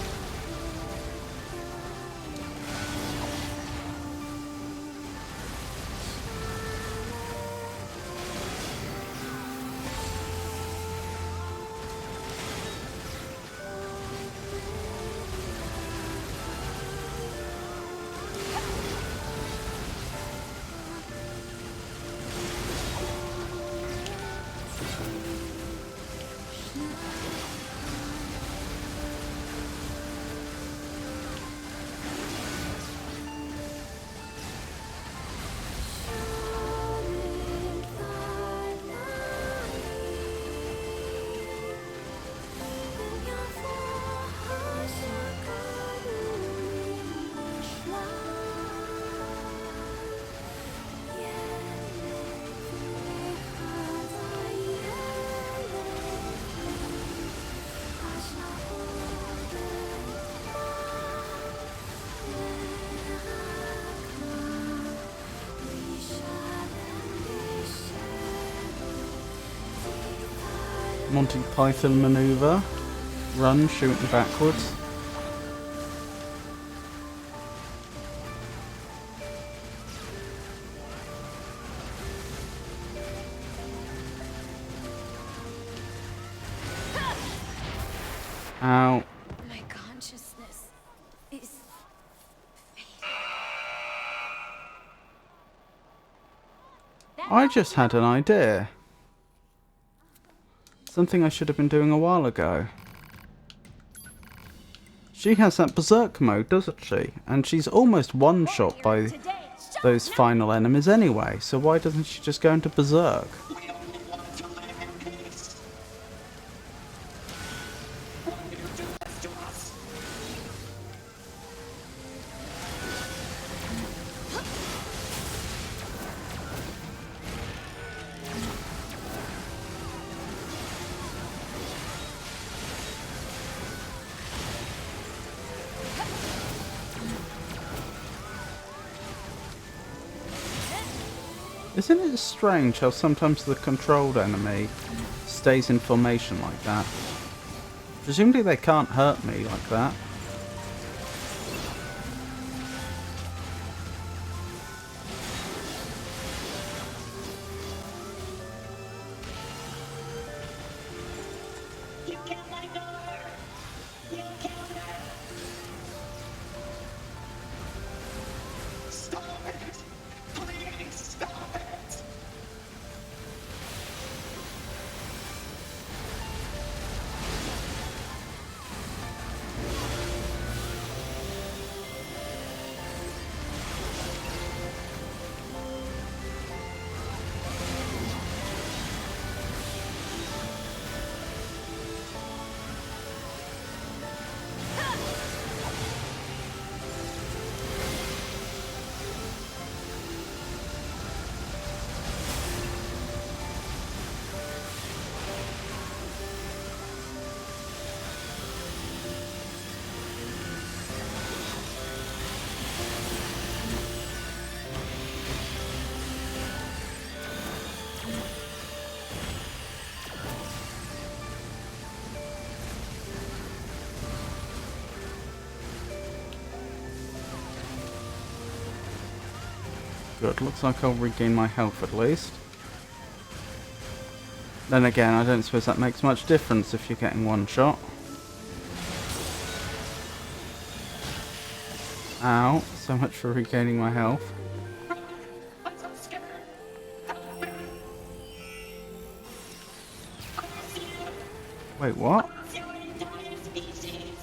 Monty Python maneuver. Run, shooting backwards. Ow. My consciousness is I just had an idea. Something I should have been doing a while ago. She has that berserk mode, doesn't she? And she's almost one-shot by those final enemies anyway, so why doesn't she just go into berserk? We only want to live in peace. Warrior, do this to us. Isn't it strange how sometimes the controlled enemy stays in formation like that? Presumably they can't hurt me like that. You killed my daughter! You killed her! Stop it! Please stop it! Good, looks like I'll regain my health at least. Then again, I don't suppose that makes much difference if you're getting one shot. Ow, so much for regaining my health. I'm so scared! Help me! I see you! Wait, what? It's your entire species!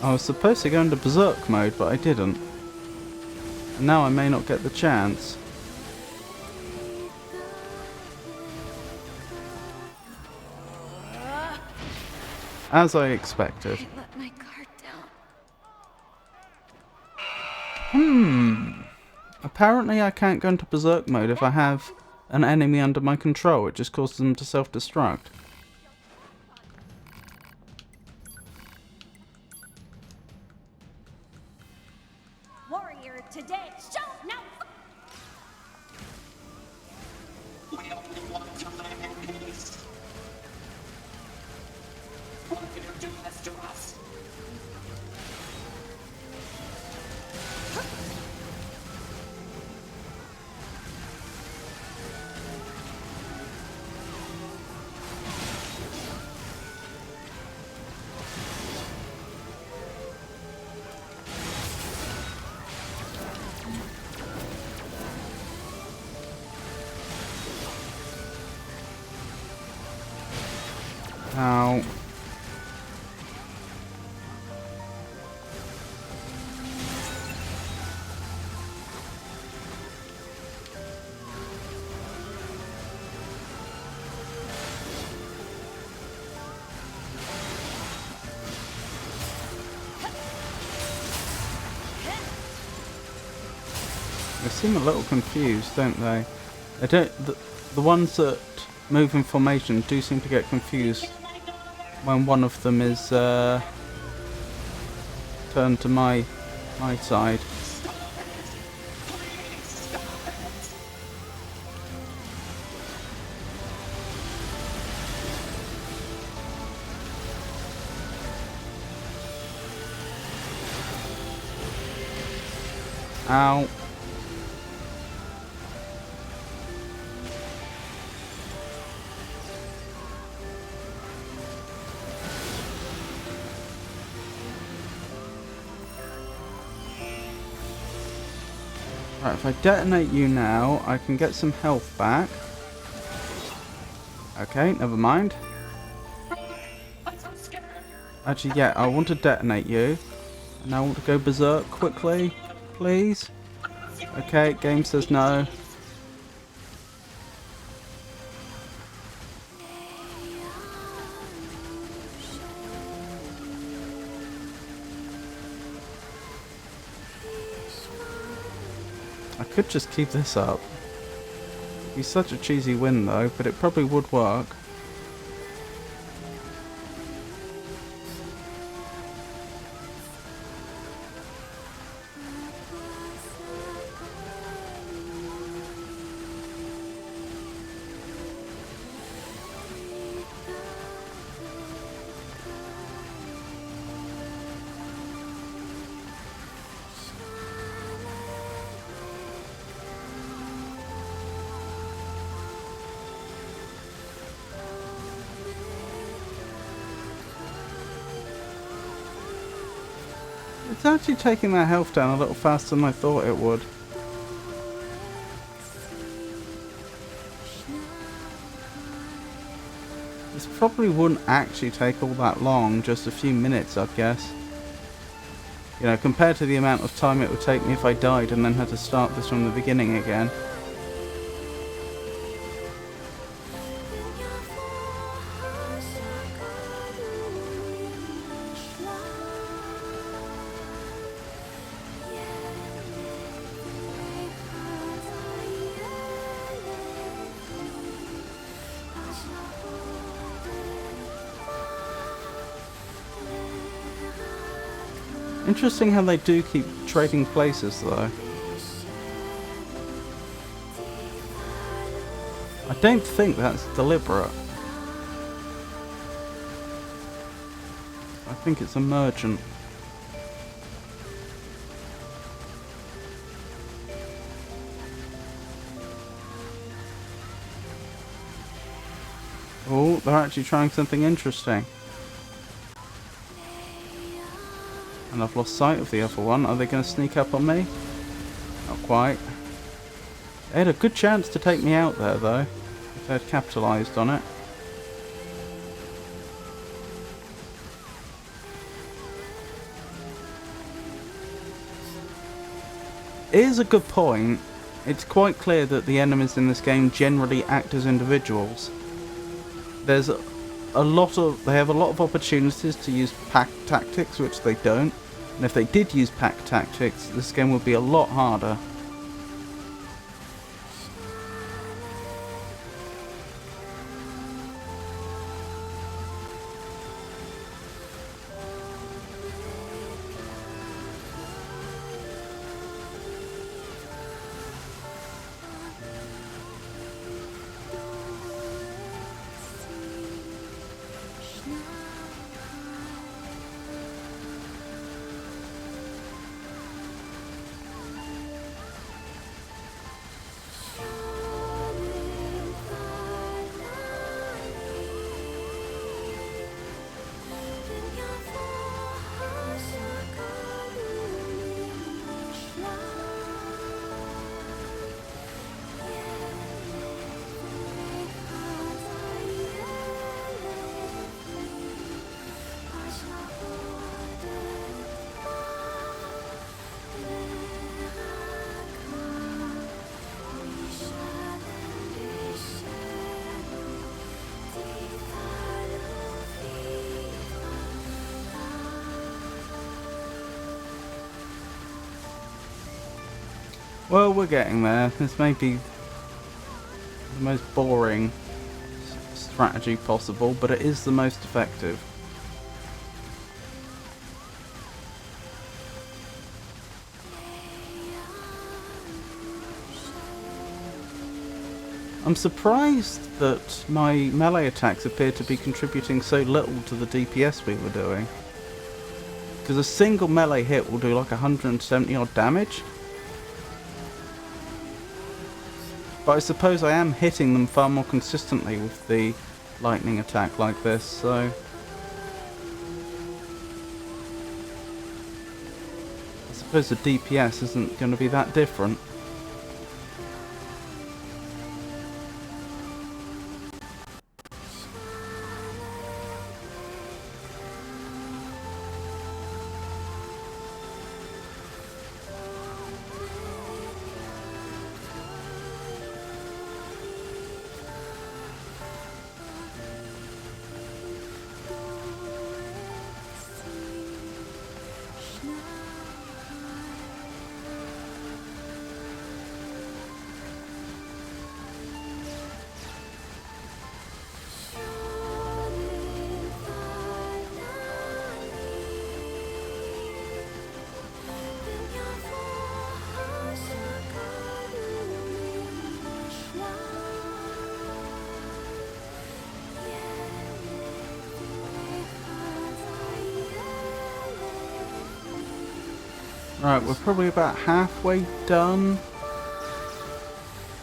I was supposed to go into berserk mode, but I didn't. And now I may not get the chance. As I expected. I let my guard down. Apparently I can't go into berserk mode if I have an enemy under my control. It just causes them to self-destruct. Warrior today. Show no. We only want to live in peace. Why did you do this to us? Ow. They seem a little confused, don't they? They don't. The ones that move in formation do seem to get confused when one of them is turned to my side. Ow. Right, if I detonate you now, I can get some health back. Okay, never mind. I'm so scared! Actually, yeah, I want to detonate you. And I want to go berserk quickly, please. Okay, game says no. I could just keep this up. It'd be such a cheesy win though, but it probably would work. It's actually taking that health down a little faster than I thought it would. This probably wouldn't actually take all that long, just a few minutes, I'd guess. You know, compared to the amount of time it would take me if I died and then had to start this from the beginning again. Interesting how they do keep trading places though. I don't think that's deliberate. I think it's emergent. Oh, they're actually trying something interesting. And I've lost sight of the other one. Are they going to sneak up on me? Not quite. They had a good chance to take me out there though, if they had capitalised on it. It is a good point. It's quite clear that the enemies in this game generally act as individuals. There's they have a lot of opportunities to use pack tactics, which they don't. And if they did use pack tactics, this game would be a lot harder. Well, we're getting there. This may be the most boring strategy possible, but it is the most effective. I'm surprised that my melee attacks appear to be contributing so little to the DPS we were doing. Because a single melee hit will do like 170 odd damage. But I suppose I am hitting them far more consistently with the lightning attack like this, so... I suppose the DPS isn't going to be that different. Right, we're probably about halfway done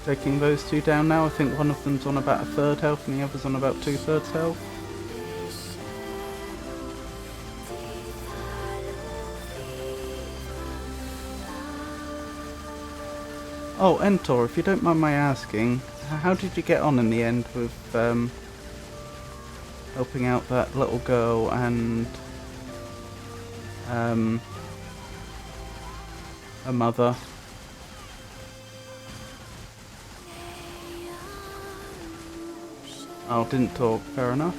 taking those two down now. I think one of them's on about 1/3 health and the other's on about 2/3 health. Oh, Entor, if you don't mind my asking, how did you get on in the end with helping out that little girl and her mother? Oh, didn't talk. Fair enough.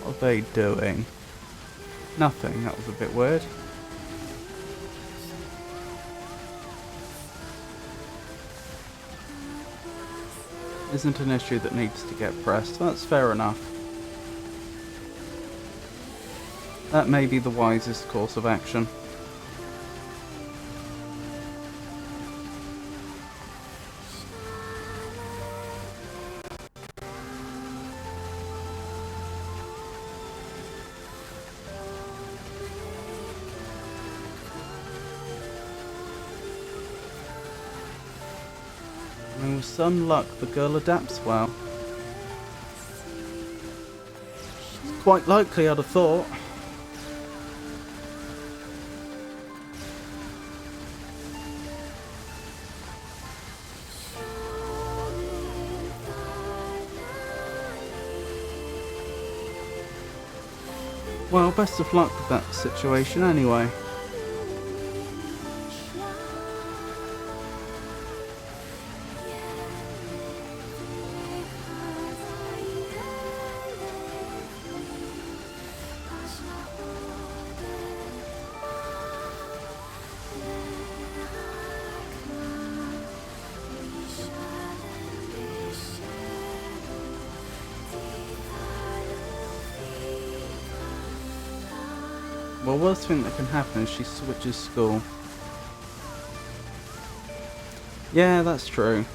What are they doing? Nothing. That was a bit weird. Isn't an issue that needs to get pressed. That's fair enough. That may be the wisest course of action. And with some luck, the girl adapts well. It's quite likely, I'd have thought. Well, best of luck with that situation anyway. Well, worst thing that can happen is she switches school. Yeah, that's true.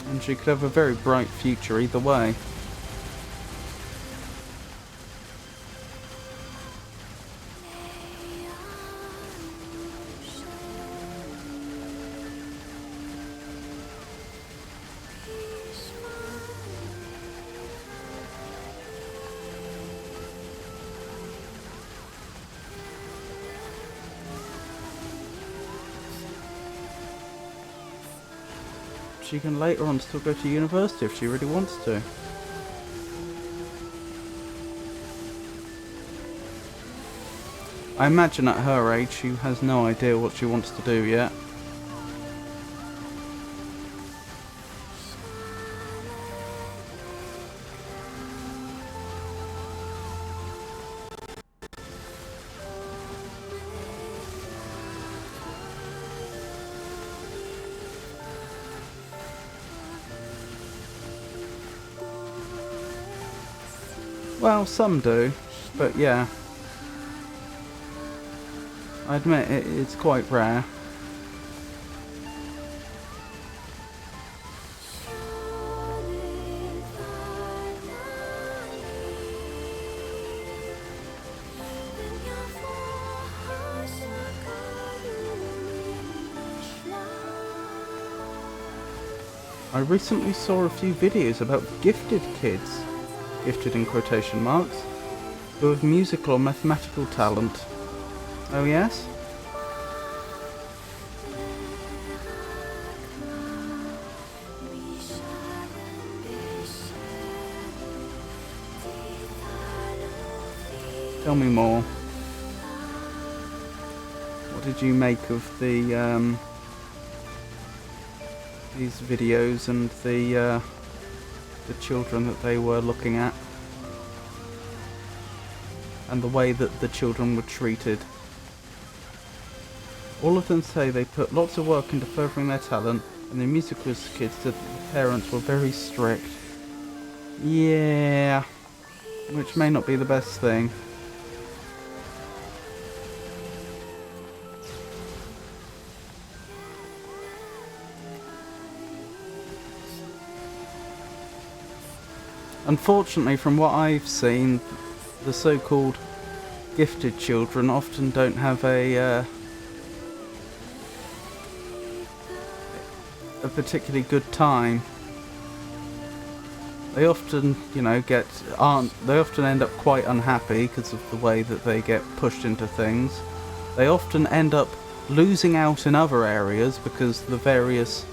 And she could have a very bright future either way. She can later on still go to university if she really wants to. I imagine at her age she has no idea what she wants to do yet. Well, some do, but yeah. I admit it's quite rare. I recently saw a few videos about gifted kids, gifted in quotation marks, who have musical or mathematical talent. Oh yes? Tell me more. What did you make of the these videos and the children that they were looking at, and the way that the children were treated? All of them say they put lots of work into furthering their talent, and the musical kids said that the parents were very strict. Yeah, which may not be the best thing. Unfortunately, from what I've seen, the so-called gifted children often don't have a particularly good time. they often, you know, they often end up quite unhappy because of the way that they get pushed into things. They often end up losing out in other areas because the various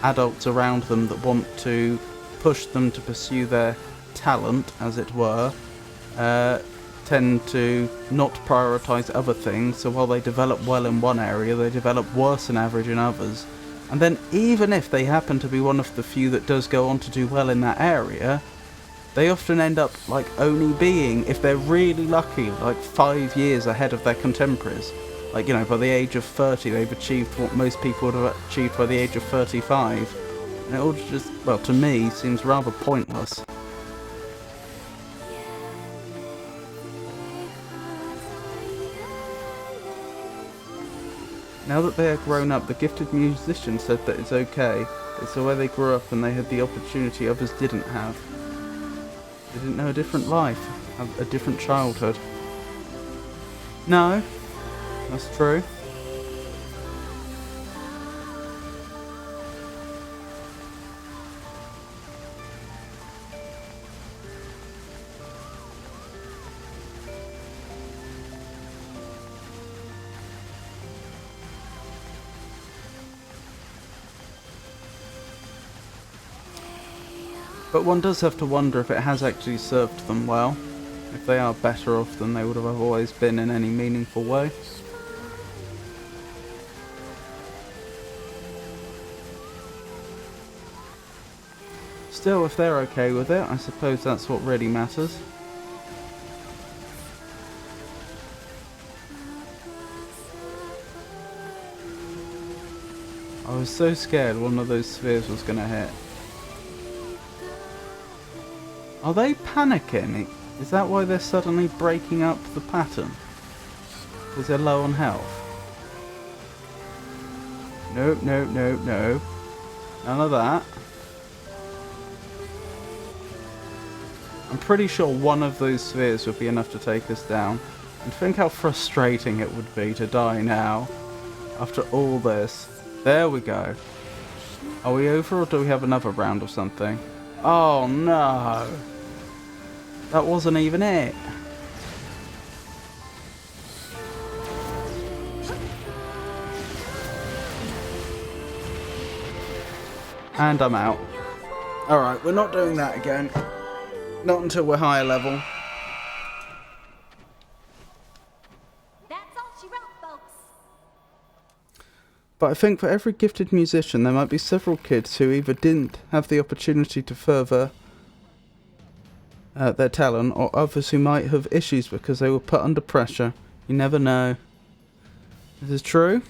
adults around them that want to push them to pursue their talent, as it were, tend to not prioritise other things, so while they develop well in one area, they develop worse than average in others. And then even if they happen to be one of the few that does go on to do well in that area, they often end up like only being, if they're really lucky, like 5 years ahead of their contemporaries. Like, you know, by the age of 30 they've achieved what most people would have achieved by the age of 35. And it all just, well, to me, seems rather pointless. Now that they are grown up, the gifted musician said that it's okay. It's the way they grew up and they had the opportunity others didn't have. They didn't know a different life, have a different childhood. No, that's true. But one does have to wonder if it has actually served them well, if they are better off than they would have otherwise been in any meaningful way. Still, if they're okay with it, I suppose that's what really matters. I was so scared one of those spheres was going to hit. Are they panicking? Is that why they're suddenly breaking up the pattern? Because they're low on health? Nope, nope, nope, no. None of that. I'm pretty sure one of those spheres would be enough to take us down. And think how frustrating it would be to die now. After all this. There we go. Are we over or do we have another round or something? Oh no! That wasn't even it. And I'm out. Alright, we're not doing that again. Not until we're higher level. That's all she wrote, folks. But I think for every gifted musician there might be several kids who either didn't have the opportunity to further their talent, or others who might have issues because they were put under pressure. You never know. This is true.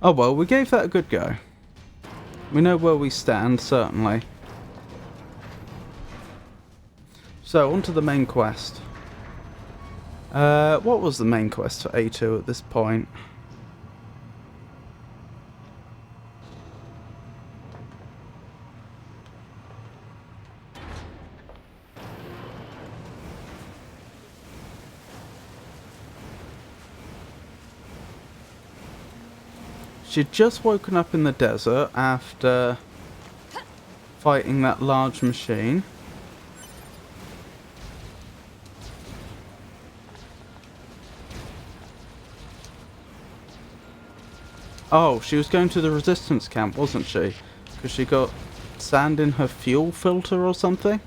Oh well, we gave that a good go. We know where we stand, certainly. So, on to the main quest. What was the main quest for A2 at this point? She'd just woken up in the desert after fighting that large machine. Oh, she was going to the resistance camp, wasn't she? Because she got sand in her fuel filter or something?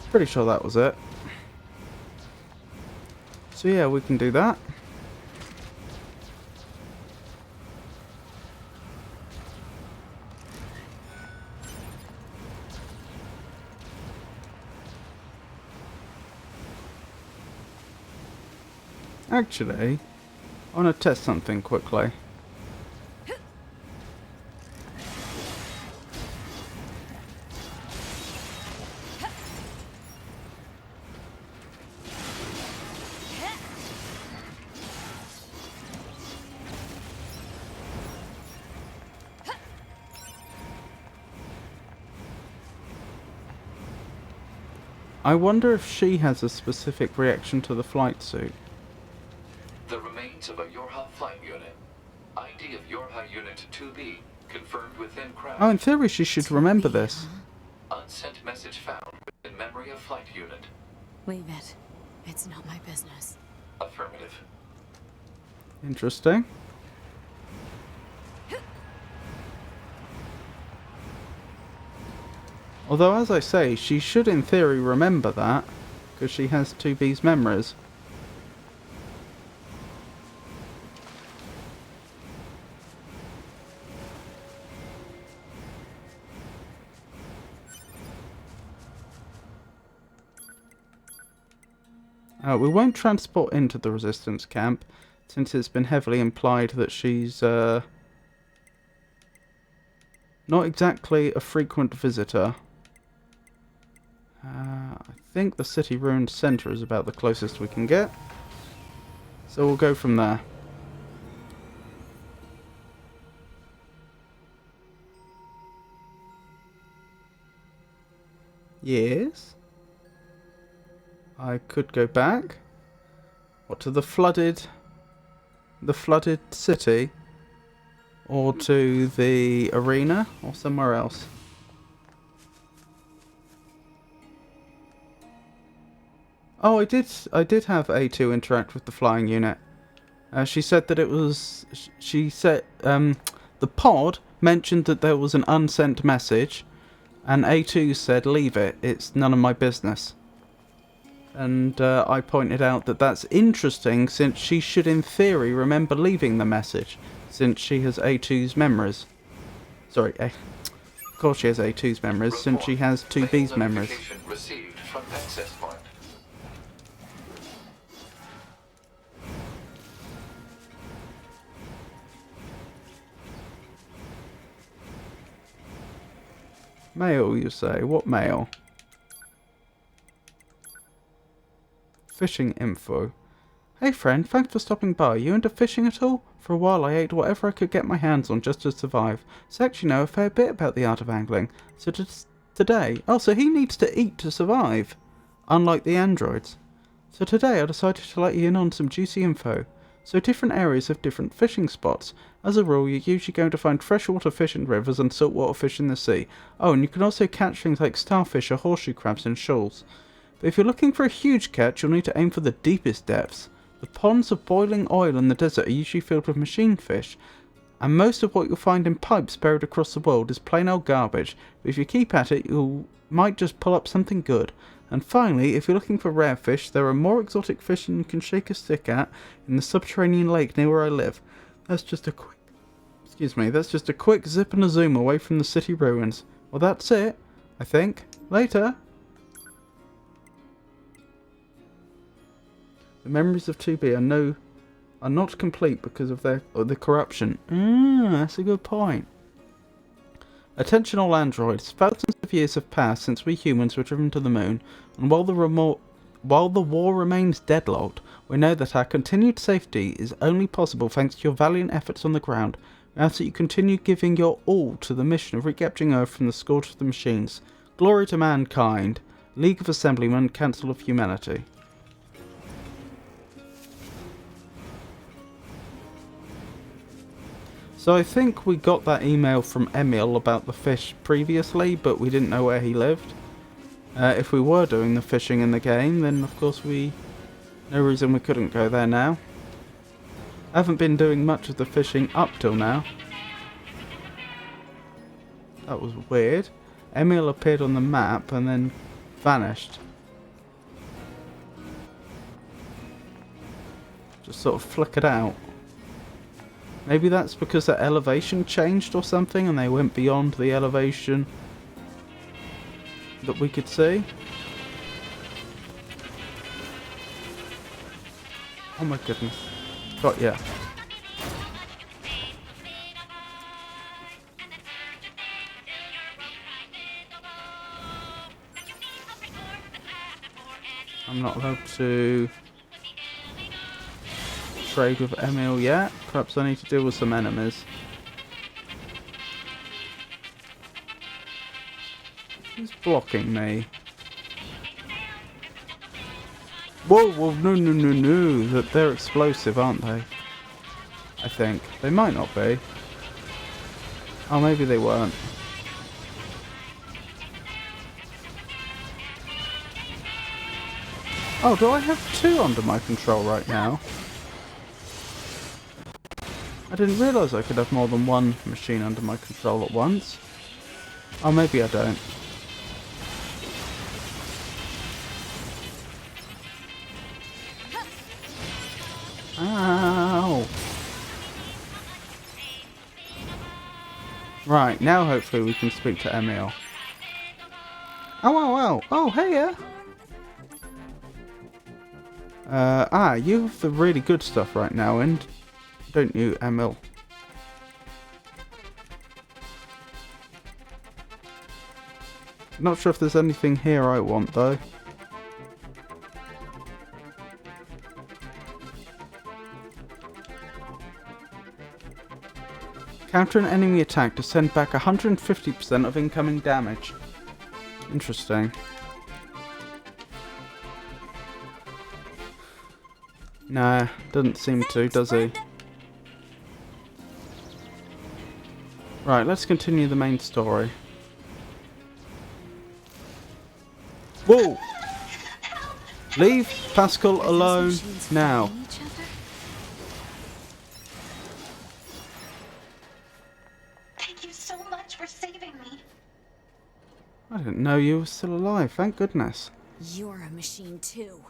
Pretty sure that was it. So yeah, we can do that. Actually, I want to test something quickly. I wonder if she has a specific reaction to the flight suit. The remains of a Yorha flight unit. ID of Yorha Unit 2B, Confirmed within craft. Oh, in theory she should remember this. Unsent message found within memory of flight unit. Leave it. It's not my business. Affirmative. Interesting. Although, as I say, she should in theory remember that, because she has 2B's memories. We won't transport into the resistance camp, since it's been heavily implied that she's not exactly a frequent visitor. I think the city ruined centre is about the closest we can get, so we'll go from there. Yes. I could go back. What, to the flooded city? Or to the arena? Or somewhere else? Oh, I did have A2 interact with the flying unit. She said that it was... She said... the pod mentioned that there was an unsent message. And A2 said, leave it. It's none of my business. And I pointed out that that's interesting, since she should in theory remember leaving the message, since she has A2's memories. Sorry, of course she has A2's memories, since she has 2B's memories. Received from access point. Mail, you say? What mail? Fishing info. Hey friend, thanks for stopping by. You into fishing at all? For a while I ate whatever I could get my hands on just to survive. So I actually know a fair bit about the art of angling. So today... Oh, so he needs to eat to survive. Unlike the androids. So today I decided to let you in on some juicy info. So different areas have different fishing spots. As a rule, you're usually going to find freshwater fish in rivers and saltwater fish in the sea. Oh, and you can also catch things like starfish or horseshoe crabs in shoals. But if you're looking for a huge catch, you'll need to aim for the deepest depths. The ponds of boiling oil in the desert are usually filled with machine fish, and most of what you'll find in pipes buried across the world is plain old garbage, but if you keep at it, you might just pull up something good. And finally, if you're looking for rare fish, there are more exotic fish than you can shake a stick at in the subterranean lake near where I live. That's just a quick zip and a zoom away from the city ruins. Well, that's it, I think. Later. The memories of 2B are not complete because of the corruption. That's a good point. Attention all androids. Thousands of years have passed since we humans were driven to the moon, and while the war remains deadlocked, we know that our continued safety is only possible thanks to your valiant efforts on the ground. We ask that you continue giving your all to the mission of recapturing Earth from the scourge of the machines. Glory to mankind. League of Assemblymen, Council of Humanity. So I think we got that email from Emil about the fish previously, but we didn't know where he lived. If we were doing the fishing in the game, then of course no reason we couldn't go there now. I haven't been doing much of the fishing up till now. That was weird. Emil appeared on the map and then vanished. Just sort of flickered out. Maybe that's because their elevation changed or something and they went beyond the elevation that we could see. Oh my goodness. Got ya. I'm not allowed to trade with Emil yet. Perhaps I need to deal with some enemies. Who's blocking me? Whoa, whoa, no. That they're explosive, aren't they? I think. They might not be. Oh, maybe they weren't. Oh, do I have 2 under my control right now? I didn't realise I could have more than 1 machine under my control at once. Oh, maybe I don't. Ow! Right, now hopefully we can speak to Emil. Oh, wow, wow. Oh, hey, yeah. You have the really good stuff right now, and don't you, Emil? Not sure if there's anything here I want, though. Counter an enemy attack to send back 150% of incoming damage. Interesting. Nah, doesn't seem to, does he? Right, let's continue the main story. Whoa! Leave Pascal alone now. Thank you so much for saving me. I didn't know you were still alive, thank goodness. You're a machine too.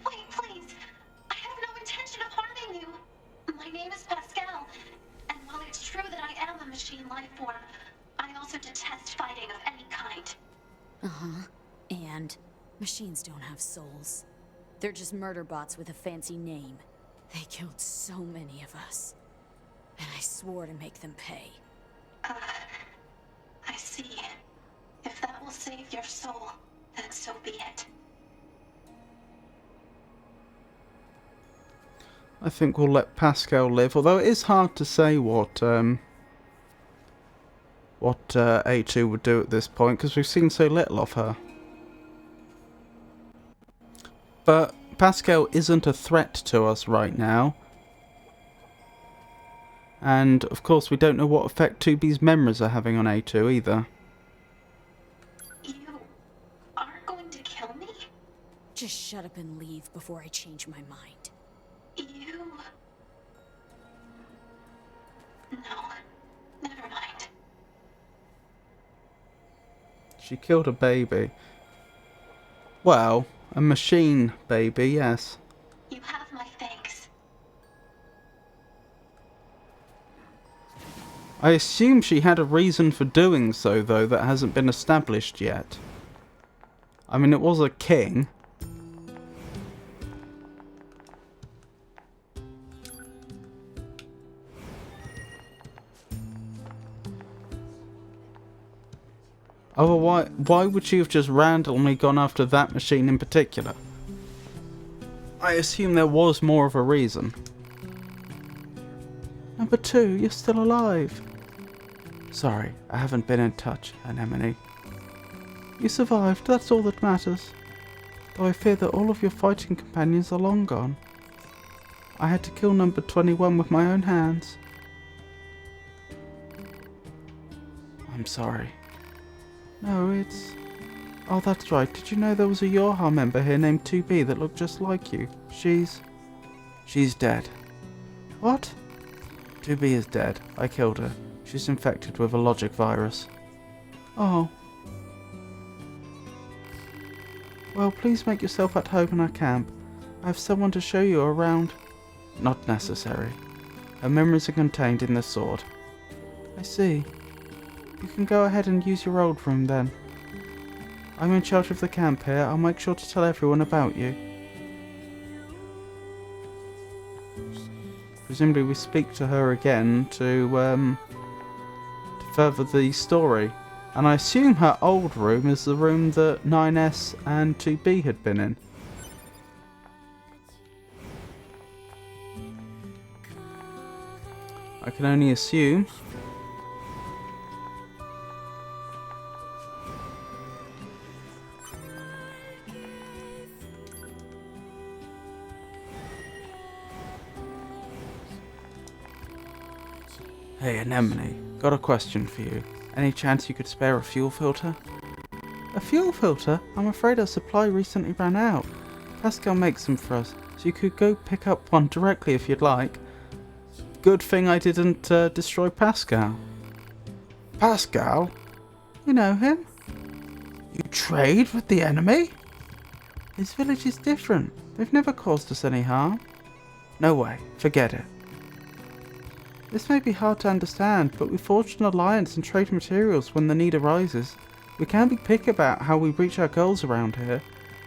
Wait, please. I have no intention of harming you. My name is Pascal, and while it's true that I am a machine life form, I also detest fighting of any kind. Uh-huh. And machines don't have souls. They're just murder bots with a fancy name. They killed so many of us. And I swore to make them pay. I see. If that will save your soul, then so be it. I think we'll let Pascal live, although it is hard to say what A2 would do at this point, because we've seen so little of her. But Pascal isn't a threat to us right now. And, of course, we don't know what effect 2B's memories are having on A2 either. You aren't going to kill me? Just shut up and leave before I change my mind. You... No, never mind. She killed a baby. Well, a machine baby, yes. You have my thanks. I assume she had a reason for doing so, though, that hasn't been established yet. I mean, it was a king. Oh, why would she have just randomly gone after that machine in particular? I assume there was more of a reason. Number 2, you're still alive. Sorry, I haven't been in touch, Anemone. You survived, that's all that matters. Though I fear that all of your fighting companions are long gone. I had to kill number 21 with my own hands. I'm sorry. No, it's... Oh, that's right. Did you know there was a Yorha member here named 2B that looked just like you? She's dead. What? 2B is dead. I killed her. She's infected with a logic virus. Oh. Well, please make yourself at home in our camp. I have someone to show you around. Not necessary. Her memories are contained in the sword. I see. You can go ahead and use your old room then. I'm in charge of the camp here. I'll make sure to tell everyone about you. Presumably we speak to her again to further the story. And I assume her old room is the room that 9S and 2B had been in. I can only assume. Hey, Anemone. Got a question for you. Any chance you could spare a fuel filter? A fuel filter? I'm afraid our supply recently ran out. Pascal makes them for us, so you could go pick up one directly if you'd like. Good thing I didn't destroy Pascal. Pascal? You know him? You trade with the enemy? His village is different. They've never caused us any harm. No way. Forget it. This may be hard to understand, but we forged an alliance and trade materials when the need arises. We can be picky about how we reach our goals around here.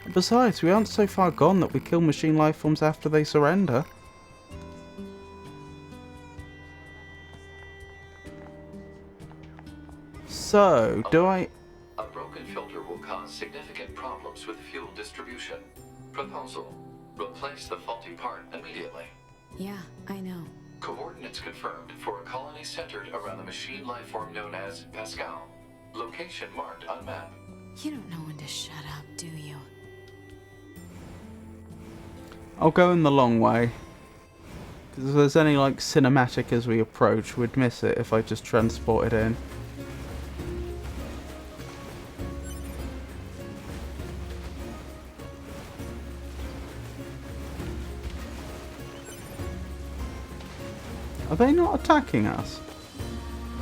And besides, we aren't so far gone that we kill machine lifeforms after they surrender. So, do I... A broken filter will cause significant problems with fuel distribution. Proposal. Replace the faulty part immediately. Yeah, I know. Coordinates confirmed for a colony centered around the machine lifeform known as Pascal. Location marked on map. You don't know when to shut up, do you? I'll go in the long way. Because if there's any like cinematic as we approach, we'd miss it if I just transported in. Are they not attacking us?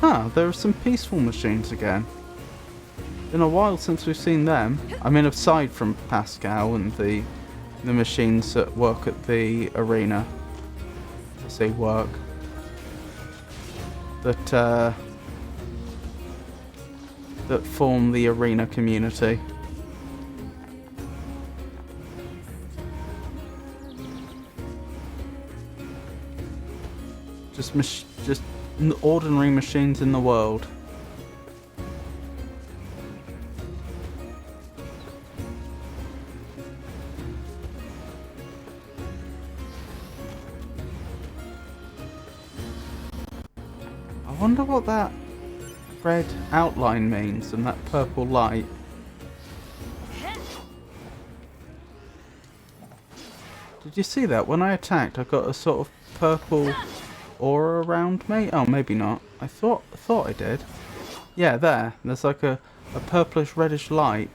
Huh, there are some peaceful machines again. Been a while since we've seen them. I mean, aside from Pascal and the machines that work at the arena. I say work. That form the arena community. Just ordinary machines in the world. I wonder what that red outline means and that purple light. Did you see that? When I attacked, I got a sort of purple aura around me. Oh, maybe not. I thought I did. Yeah, there. There's like a purplish reddish light.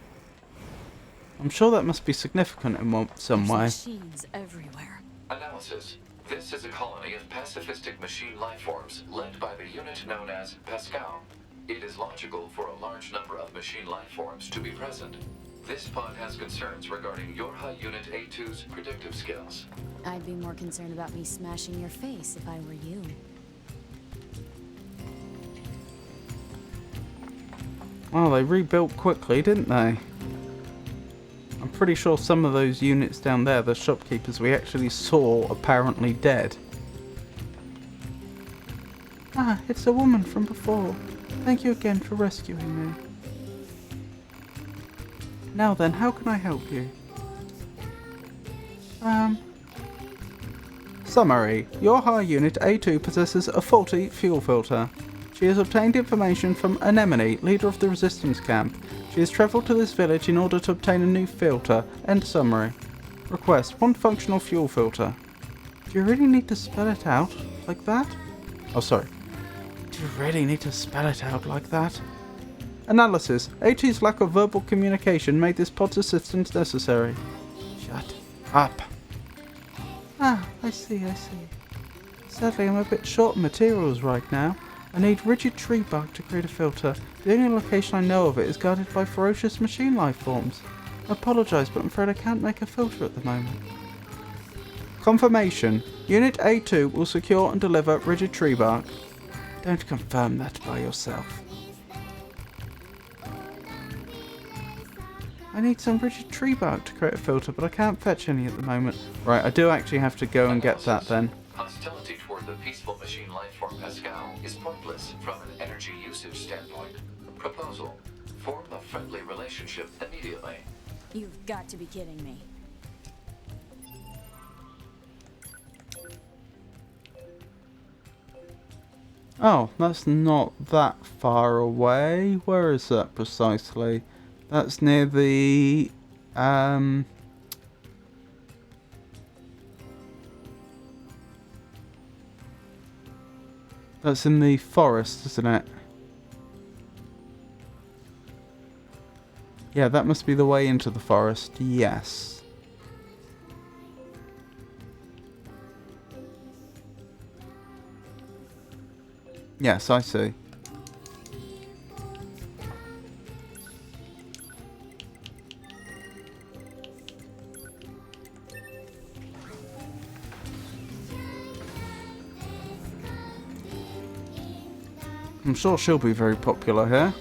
I'm sure that must be significant in some way. Machines everywhere. Analysis. This is a colony of pacifistic machine lifeforms led by the unit known as Pascal. It is logical for a large number of machine lifeforms to be present. This pod has concerns regarding your high unit A2's predictive skills. I'd be more concerned about me smashing your face if I were you. Well, they rebuilt quickly, didn't they? I'm pretty sure some of those units down there, the shopkeepers we actually saw, apparently dead. Ah, it's a woman from before. Thank you again for rescuing me. Now then, how can I help you? Summary. Your high unit A2 possesses a faulty fuel filter. She has obtained information from Anemone, leader of the resistance camp. She has travelled to this village in order to obtain a new filter. End summary. Request 1 functional fuel filter. Do you really need to spell it out like that? Oh, sorry. Do you really need to spell it out like that? Analysis. A2's lack of verbal communication made this pod's assistance necessary. Shut up. Ah, I see. Sadly, I'm a bit short on materials right now. I need rigid tree bark to create a filter. The only location I know of it is guarded by ferocious machine life forms. I apologise, but I'm afraid I can't make a filter at the moment. Confirmation. Unit A2 will secure and deliver rigid tree bark. Don't confirm that by yourself. I need some rigid tree bark to create a filter, but I can't fetch any at the moment. Right, I do actually have to go and get that then. Hostility toward the peaceful machine lifeform Pascal is pointless from an energy usage standpoint. Proposal. Form a friendly relationship immediately. You've got to be kidding me. Oh, that's not that far away. Where is that precisely? That's near the That's in the forest, isn't it? Yeah, that must be the way into the forest. Yes. Yes, I see. I'm sure she'll be very popular here.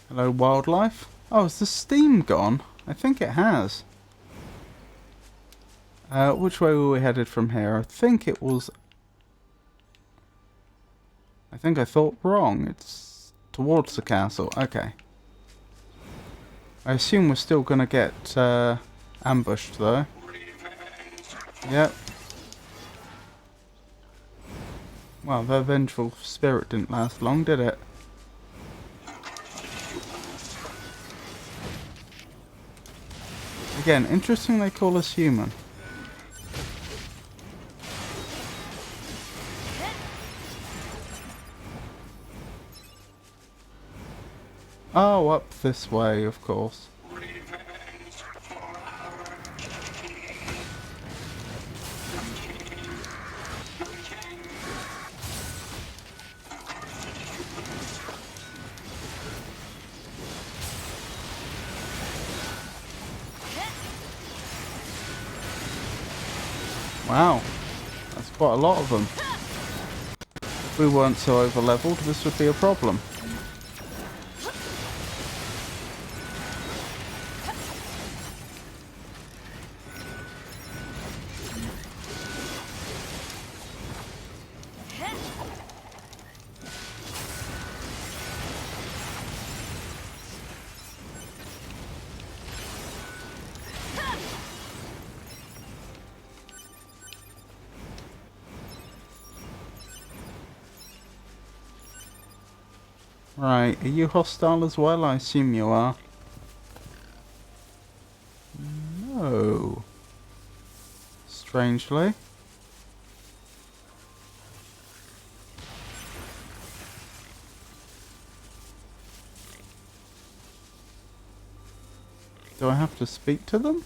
Hello, wildlife. Oh, is the steam gone? I think it has. Which way were we headed from here? I think it was... I think I thought wrong. It's towards the castle. Okay. I assume we're still going to get ambushed, though. Yep. Well, their vengeful spirit didn't last long, did it? Again, interesting they call us human. Oh, up this way, of course. Wow, that's quite a lot of them. If we weren't so over-leveled, this would be a problem. Right, are you hostile as well? I assume you are. No. Strangely. Do I have to speak to them?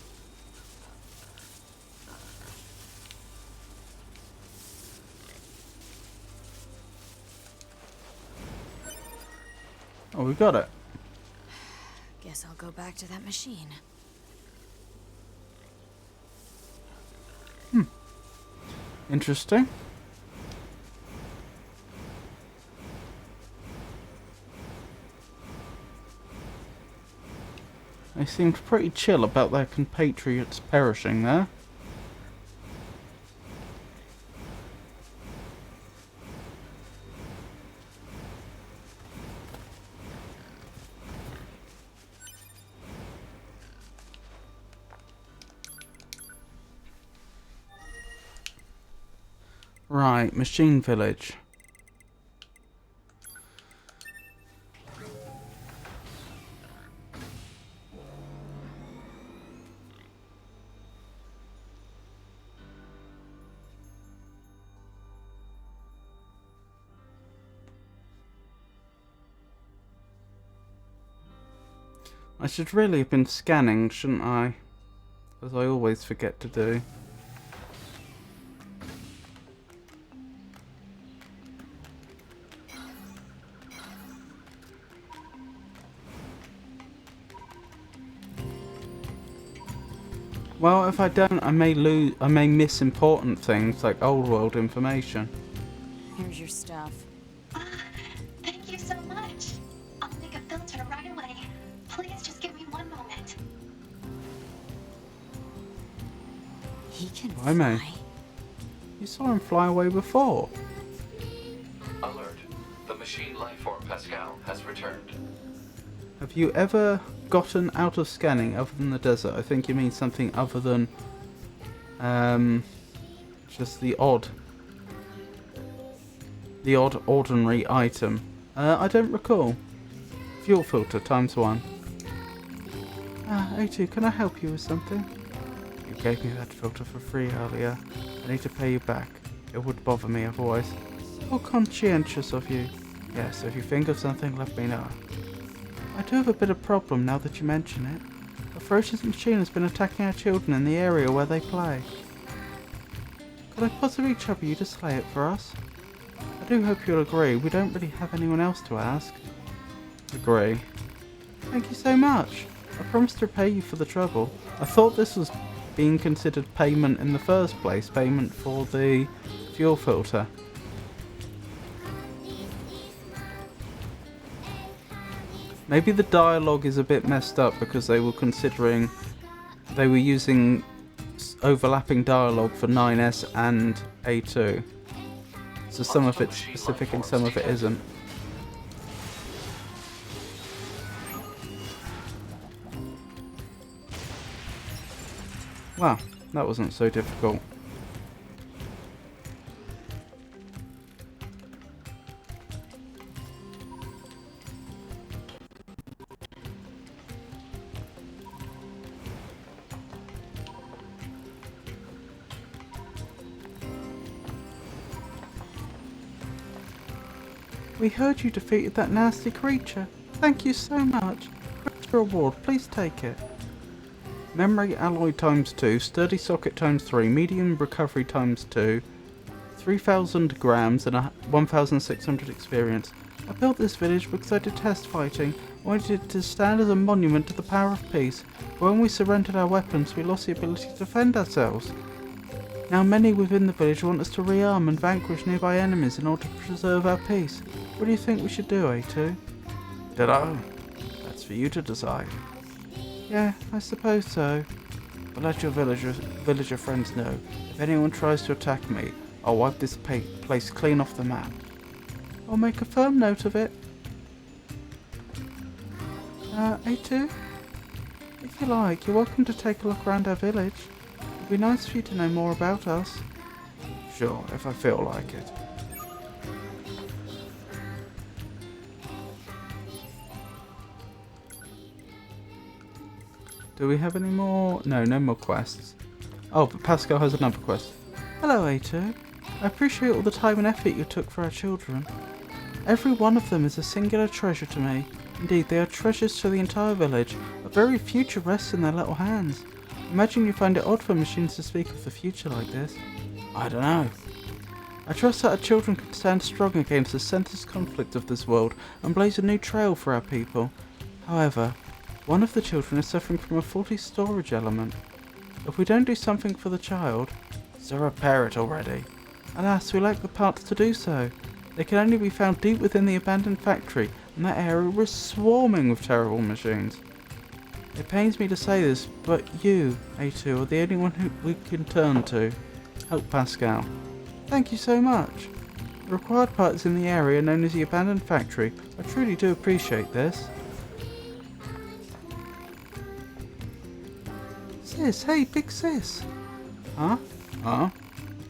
Oh, we got it. Guess I'll go back to that machine. Interesting. They seemed pretty chill about their compatriots perishing there. Right, Machine Village. I should really have been scanning, shouldn't I? As I always forget to do. Well, if I don't, I may miss important things like old world information. Here's your stuff. Thank you so much. I'll make a filter right away. Please just give me one moment. He can I may. fly. You saw him fly away before. Alert. The machine lifeform Pascal has returned. Have you ever gotten out of scanning other than the desert? I think you mean something other than just the odd ordinary item. I don't recall. Fuel filter ×1. A2, can I help you with something? You gave me that filter for free earlier. I need to pay you back. It would bother me otherwise. So conscientious of you. Yes, if you think of something, let me know. I do have a bit of problem now that you mention it. A ferocious machine has been attacking our children in the area where they play. Could I possibly trouble you to slay it for us? I do hope you'll agree. We don't really have anyone else to ask. Agree. Thank you so much. I promise to repay you for the trouble. I thought this was being considered payment in the first place. Payment for the fuel filter. Maybe the dialogue is a bit messed up because they were using overlapping dialogue for 9S and A2. So some of it's specific and some of it isn't. Wow, that wasn't so difficult. We heard you defeated that nasty creature. Thank you so much. Here's your reward. Please take it. Memory alloy ×2, sturdy socket ×3, medium recovery ×2, 3,000 grams and 1,600 experience. I built this village because I detest fighting. I wanted it to stand as a monument to the power of peace. But when we surrendered our weapons, we lost the ability to defend ourselves. Now many within the village want us to rearm and vanquish nearby enemies in order to preserve our peace. What do you think we should do, A2? Dunno. That's for you to decide. Yeah, I suppose so. But let your villager friends know. If anyone tries to attack me, I'll wipe this place clean off the map. I'll make a firm note of it. A2? If you like, you're welcome to take a look around our village. It'd be nice for you to know more about us. Sure, if I feel like it. Do we have any more? No, no more quests. Oh, but Pascal has another quest. Hello, A2. I appreciate all the time and effort you took for our children. Every one of them is a singular treasure to me. Indeed, they are treasures to the entire village. A very future rests in their little hands. Imagine you find it odd for machines to speak of the future like this. I don't know. I trust that our children can stand strong against the senseless conflict of this world and blaze a new trail for our people. However, one of the children is suffering from a faulty storage element. If we don't do something for the child, so repair it already. Alas, we lack the parts to do so. They can only be found deep within the abandoned factory, and that area was swarming with terrible machines. It pains me to say this, but you, A2, are the only one who we can turn to. Help Pascal. Thank you so much. The required part is in the area known as the abandoned factory. I truly do appreciate this. Sis, hey, big sis. Huh? Huh?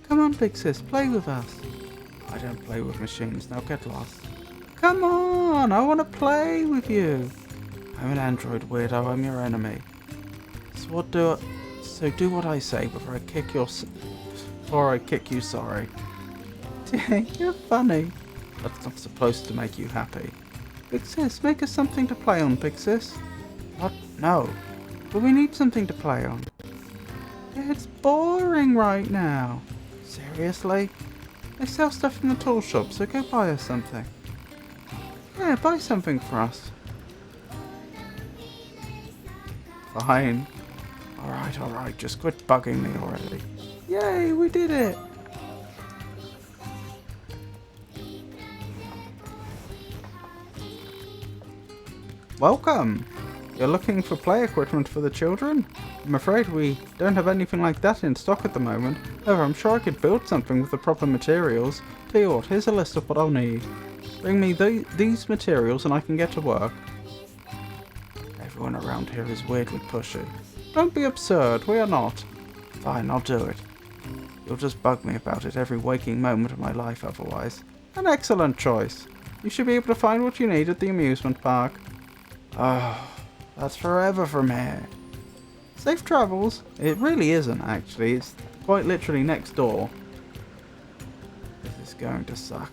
Come on, big sis, play with us. I don't play with machines, now get lost. Come on, I want to play with you. I'm an android weirdo, I'm your enemy. So do what I say before I kick you, sorry. You're funny. That's not supposed to make you happy. Big sis, make us something to play on, big sis. What? No. But we need something to play on. It's boring right now. Seriously? They sell stuff in the tool shop, so go buy us something. Yeah, buy something for us. Fine. Alright, just quit bugging me already. Yay, we did it! Welcome! You're looking for play equipment for the children? I'm afraid we don't have anything like that in stock at the moment. However, I'm sure I could build something with the proper materials. Tell you what, here's a list of what I'll need. Bring me these materials and I can get to work. Everyone around here is weirdly pushy. Don't be absurd, we are not. Fine, I'll do it. You'll just bug me about it every waking moment of my life otherwise. An excellent choice. You should be able to find what you need at the amusement park. Oh, that's forever from here. Safe travels? It really isn't, actually. It's quite literally next door. This is going to suck.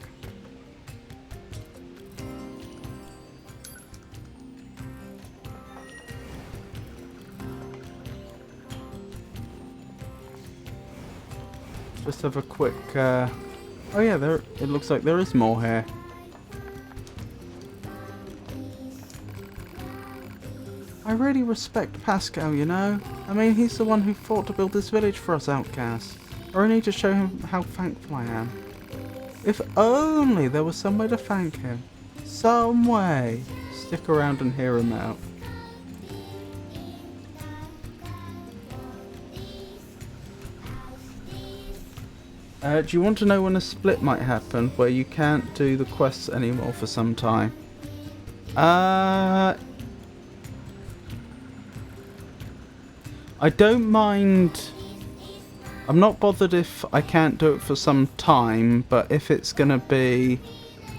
Just have a quick, oh yeah, it looks like there is more here. I really respect Pascal, you know? I mean, he's the one who fought to build this village for us outcasts. I need to show him how thankful I am. If only there was some way to thank him. Some way. Stick around and hear him out. Do you want to know when a split might happen where you can't do the quests anymore for some time? I don't mind. I'm not bothered if I can't do it for some time, but if it's gonna be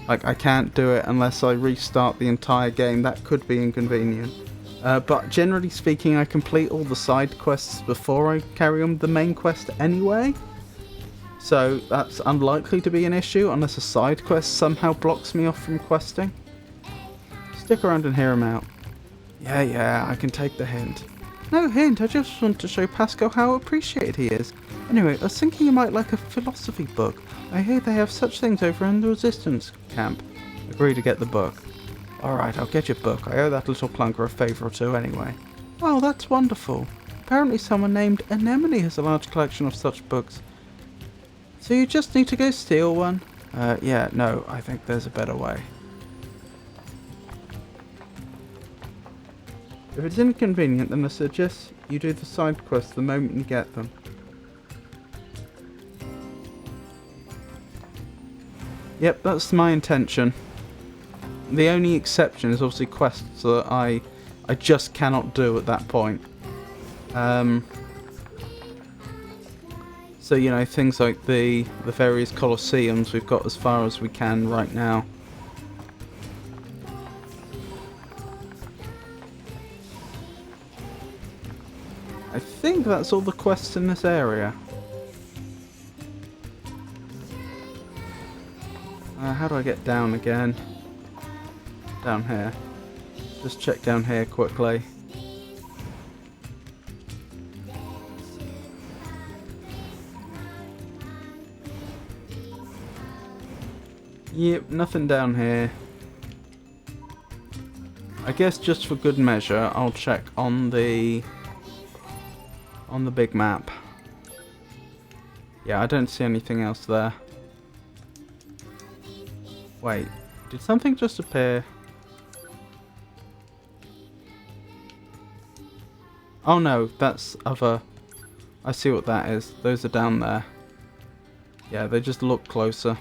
like I can't do it unless I restart the entire game, that could be inconvenient. But generally speaking, I complete all the side quests before I carry on with the main quest anyway. So that's unlikely to be an issue unless a side quest somehow blocks me off from questing. Stick around and hear him out. Yeah, I can take the hint. No hint, I just want to show Pascal how appreciated he is. Anyway, I was thinking you might like a philosophy book. I hear they have such things over in the resistance camp. Agree to get the book. Alright, I'll get your book. I owe that little plunker a favour or two anyway. Oh, that's wonderful. Apparently someone named Anemone has a large collection of such books. So you just need to go steal one? Yeah, no, I think there's a better way. If it's inconvenient, then I suggest you do the side quests the moment you get them. Yep, that's my intention. The only exception is obviously quests that I just cannot do at that point. So, you know, things like the various Colosseums we've got as far as we can right now. I think that's all the quests in this area. How do I get down again? Down here. Just check down here quickly. Yep, nothing down here. I guess just for good measure, I'll check on the big map. Yeah, I don't see anything else there. Wait, did something just appear? Oh no, that's other... I see what that is. Those are down there. Yeah, they just look closer.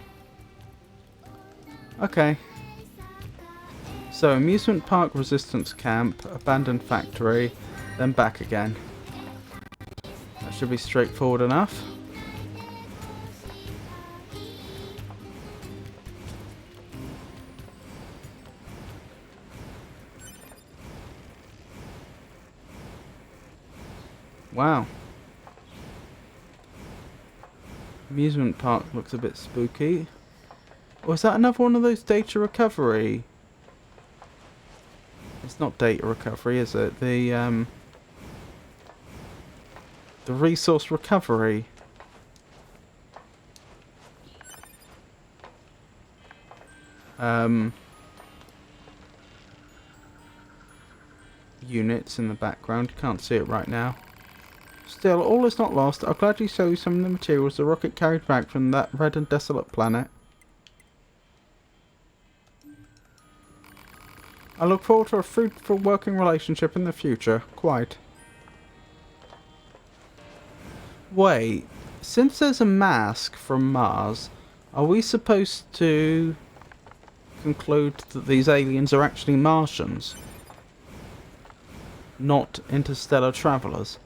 Okay. So, amusement park, resistance camp, abandoned factory, then back again. That should be straightforward enough. Wow. Amusement park looks a bit spooky. Or is that another one of those data recovery? It's not data recovery, is it? The resource recovery. Units in the background. Can't see it right now. Still, all is not lost. I'll gladly show you some of the materials the rocket carried back from that red and desolate planet. I look forward to a fruitful working relationship in the future. Quite. Wait, since there's a mask from Mars, are we supposed to conclude that these aliens are actually Martians? not interstellar travelers.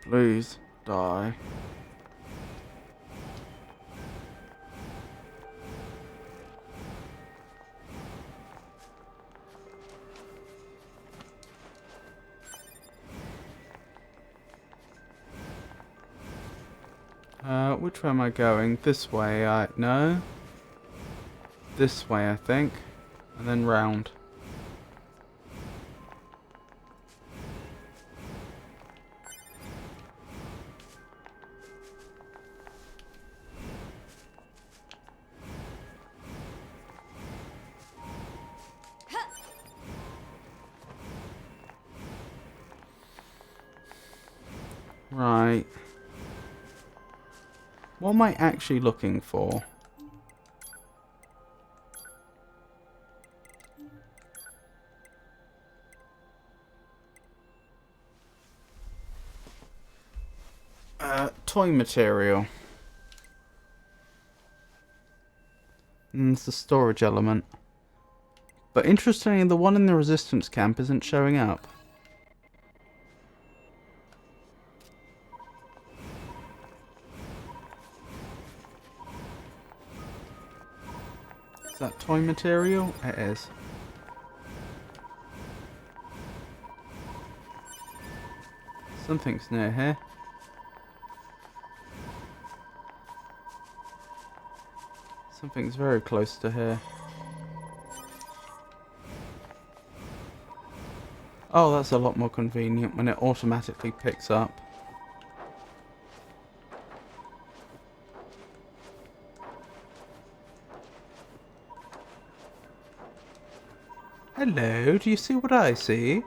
Please die. Which way am I going? This way, no. This way, I think. And then round. Right. What am I actually looking for? Toy material. And it's the storage element. But interestingly, the one in the resistance camp isn't showing up. Is that toy material? It is. Something's near here. Something's very close to here. Oh, that's a lot more convenient when it automatically picks up. Hello, do you see what I see?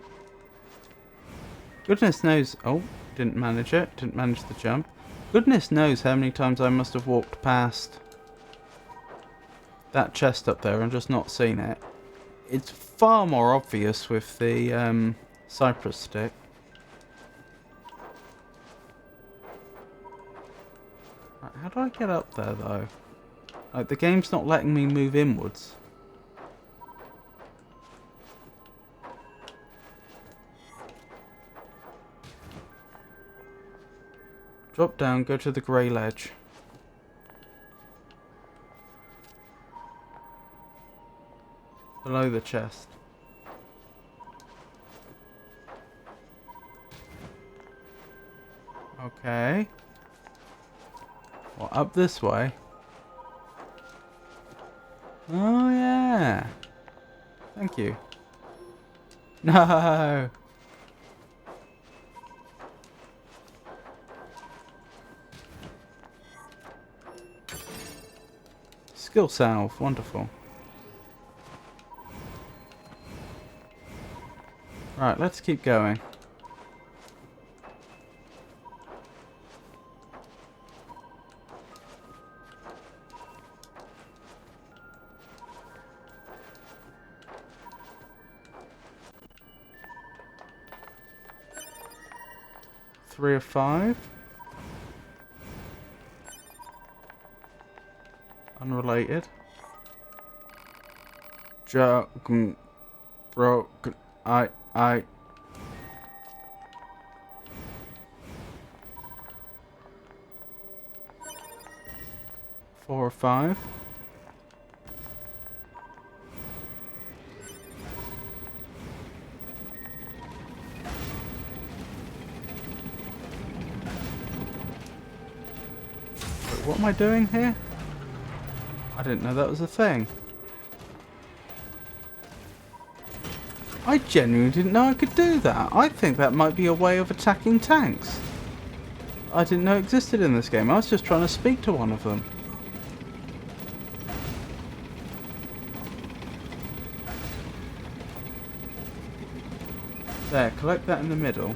Goodness knows... Oh, didn't manage it. Didn't manage the jump. Goodness knows how many times I must have walked past that chest up there and just not seen it. It's far more obvious with the cypress stick. Right, how do I get up there though? Like, the game's not letting me move inwards. Drop down, go to the grey ledge. Below the chest. Okay. Well, up this way. Oh yeah. Thank you. No. Skill salve, wonderful. Right, let's keep going. Three of 5. Unrelated. Broken. I. 4 or 5. Wait, what am I doing here? I didn't know that was a thing. I genuinely didn't know I could do that. I think that might be a way of attacking tanks. I didn't know it existed in this game. I was just trying to speak to one of them. There, collect that in the middle.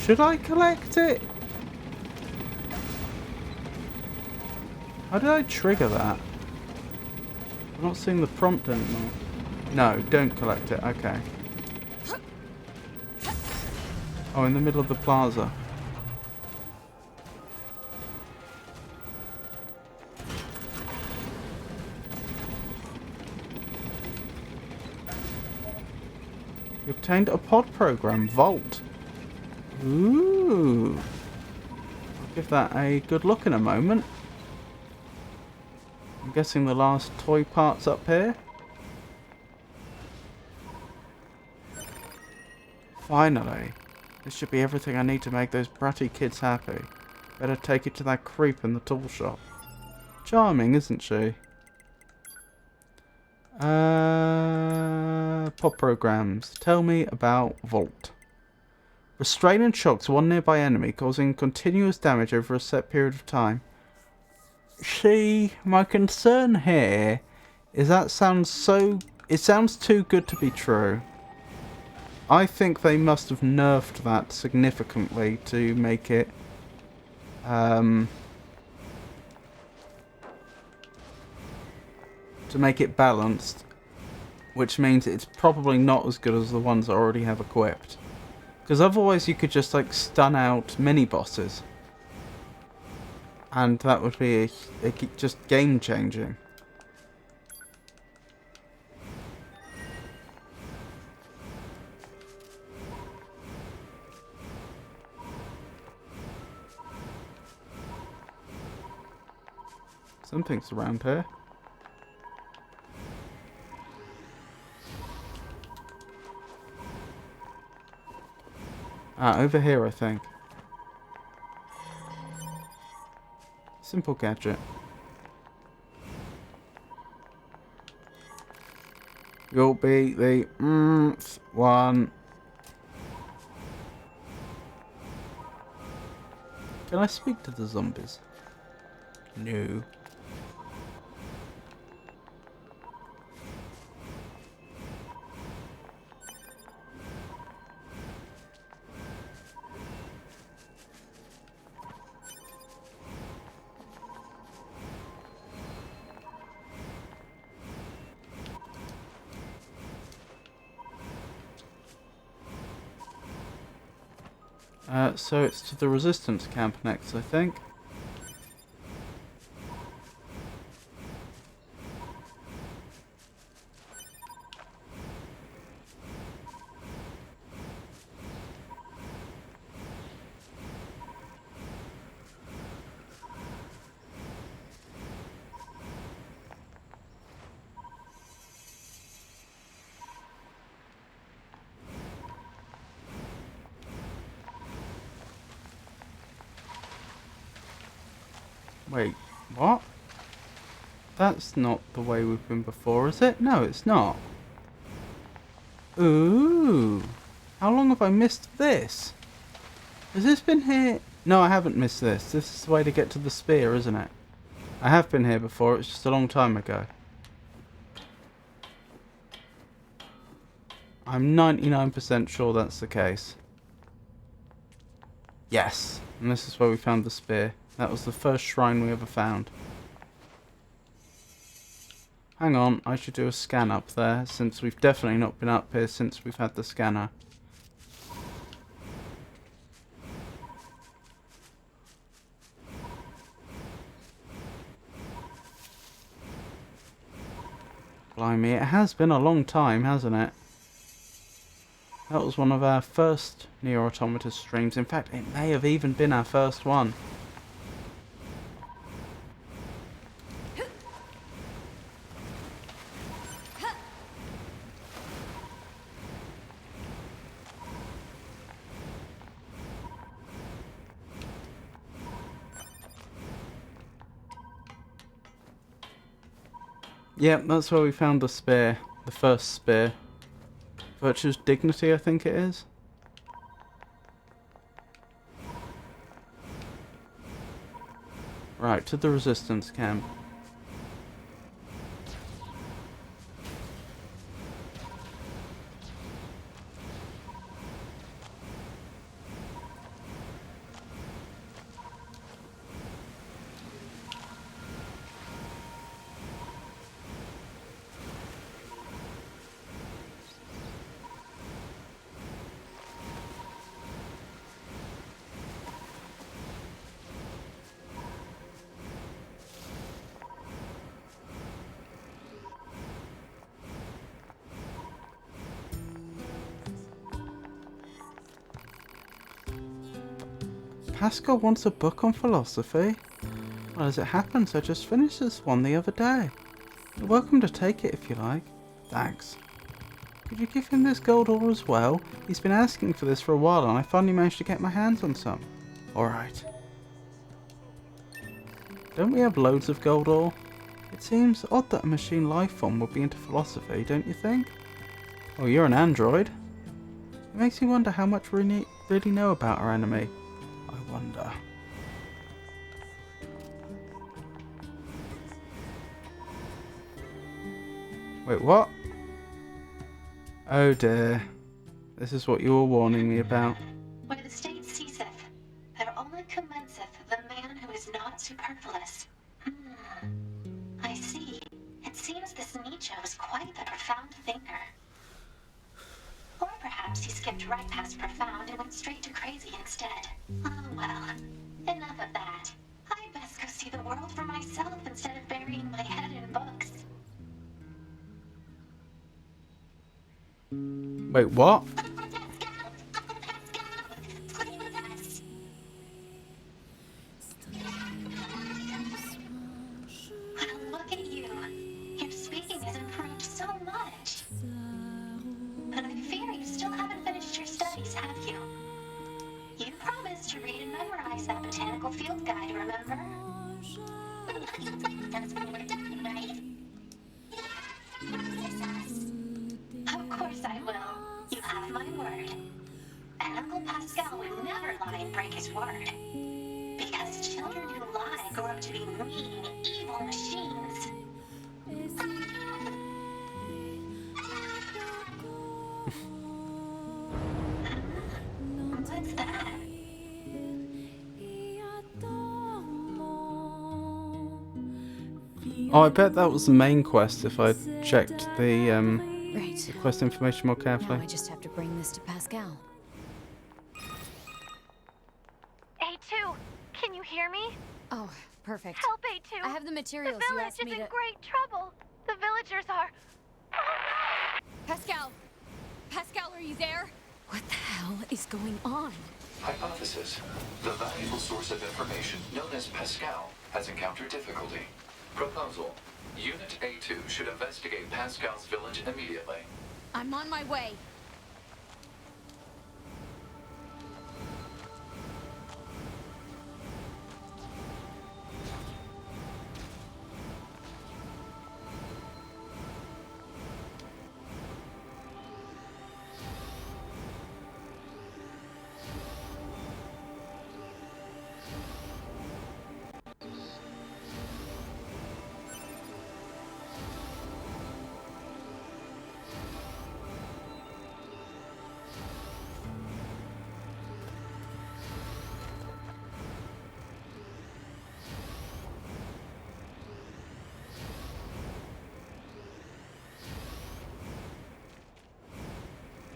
Should I collect it? How did I trigger that? I'm not seeing the prompt anymore. No, don't collect it. Okay. Oh, in the middle of the plaza. You obtained a pod program, Vault. Ooh. I'll give that a good look in a moment. I'm guessing the last toy part's up here. Finally. This should be everything I need to make those bratty kids happy. Better take it to that creep in the tool shop. Charming, isn't she? Pod programs. Tell me about Vault. Restrain and shocks one nearby enemy, causing continuous damage over a set period of time. See, my concern here is that it sounds too good to be true. I think they must have nerfed that significantly to make it balanced, which means it's probably not as good as the ones I already have equipped. Because otherwise you could just like stun out mini bosses. And that would be just game changing. Something's around here. Ah, over here I think. Simple gadget. You'll be the one. Can I speak to the zombies? No. So it's to the resistance camp next, I think. Wait, what? That's not the way we've been before, is it? No, it's not. Ooh. How long have I missed this? Has this been here? No, I haven't missed this. This is the way to get to the spear, isn't it? I have been here before, it's just a long time ago. I'm 99% sure that's the case. Yes, and this is where we found the spear. That was the first shrine we ever found. Hang on, I should do a scan up there, since we've definitely not been up here since we've had the scanner. Blimey, it has been a long time, hasn't it? That was one of our first NieR Automata streams. In fact, it may have even been our first one. Yep, that's where we found the spear. The first spear. Virtue's Dignity, I think it is. Right, to the resistance camp. Pascal wants a book on philosophy? Well, as it happens, I just finished this one the other day. You're welcome to take it if you like. Thanks. Could you give him this gold ore as well? He's been asking for this for a while and I finally managed to get my hands on some. Alright. Don't we have loads of gold ore? It seems odd that a machine life form would be into philosophy, don't you think? Oh, you're an android. It makes me wonder how much we really know about our enemy. I wonder. Wait, what? Oh dear. This is what you were warning me about. Where the state ceaseth, there only commenceth the man who is not superfluous. I see. It seems this Nietzsche was quite the profound thinker. Or perhaps he skipped right past profound and went straight to crazy instead. Oh well, enough of that. I'd best go see the world for myself instead of burying my head in books. Wait, what? Well, look at you. Your speaking has improved so much. But I fear you still haven't finished your studies, have you? You promised to read and memorize that botanical field guide, remember? You'll play with us when we're done, right? Of course I will. You have my word. And Uncle Pascal would never lie and break his word. Because children who lie grow up to be mean, evil machines. What's that? Oh, I bet that was the main quest if I checked the Right. quest information more Now carefully. I just have to bring this to Pascal. A2, can you hear me? Oh, perfect. Help, A2. I have the The materials you village asked is me in to... great trouble. The villagers are... Pascal! Pascal, are you there? What the hell is going on? Hypothesis. The valuable source of information known as Pascal has encountered difficulty. Proposal. Unit A2 should investigate Pascal's village immediately. I'm on my way.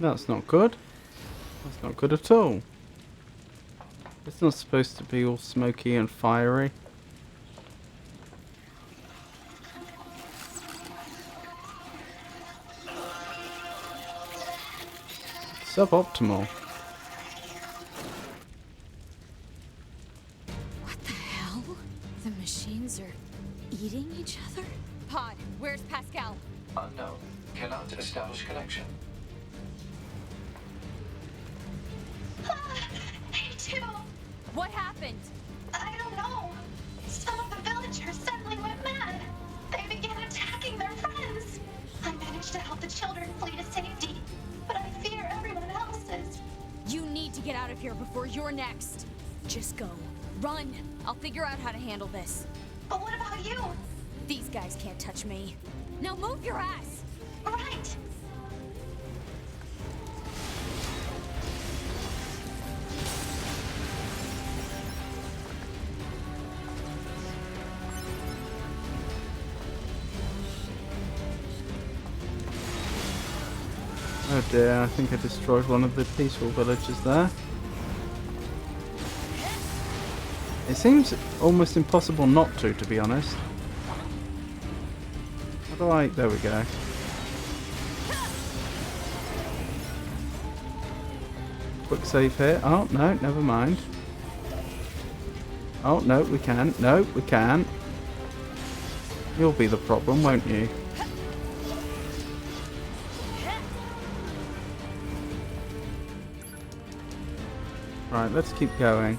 That's not good. That's not good at all. It's not supposed to be all smoky and fiery. Suboptimal. What the hell? The machines are eating each other? Pod, where's Pascal? Unknown. Cannot establish connection. A2, What happened? I don't know. Some of the villagers suddenly went mad. They began attacking their friends. I managed to help the children flee to safety, but I fear everyone else is. You need to get out of here before you're next. Just go. Run. I'll figure out how to handle this. But what about you? These guys can't touch me. Now move your ass! Right. Oh dear, I think I destroyed one of the peaceful villages there. It seems almost impossible not to be honest. How do I... there we go. Quick save here. Oh, no, never mind. Oh, no, we can't. No, we can't. You'll be the problem, won't you? Right, let's keep going.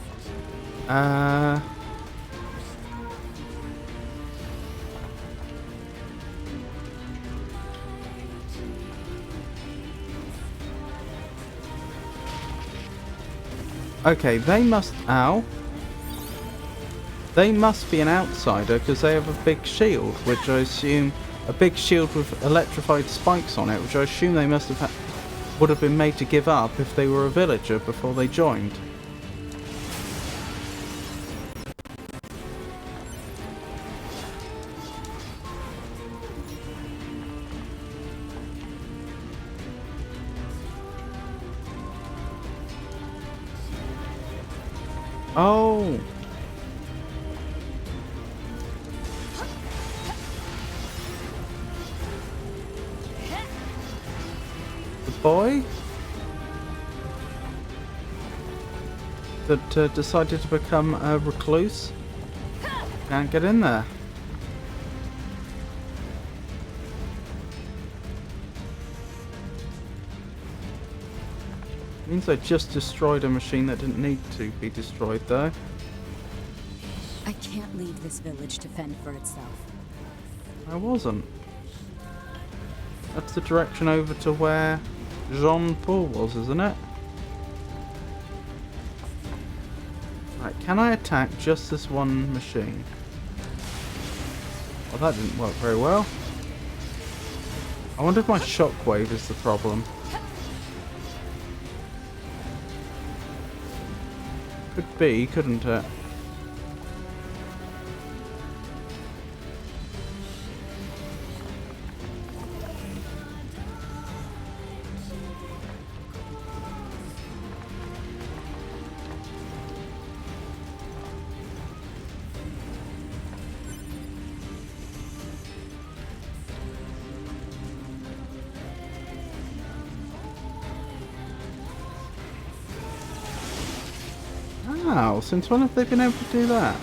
Okay, they must... Ow. They must be an outsider because they have a big shield, which I assume... A big shield with electrified spikes on it, which I assume they must have would have been made to give up if they were a villager before they joined. Oh! The boy? That decided to become a recluse? Can't get in there. Means I just destroyed a machine that didn't need to be destroyed though. I can't leave this village to fend for itself. I wasn't. That's the direction over to where Jean-Paul was, isn't it? Right, can I attack just this one machine? Well, that didn't work very well. I wonder if my shockwave is the problem. Could be, couldn't it? Wow, since when have they been able to do that?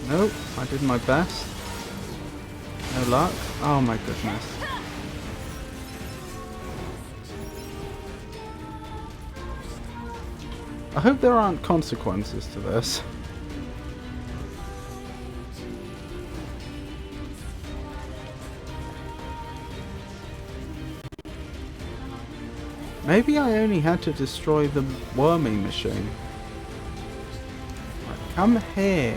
Nope, I did my best. No luck. Oh my goodness. I hope there aren't consequences to this. Maybe I only had to destroy the worming machine. Right, come here.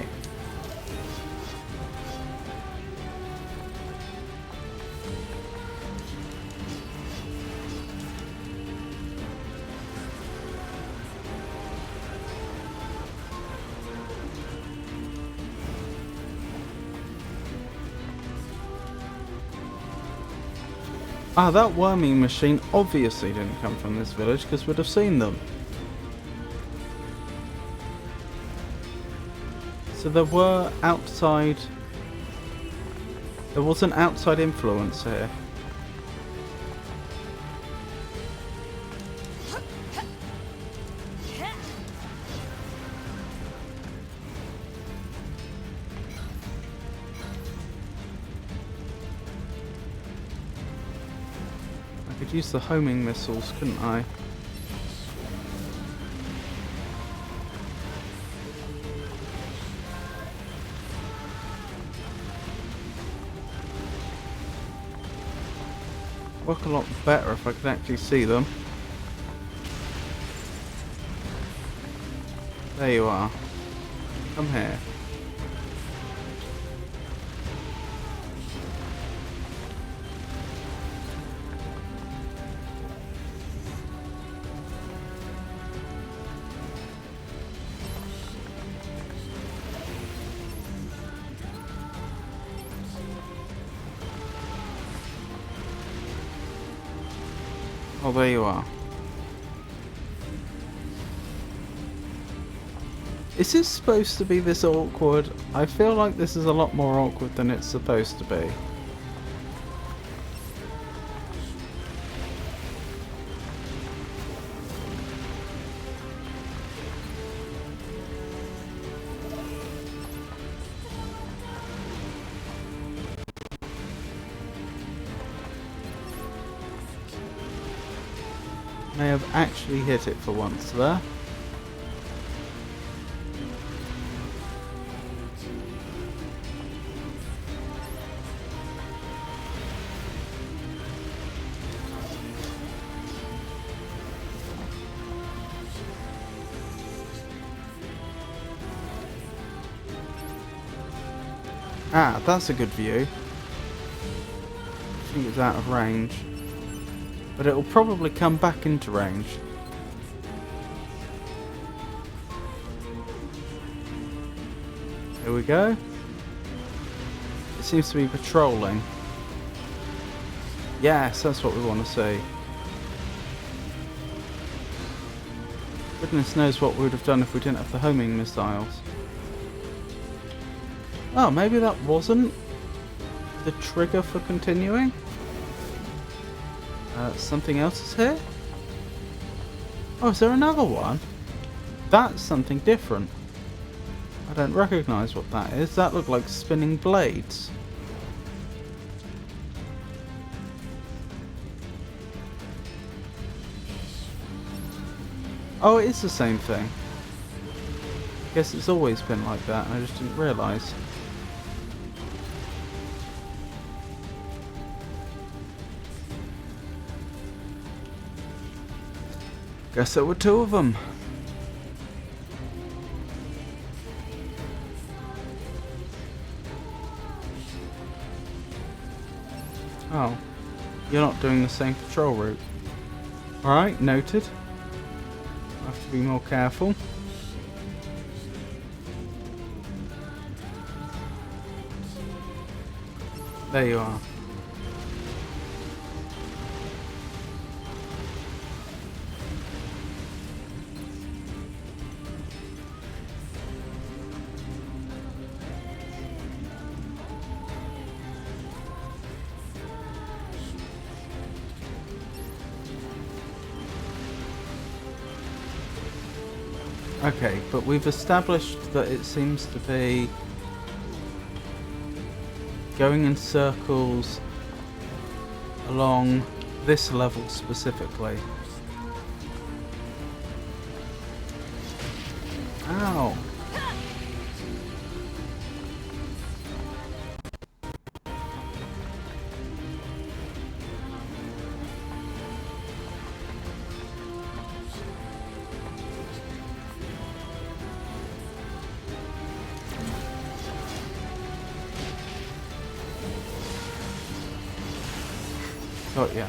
Ah, that worming machine obviously didn't come from this village because we'd have seen them. So there were outside... There was an outside influence here. I could use the homing missiles, couldn't I? Work a lot better if I could actually see them. There you are. Come here. Oh, there you are. Is this supposed to be this awkward? I feel like this is a lot more awkward than it's supposed to be. May have actually hit it for once there. Ah, that's a good view. I think it's out of range. But it'll probably come back into range. Here we go. It seems to be patrolling. Yes, that's what we want to see. Goodness knows what we would have done if we didn't have the homing missiles. Oh, maybe that wasn't the trigger for continuing? Something else is here? Oh, is there another one? That's something different. I don't recognise what that is. That looked like spinning blades. Oh, it is the same thing. Guess it's always been like that, and I just didn't realise. Guess there were two of them. Oh, you're not doing the same patrol route. Alright, noted. I have to be more careful. There you are. Okay, but we've established that it seems to be going in circles along this level specifically. Ow! Got ya.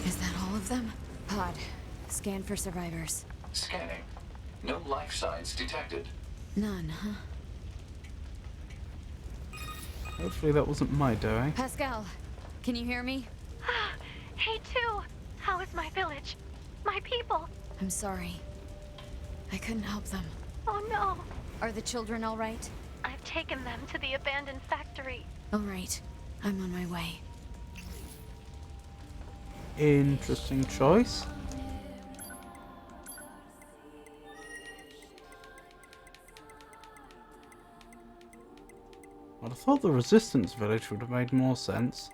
Is that all of them? Pod, scan for survivors. Scanning. No life signs detected. None, huh? Hopefully that wasn't my doing. Pascal, can you hear me? Hey, two. How is my village? My people? I'm sorry. I couldn't help them. Oh no. Are the children all right? I've taken them to the abandoned factory. All right. I'm on my way. Interesting choice. I'd have thought the Resistance village would have made more sense.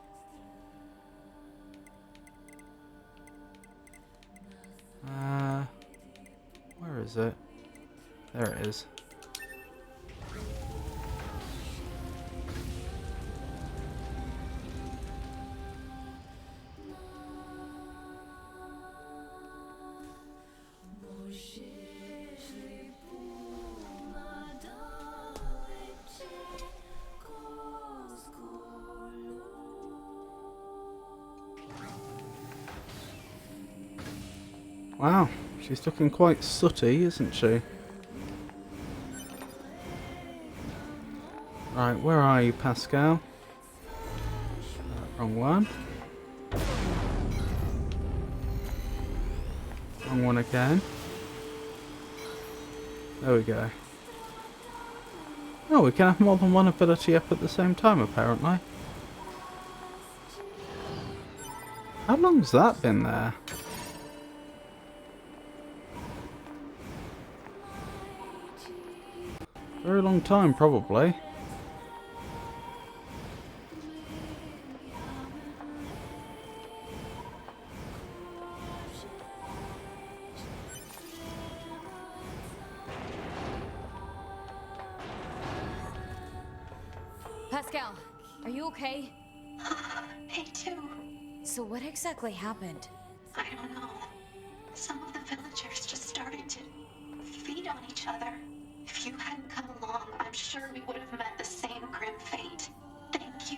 Where is it? There it is. Wow, she's looking quite sooty, isn't she? Right, where are you, Pascal? Wrong one. Wrong one again. There we go. Oh, we can have more than one ability up at the same time, apparently. How long's that been there? Very long time, probably. Pascal, are you okay? A2, So what exactly happened? I don't know. Some of the villagers just started to feed on each other. If you hadn't come along, I'm sure we would have met the same grim fate. Thank you.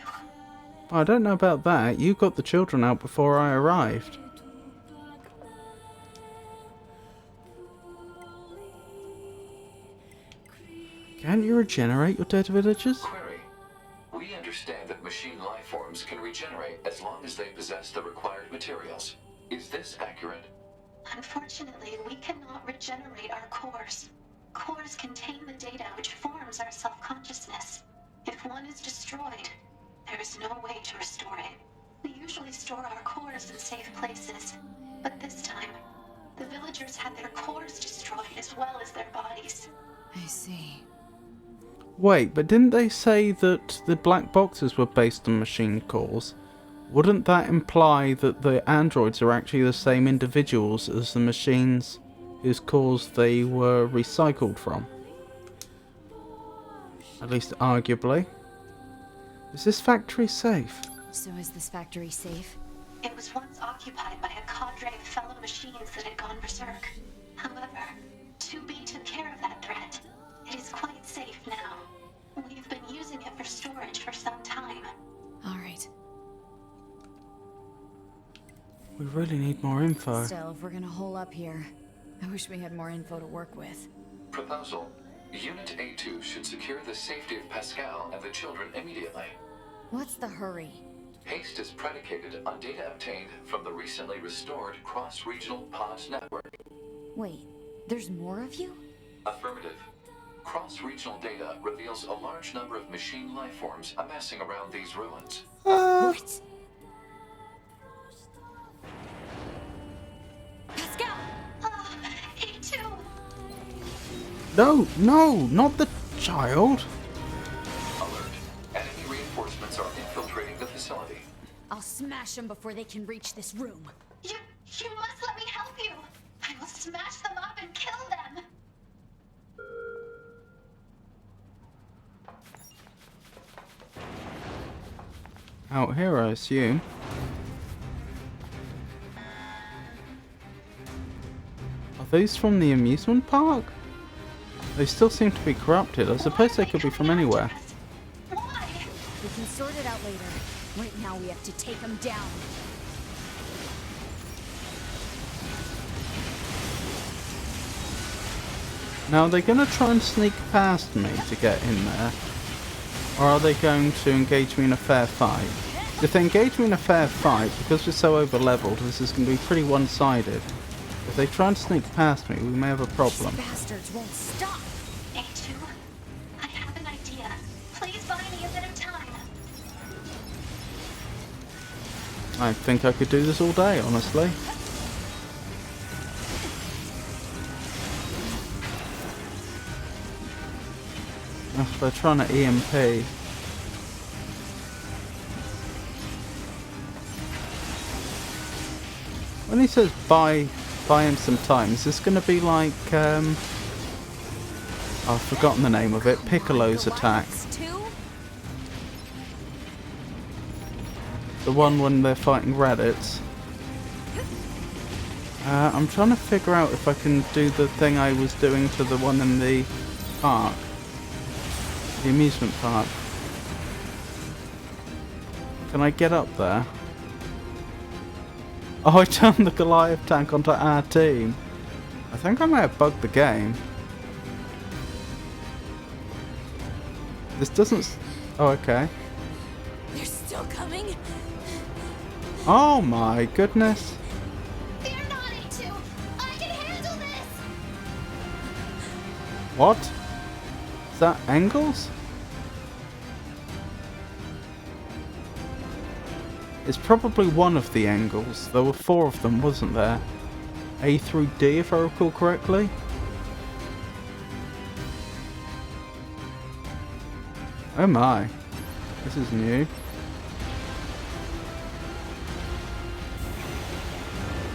I don't know about that. You got the children out before I arrived. Can't you regenerate your dead villagers? Query. We understand that machine life forms can regenerate as long as they possess the required materials. Is this accurate? Unfortunately, we cannot regenerate our cores. Cores contain the data which forms our self-consciousness. If one is destroyed, there is no way to restore it. We usually store our cores in safe places, but this time, the villagers had their cores destroyed as well as their bodies. I see. Wait, but didn't they say that the black boxes were based on machine cores? Wouldn't that imply that the androids are actually the same individuals as the machines whose cores they were recycled from? At least arguably. Is this factory safe? So is this factory safe? It was once occupied by a cadre of fellow machines that had gone berserk. However, 2B took care of that threat. It is quite safe now. We've been using it for storage for some time. Alright. We really need more info. Still, if we're gonna hole up here, I wish we had more info to work with. Proposal. Unit A2 should secure the safety of Pascal and the children immediately. What's the hurry? Haste is predicated on data obtained from the recently restored cross-regional pod network. Wait, there's more of you? Affirmative. Cross-regional data reveals a large number of machine life forms amassing around these ruins. What? Pascal! A2! No, no, not the child. Alert. Enemy reinforcements are infiltrating the facility. I'll smash them before they can reach this room. You must let me help you! I will smash them up and kill them! Out here, I assume. Are these from the amusement park? They still seem to be corrupted. I suppose they could be from anywhere. Why? We can sort it out later. Right now we have to take them down. Now, are they going to try and sneak past me to get in there? Or are they going to engage me in a fair fight? If they engage me in a fair fight, because we're so over-leveled, this is going to be pretty one-sided. If they try and sneak past me, we may have a problem. These bastards won't stop! A2, I have an idea. Please buy me a bit of time. I think I could do this all day, honestly. Ugh, they're trying to EMP. When he says buy him some time, is this going to be like, I've forgotten the name of it, Piccolo's attack. The one when they're fighting Reddits. I'm trying to figure out if I can do the thing I was doing to the one in the park. The amusement park. Can I get up there? Oh, I turned the Goliath tank onto our team. I think I might have bugged the game. This doesn't... Oh, okay. They're still coming? Oh my goodness. Fear not, A2. I can handle this. What? Is that Engels? It's probably one of the Engels. There were 4 of them, wasn't there? A through D, if I recall correctly. Oh my. This is new.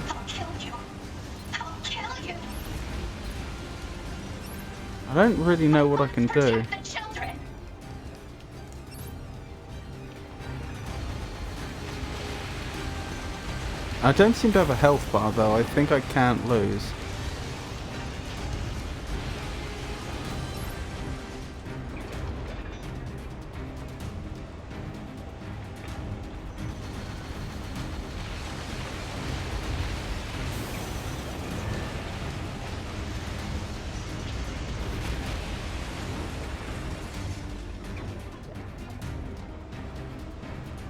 I'll kill you. I'll kill you. I don't really know what I can do. Protect the children. I don't seem to have a health bar though. I think I can't lose.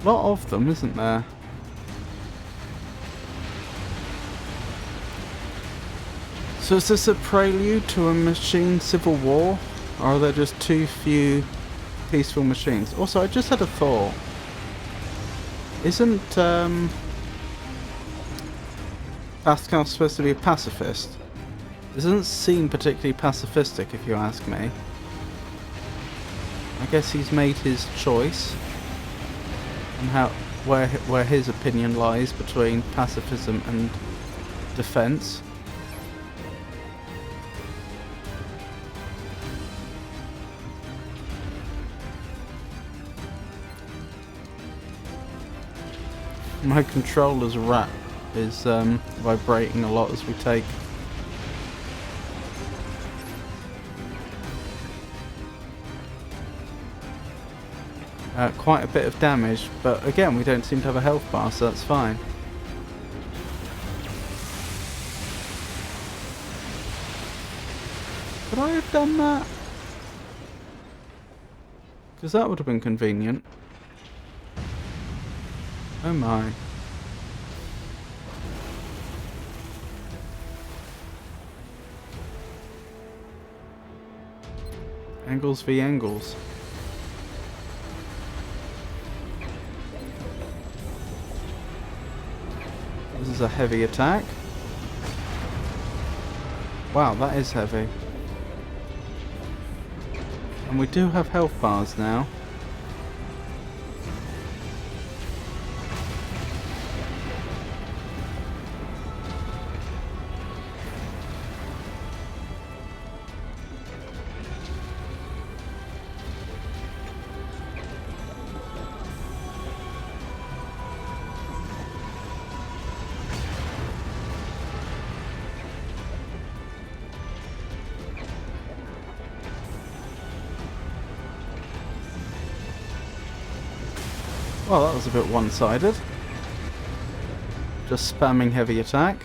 A lot of them, isn't there? So is this a prelude to a machine civil war? Or are there just too few peaceful machines? Also, I just had a thought. Isn't Pascal supposed to be a pacifist? It doesn't seem particularly pacifistic, if you ask me. I guess he's made his choice. And where his opinion lies between pacifism and defense. My controller's rat is vibrating a lot as we take. Quite a bit of damage, but again we don't seem to have a health bar, so that's fine. Could I have done that? Because that would have been convenient. Oh my. Angles v angles. This is a heavy attack. Wow, that is heavy. And we do have health bars now. Well, that was a bit one-sided. Just spamming heavy attack.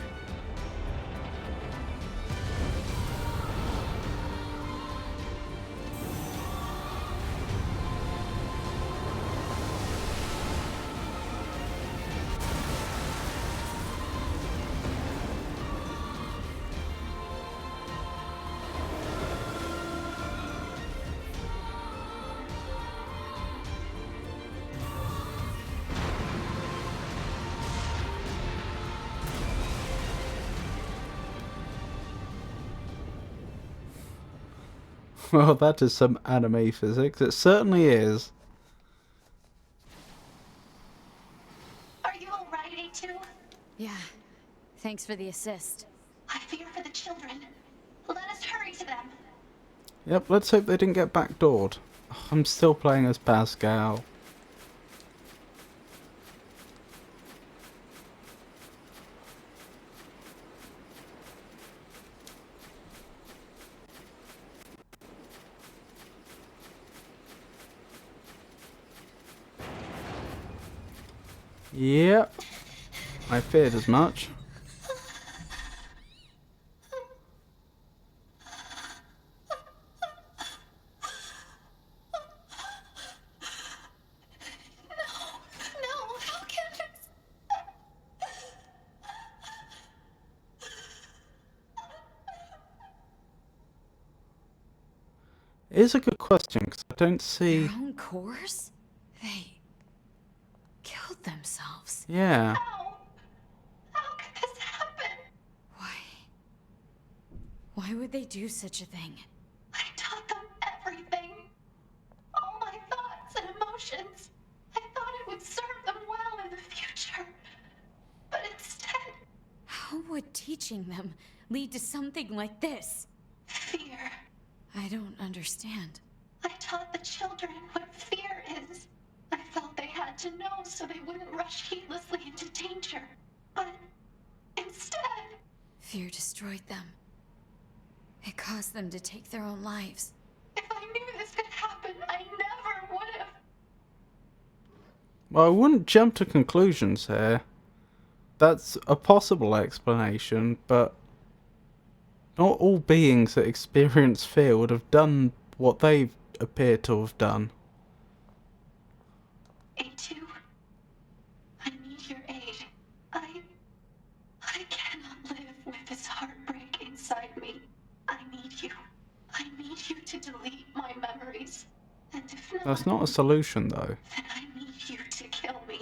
Well, that is some anime physics. It certainly is. Are you alright, A2? Yeah. Thanks for the assist. I fear for the children. Let us hurry to them. Yep, let's hope they didn't get backdoored. I'm still playing as Pascal. Yep, I feared as much. No, how can this? It is a good question, because I don't see... Their own cores? They killed themselves. Yeah. How could this happen? Why would they do such a thing? I taught them everything. All my thoughts and emotions. I thought it would serve them well in the future. But instead, How would teaching them lead to something like this? fear. I don't understand. I taught the children what fear is. I felt they had to know so they wouldn't rush heedlessly into danger. But instead, Fear destroyed them. It caused them to take their own lives. if I knew this could happen, I never would have. Well, I wouldn't jump to conclusions here. That's a possible explanation, but not all beings that experience fear would have done what they appear to have done. A2, I need your aid. I cannot live with this heartbreak inside me. I need you. I need you to delete my memories. And if not, That's not a solution, though. then I need you to kill me.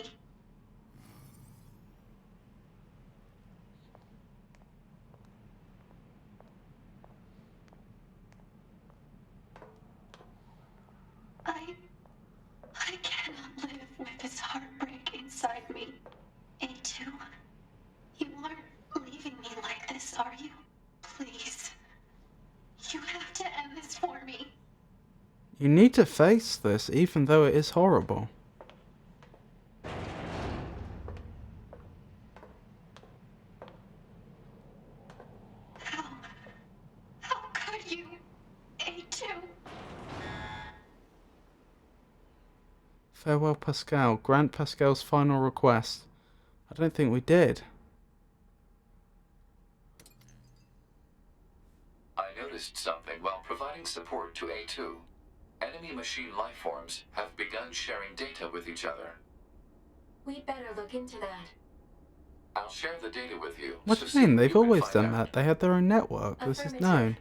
I cannot live with this heartbreak inside me. A2, you aren't leaving me like this, are you? Please. You have to end this for me. You need to face this, even though it is horrible. How could you? A2. Farewell, Pascal. Grant Pascal's final request. I don't think we did. I noticed something while providing support to A2. Enemy machine lifeforms have begun sharing data with each other. We'd better look into that. I'll share the data with you. What so do you mean? soon They've you can always find done out. that. They had their own network. This is Affirmative. known.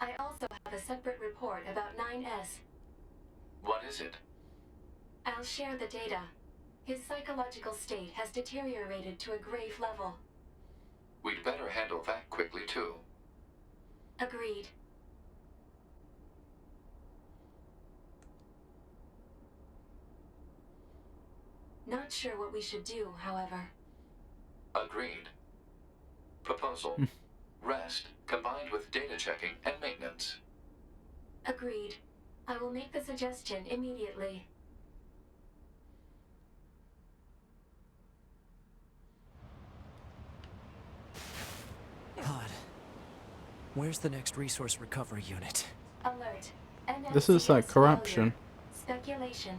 I also have a separate report about 9S. What is it? I'll share the data. His psychological state has deteriorated to a grave level. We'd better handle that quickly too. Agreed. Not sure what we should do, however. Agreed. Proposal. Rest, combined with data checking and maintenance. Agreed. I will make the suggestion immediately. Pod, where's the next resource recovery unit? Alert. This is like NFCS corruption. failure. Speculation.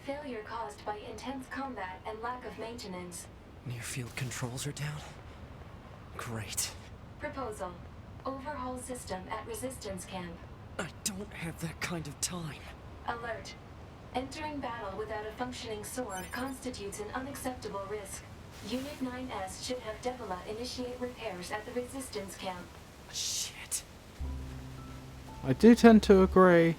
Failure caused by intense combat and lack of maintenance. Near field controls are down? Great. Proposal. Overhaul system at resistance camp. I don't have that kind of time. Alert. Entering battle without a functioning sword constitutes an unacceptable risk. Unit 9S should have Debola initiate repairs at the resistance camp. Shit. I do tend to agree.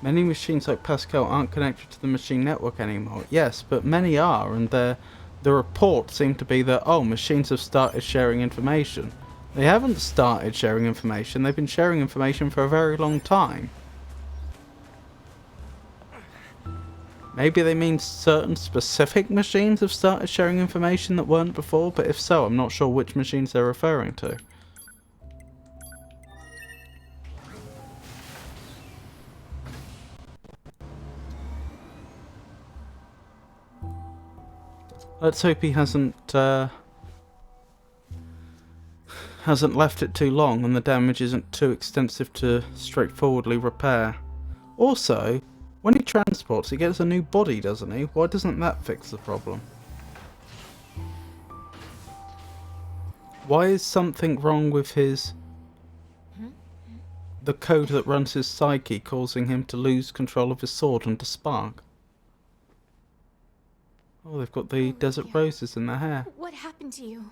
Many machines like Pascal aren't connected to the machine network anymore. Yes, but many are, and the reports seem to be that, oh, machines have started sharing information. They haven't started sharing information, they've been sharing information for a very long time. Maybe they mean certain specific machines have started sharing information that weren't before, but if so, I'm not sure which machines they're referring to. Let's hope he hasn't left it too long and the damage isn't too extensive to straightforwardly repair. Also, when he transports, he gets a new body, doesn't he? Why doesn't that fix the problem? Why is something wrong with the code that runs his psyche, causing him to lose control of his sword and to spark? Oh, they've got the desert roses in their hair. What happened to you?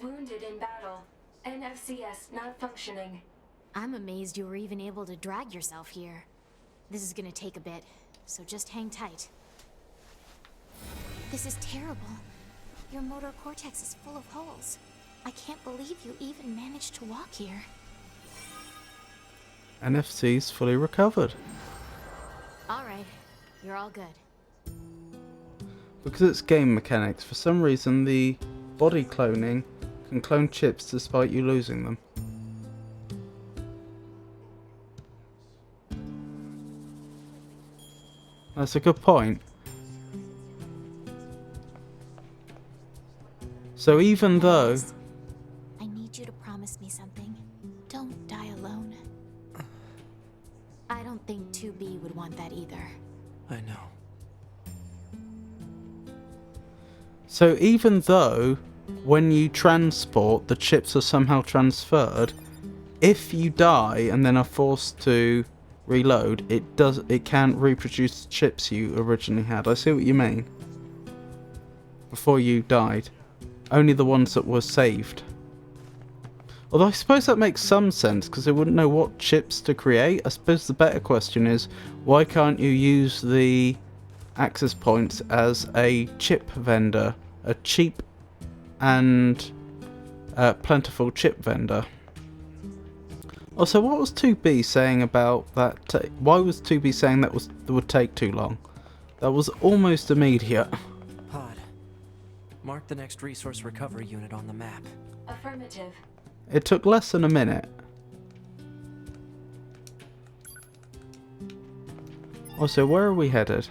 Wounded in battle. NFCS not functioning. I'm amazed you were even able to drag yourself here. This is gonna take a bit, so just hang tight. This is terrible. Your motor cortex is full of holes. I can't believe you even managed to walk here. NFC's fully recovered. Alright, you're all good. Because it's game mechanics, for some reason the body cloning can clone chips despite you losing them. That's a good point. So even though... Alex, I need you to promise me something. Don't die alone. I don't think 2B would want that either. I know. So even though when you transport the chips are somehow transferred, if you die and then are forced to reload, it can't reproduce the chips you originally had. I see what you mean. Before you died. Only the ones that were saved. Although I suppose that makes some sense because they wouldn't know what chips to create. I suppose the better question is, why can't you use the access points as a chip vendor? A cheap and plentiful chip vendor. Also, what was 2B saying about that? Why was 2B saying that would take too long? That was almost immediate. Pod. Mark the next resource recovery unit on the map. Affirmative. It took less than a minute. Also, where are we headed?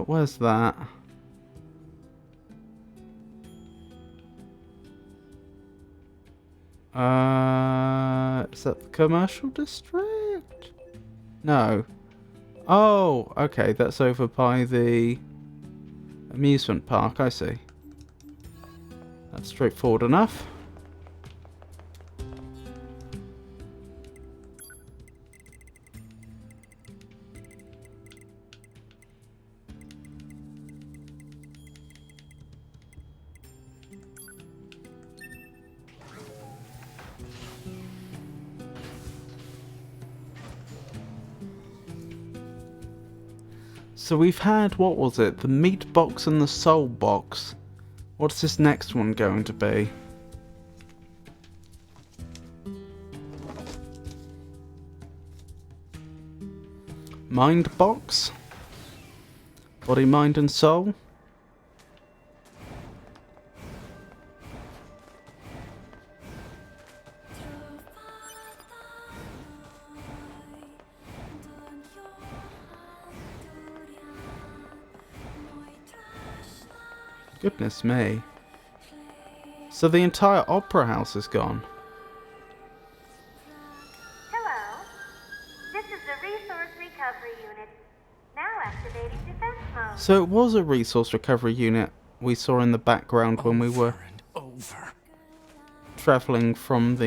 Where's that? Is that the commercial district? No. Oh, okay, that's over by the amusement park, I see. That's straightforward enough. So we've had, what was it? The meat box and the soul box. What's this next one going to be? Mind box? Body, mind and soul? Goodness me. So the entire opera house is gone. Hello. This is the Resource Recovery Unit. Now activating defense mode. So it was a resource recovery unit we saw in the background when we were Over. travelling from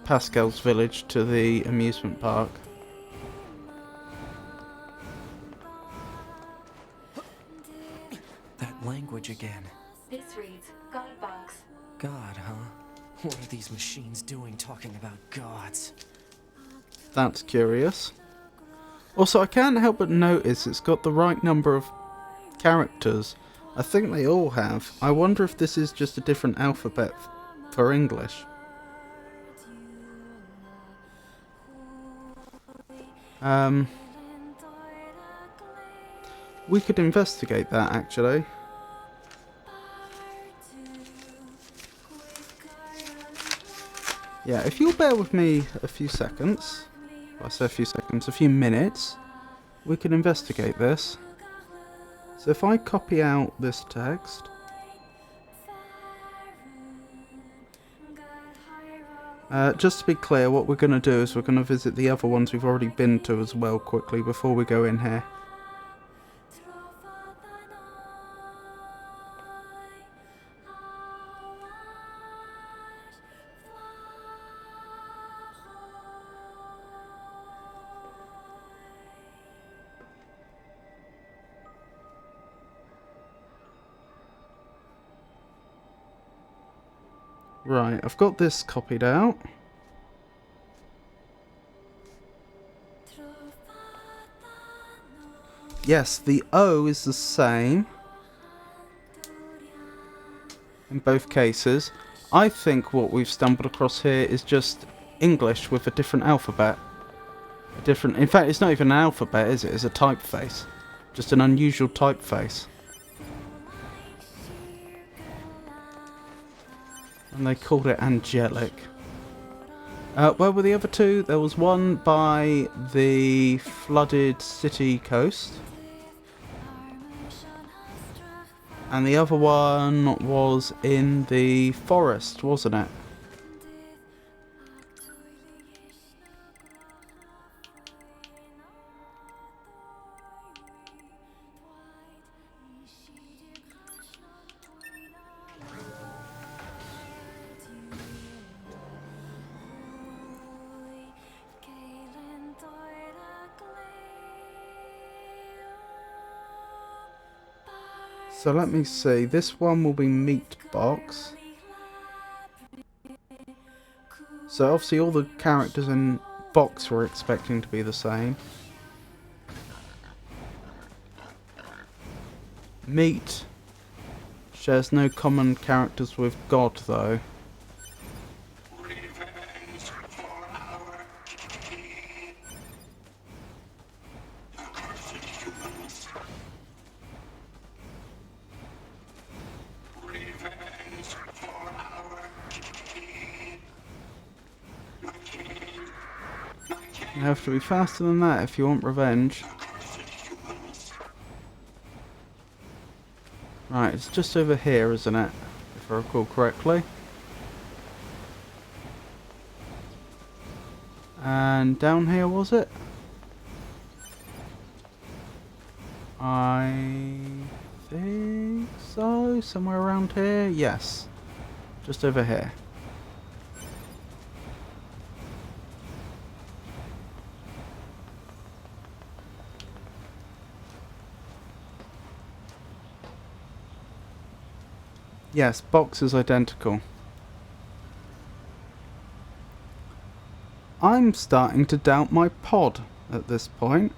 Pascal's village to the amusement park. That language again. This reads God box. God, huh? What are these machines doing talking about gods? That's curious. Also, I can't help but notice it's got the right number of characters. I think they all have. I wonder if this is just a different alphabet for English. We could investigate that, actually. Yeah, if you'll bear with me a few seconds, I say a few seconds, a few minutes, we can investigate this. So if I copy out this text, just to be clear, what we're going to do is we're going to visit the other ones we've already been to as well quickly before we go in here. Right, I've got this copied out. Yes, the O is the same. in both cases. I think what we've stumbled across here is just English with a different alphabet. In fact, it's not even an alphabet, is it? It's a typeface. Just an unusual typeface. And they called it angelic. Where were the other two? There was one by the flooded city coast. And the other one was in the forest, wasn't it? So let me see, this one will be meat box. So obviously all the characters in box were expecting to be the same. Meat shares no common characters with God though. You have to be faster than that if you want revenge. Right, it's just over here, isn't it? If I recall correctly. And down here, was it? I think so. Somewhere around here? Yes. Just over here. Yes, box is identical. I'm starting to doubt my pod at this point.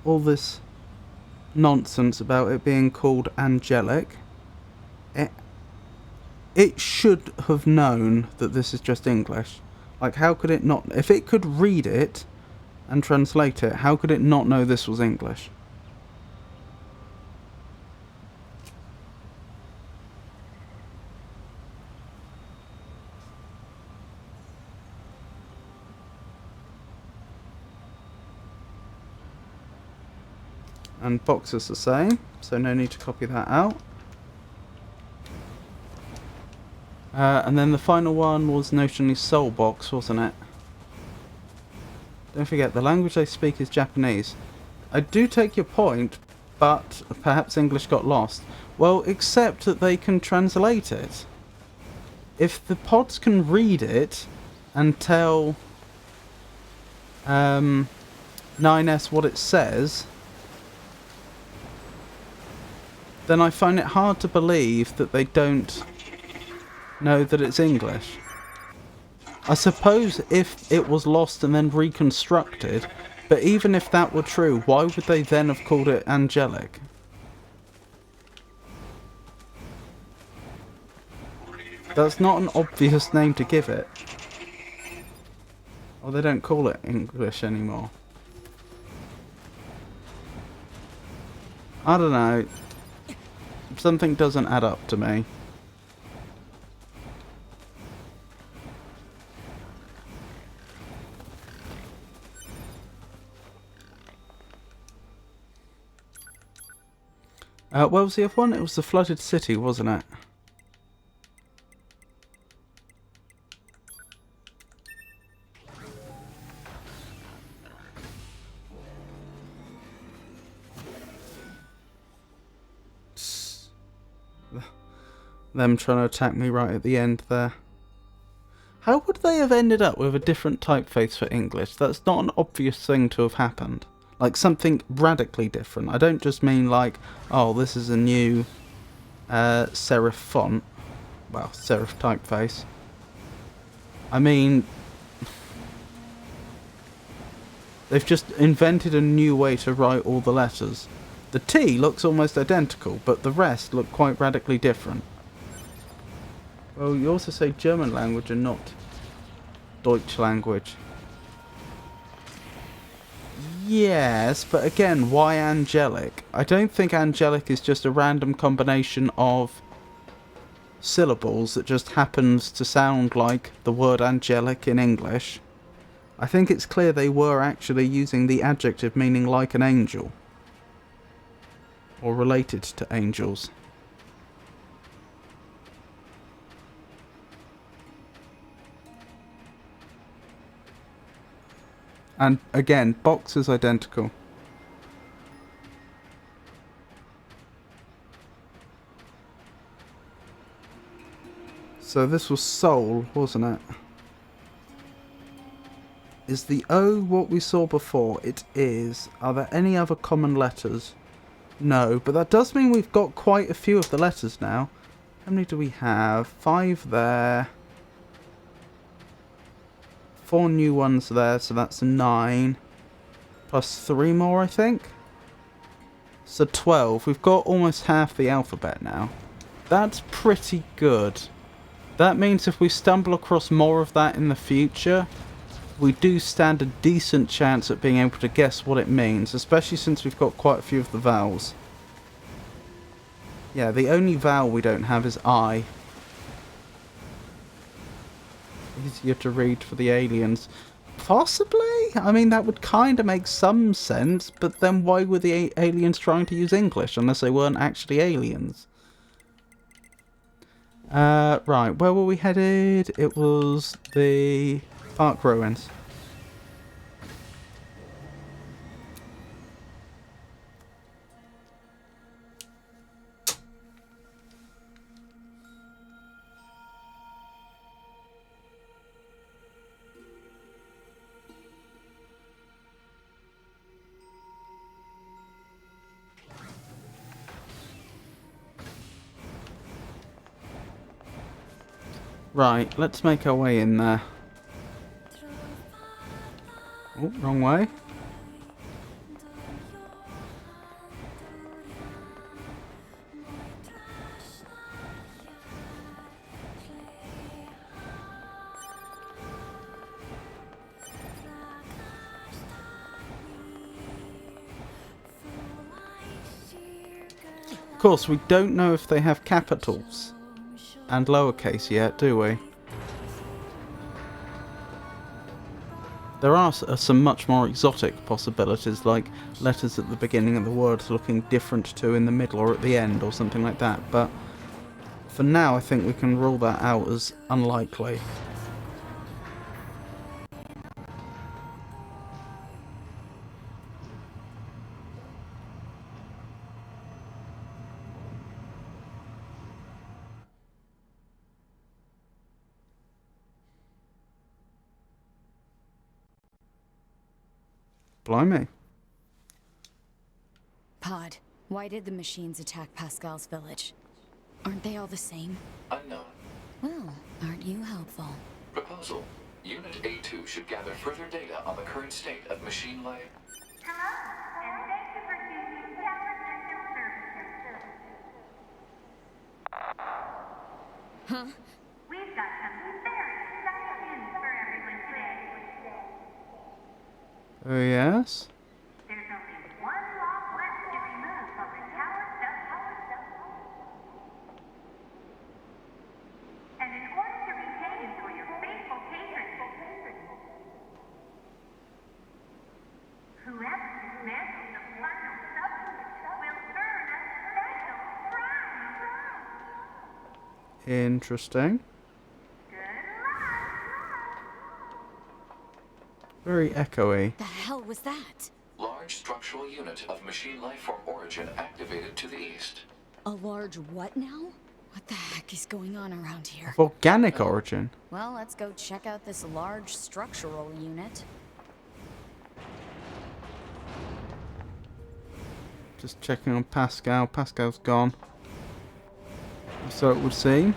All this nonsense about it being called angelic. It should have known that this is just English. Like, how could it not? If it could read it and translate it, how could it not know this was English? And box is the same, so no need to copy that out. And then the final one was notionally soul box, wasn't it? Don't forget, the language they speak is Japanese. I do take your point, but perhaps English got lost. Well, except that they can translate it. If the pods can read it and tell 9S what it says, then I find it hard to believe that they don't know that it's English. I suppose if it was lost and then reconstructed, but even if that were true, why would they then have called it angelic? That's not an obvious name to give it. Or they don't call it English anymore. I don't know. Something doesn't add up to me. What was the other one? It was the flooded city, wasn't it? Them trying to attack me right at the end there. How would they have ended up with a different typeface for English? That's not an obvious thing to have happened. Like something radically different. I don't just mean like, oh, this is a new serif font. Well, serif typeface. I mean, they've just invented a new way to write all the letters. The T looks almost identical, but the rest look quite radically different. Well, you also say German language and not Deutsch language. Yes, but again, why angelic? I don't think angelic is just a random combination of syllables that just happens to sound like the word angelic in English. I think it's clear they were actually using the adjective meaning like an angel. Or related to angels. And again, box is identical. So this was soul, wasn't it? Is the O what we saw before? It is. Are there any other common letters? No, but that does mean we've got quite a few of the letters now. How many do we have? 5 there. 4 new ones there, so that's 9. Plus 3 more, I think. So 12. We've got almost half the alphabet now. That's pretty good. That means if we stumble across more of that in the future, we do stand a decent chance at being able to guess what it means, especially since we've got quite a few of the vowels. Yeah, the only vowel we don't have is I. Easier to read for the aliens. Possibly? I mean, that would kind of make some sense, but then why were the aliens trying to use English unless they weren't actually aliens? Right, where were we headed? It was the Park Ruins. Right, let's make our way in there. Oh, wrong way. Of course, we don't know if they have capitals and lowercase yet, do we? There are some much more exotic possibilities, like letters at the beginning of the words looking different to in the middle or at the end or something like that, but for now I think we can rule that out as unlikely. Blimey. Pod, why did the machines attack Pascal's village? Aren't they all the same? Unknown. Well, aren't you helpful? Proposal. Unit A2 should gather further data on the current state of machine life. Hello, and thank you for choosing Tower System Services. Huh? We've got some very exciting news for everyone today. Oh yes? There's only one lock left to remove from the tower subsystem. And in order to retain for your faithful patrons, whoever dismantles the final subsystem will earn a special prize. Interesting. Good luck! Very echoey. The hell was that? Large structural unit of machine life form origin activated to the east. A large what now? What the heck is going on around here? Of organic origin. Well, let's go check out this large structural unit. Just checking on Pascal. Pascal's gone. So it would seem.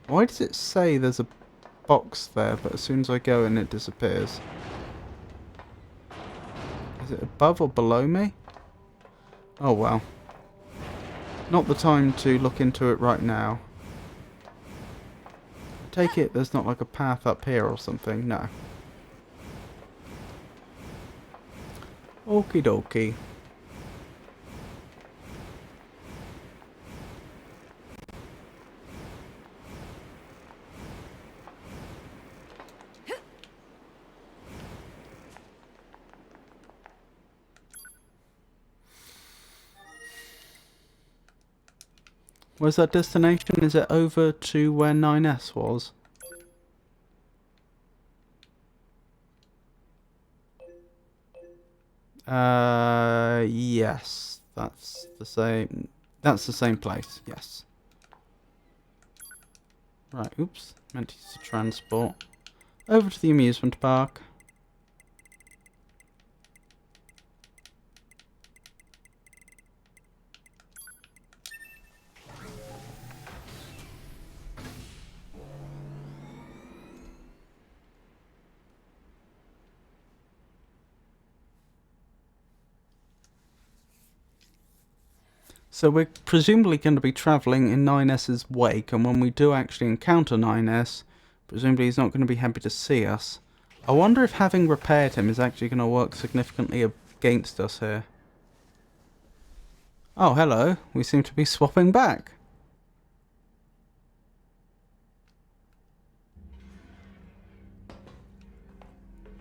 Why does it say there's a box there, but as soon as I go in it disappears? Is it above or below me? Oh well. Not the time to look into it right now. I take it there's not like a path up here or something? No. Okie dokie. Where's that destination? Is it over to where 9S was? Yes. That's the same. That's the same place, yes. Right, oops. Meant to use the transport. Over to the amusement park. So we're presumably going to be travelling in 9S's wake, and when we do actually encounter 9S, presumably he's not going to be happy to see us. I wonder if having repaired him is actually going to work significantly against us here. Oh, hello. We seem to be swapping back.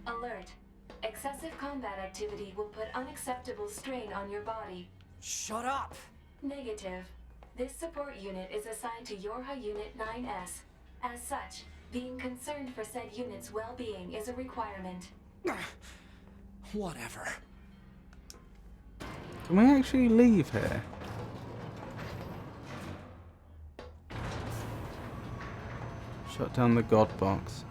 Alert. Excessive combat activity will put unacceptable strain on your body. Shut up! Negative. This support unit is assigned to Yorha Unit 9S. As such, being concerned for said unit's well-being is a requirement. Whatever. Can we actually leave here? Shut down the god box.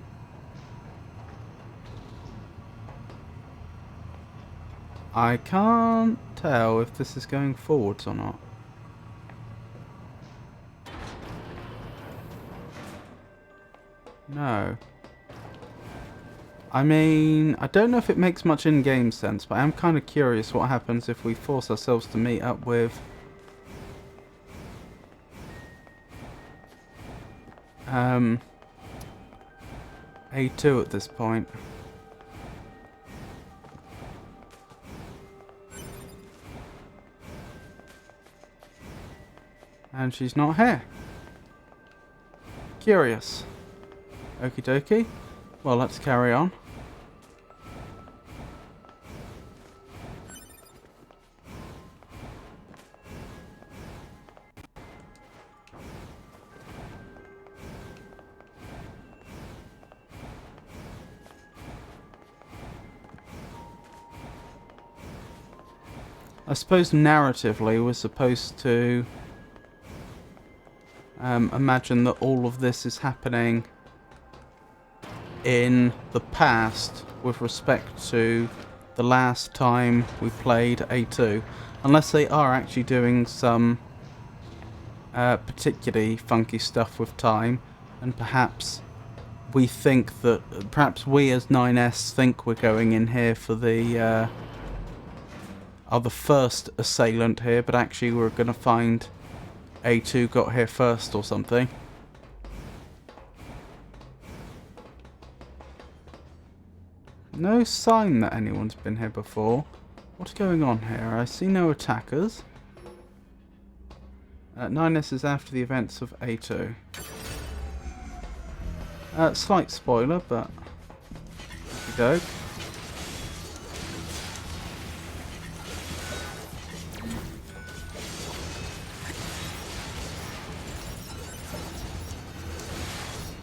I can't tell if this is going forwards or not. No. I mean, I don't know if it makes much in-game sense, but I am kind of curious what happens if we force ourselves to meet up with A2 at this point. And she's not here. Curious. Okie dokie. Well, let's carry on. I suppose narratively we're supposed to imagine that all of this is happening in the past with respect to the last time we played A2, unless they are actually doing some particularly funky stuff with time, and perhaps we think that, perhaps we as 9S think we're going in here for the the first assailant here, but actually we're going to find A2 got here first or something. No sign that anyone's been here before. What's going on here? I see no attackers. 9S is after the events of A2. Slight spoiler, but there we go.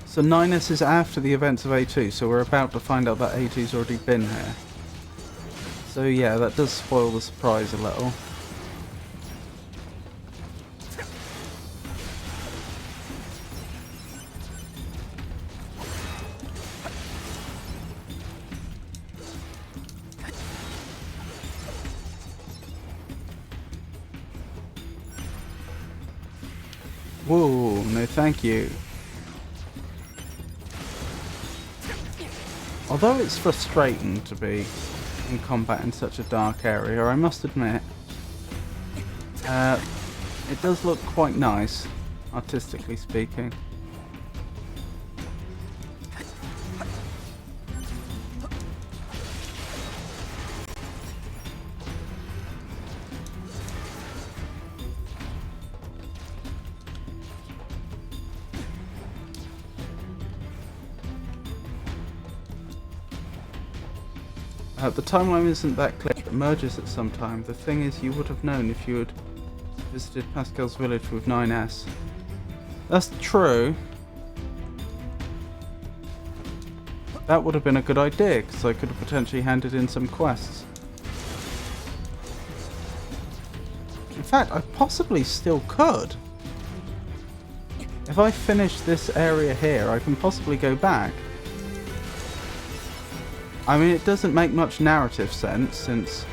So 9S is after the events of A2, so we're about to find out that A2's already been here. So yeah, that does spoil the surprise a little. Whoa, no thank you. Although it's frustrating to be in combat in such a dark area, I must admit. It does look quite nice, artistically speaking. The timeline isn't that clear. It merges at some time. The thing is, you would have known if you had visited Pascal's village with 9S. That's true. That would have been a good idea, because I could have potentially handed in some quests. In fact, I possibly still could. If I finish this area here, I can possibly go back. I mean, it doesn't make much narrative sense since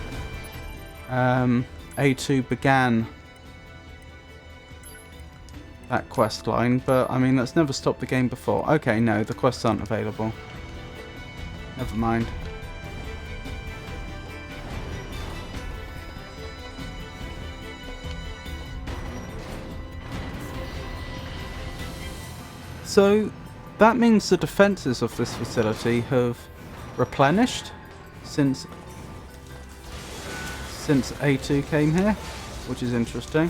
A2 began that quest line, but I mean, that's never stopped the game before. Okay, no, the quests aren't available. Never mind. So, that means the defences of this facility have replenished since A2 came here, which is interesting.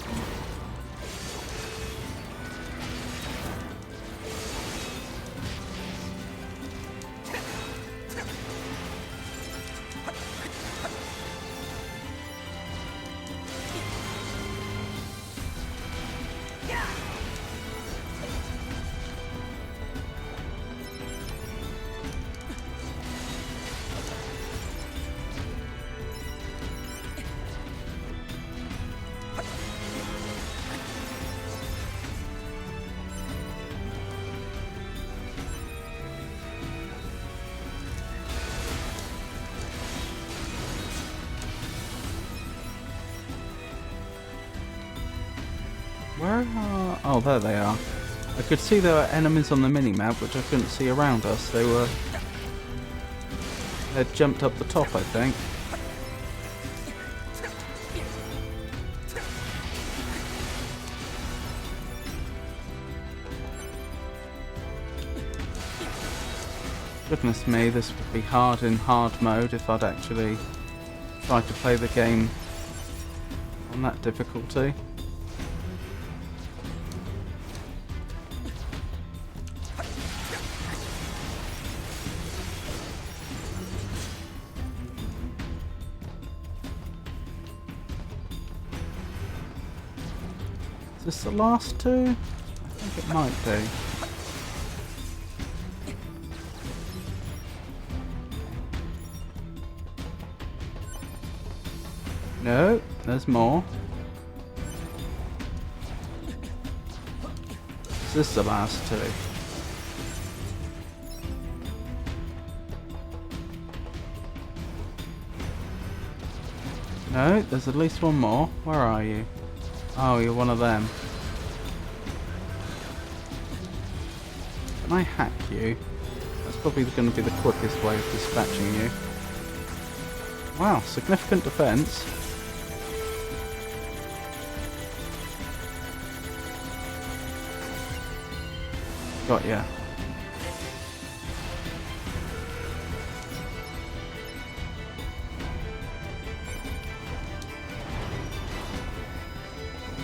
Where are... Oh, there they are. I could see there were enemies on the minimap, which I couldn't see around us. They'd jumped up the top, I think. Goodness me, this would be hard in hard mode if I'd actually tried to play the game on that difficulty. Is this the last two? I think it might be. No, there's more. Is this the last two? No, there's at least one more. Where are you? Oh, you're one of them. Can I hack you? That's probably going to be the quickest way of dispatching you. Wow, significant defense. Got ya.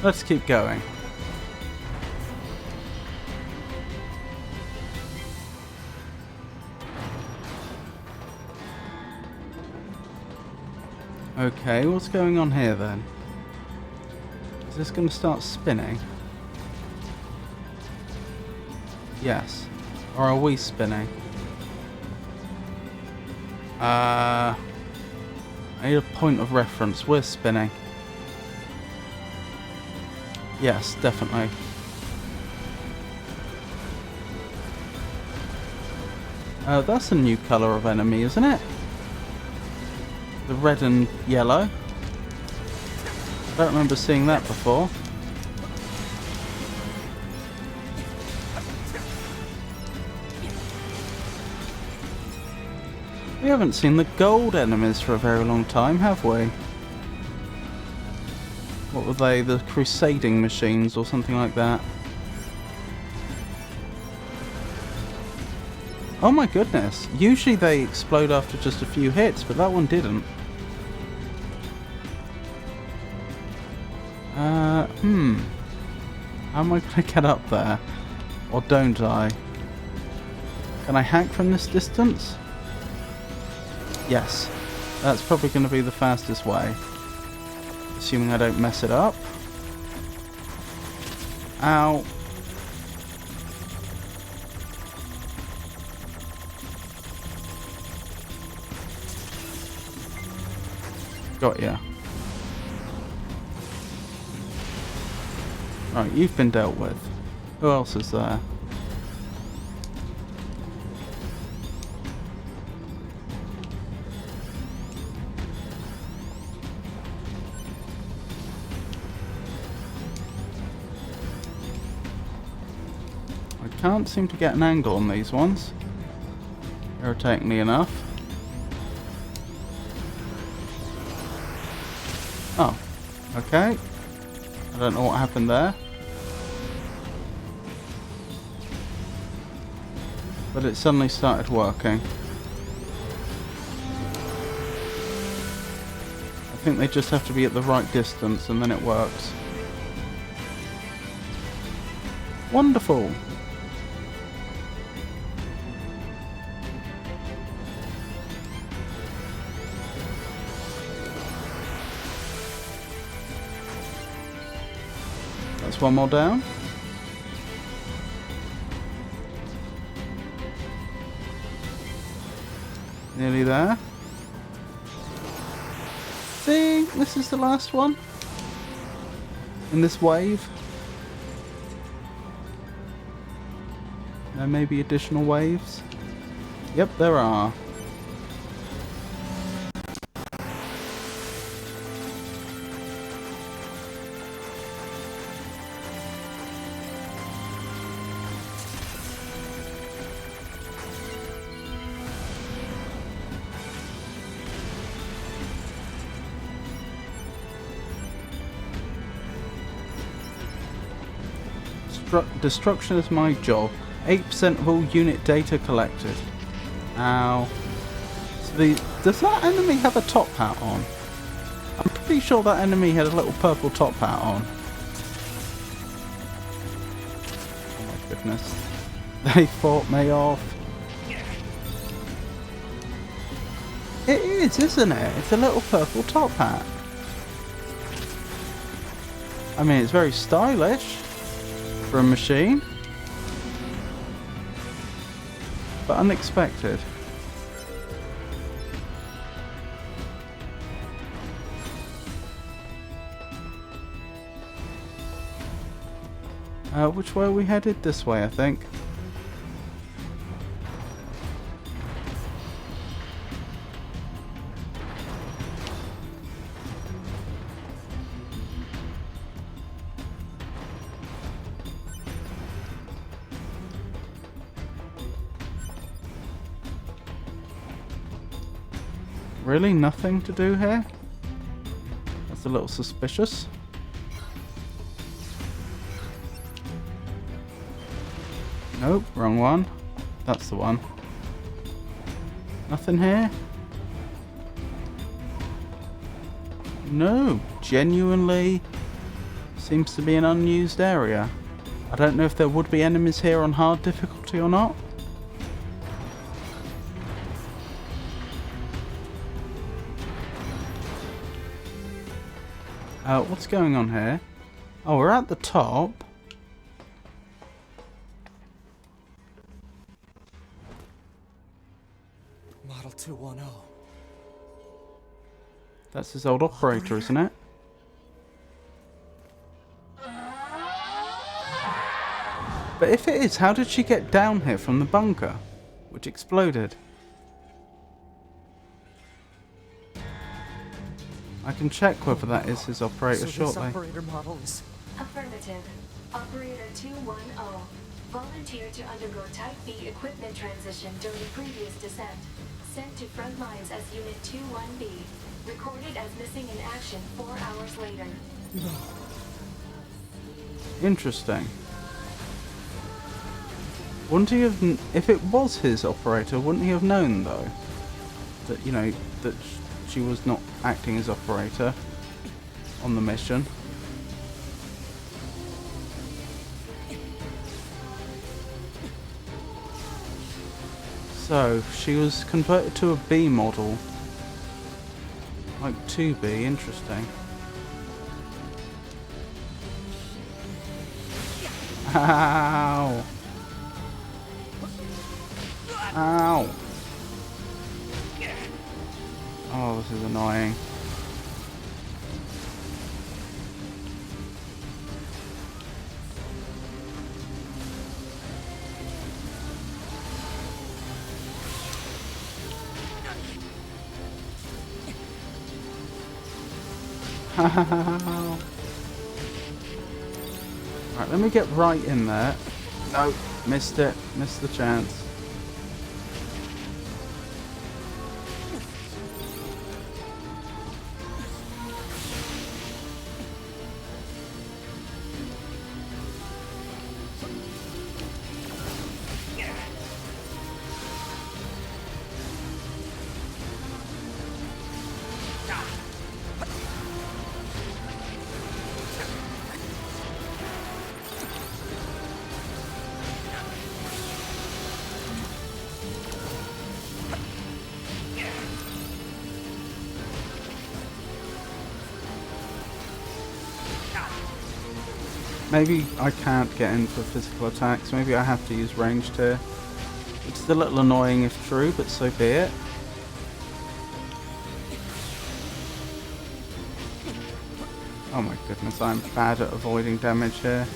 Let's keep going. Okay, what's going on here then? Is this going to start spinning? Yes. Or are we spinning? I need a point of reference. We're spinning. Yes, definitely. That's a new colour of enemy, isn't it? The red and yellow. I don't remember seeing that before. We haven't seen the gold enemies for a very long time, have we? What were they? The crusading machines or something like that? Oh my goodness. Usually they explode after just a few hits, but that one didn't. How am I going to get up there? Or don't I? Can I hack from this distance? Yes. That's probably going to be the fastest way. Assuming I don't mess it up. Ow. Got ya. Right, you've been dealt with. Who else is there? I can't seem to get an angle on these ones. Irritatingly enough. Oh, okay. I don't know what happened there. But it suddenly started working. I think they just have to be at the right distance and then it works. Wonderful! That's one more down. Nearly there. See, this is the last one in this wave. There may be additional waves. Yep, there are. Destruction is my job. 8% of all unit data collected. Ow. So does that enemy have a top hat on? I'm pretty sure that enemy had a little purple top hat on. Oh my goodness. They fought me off. It is, isn't it? It's a little purple top hat. I mean, it's very stylish for a machine, but unexpected. Which way are we headed? This way, I think. Really? Nothing to do here? That's a little suspicious. Nope, wrong one. That's the one. Nothing here? No, genuinely seems to be an unused area. I don't know if there would be enemies here on hard difficulty or not. What's going on here? Oh, we're at the top. Model 210. That's his old operator, isn't it? But if it is, how did she get down here from the bunker, which exploded? I can check whether that is his operator shortly. This operator model is... Affirmative. Operator 210 volunteered to undergo Type B equipment transition during the previous descent. sent to front lines as Unit 21B. Recorded as missing in action 4 hours later. Interesting. Wouldn't he have, if it was his operator, wouldn't he have known though that, you know, that she was not acting as operator on the mission? So she was converted to a B model, like 2B. Interesting. Ow! Ow! Oh, this is annoying. Ow! Right, let me get right in there. No, missed it. Missed the chance. Maybe I can't get in for physical attacks. Maybe I have to use ranged here. It's a little annoying if true, but so be it. Oh my goodness, I'm bad at avoiding damage here.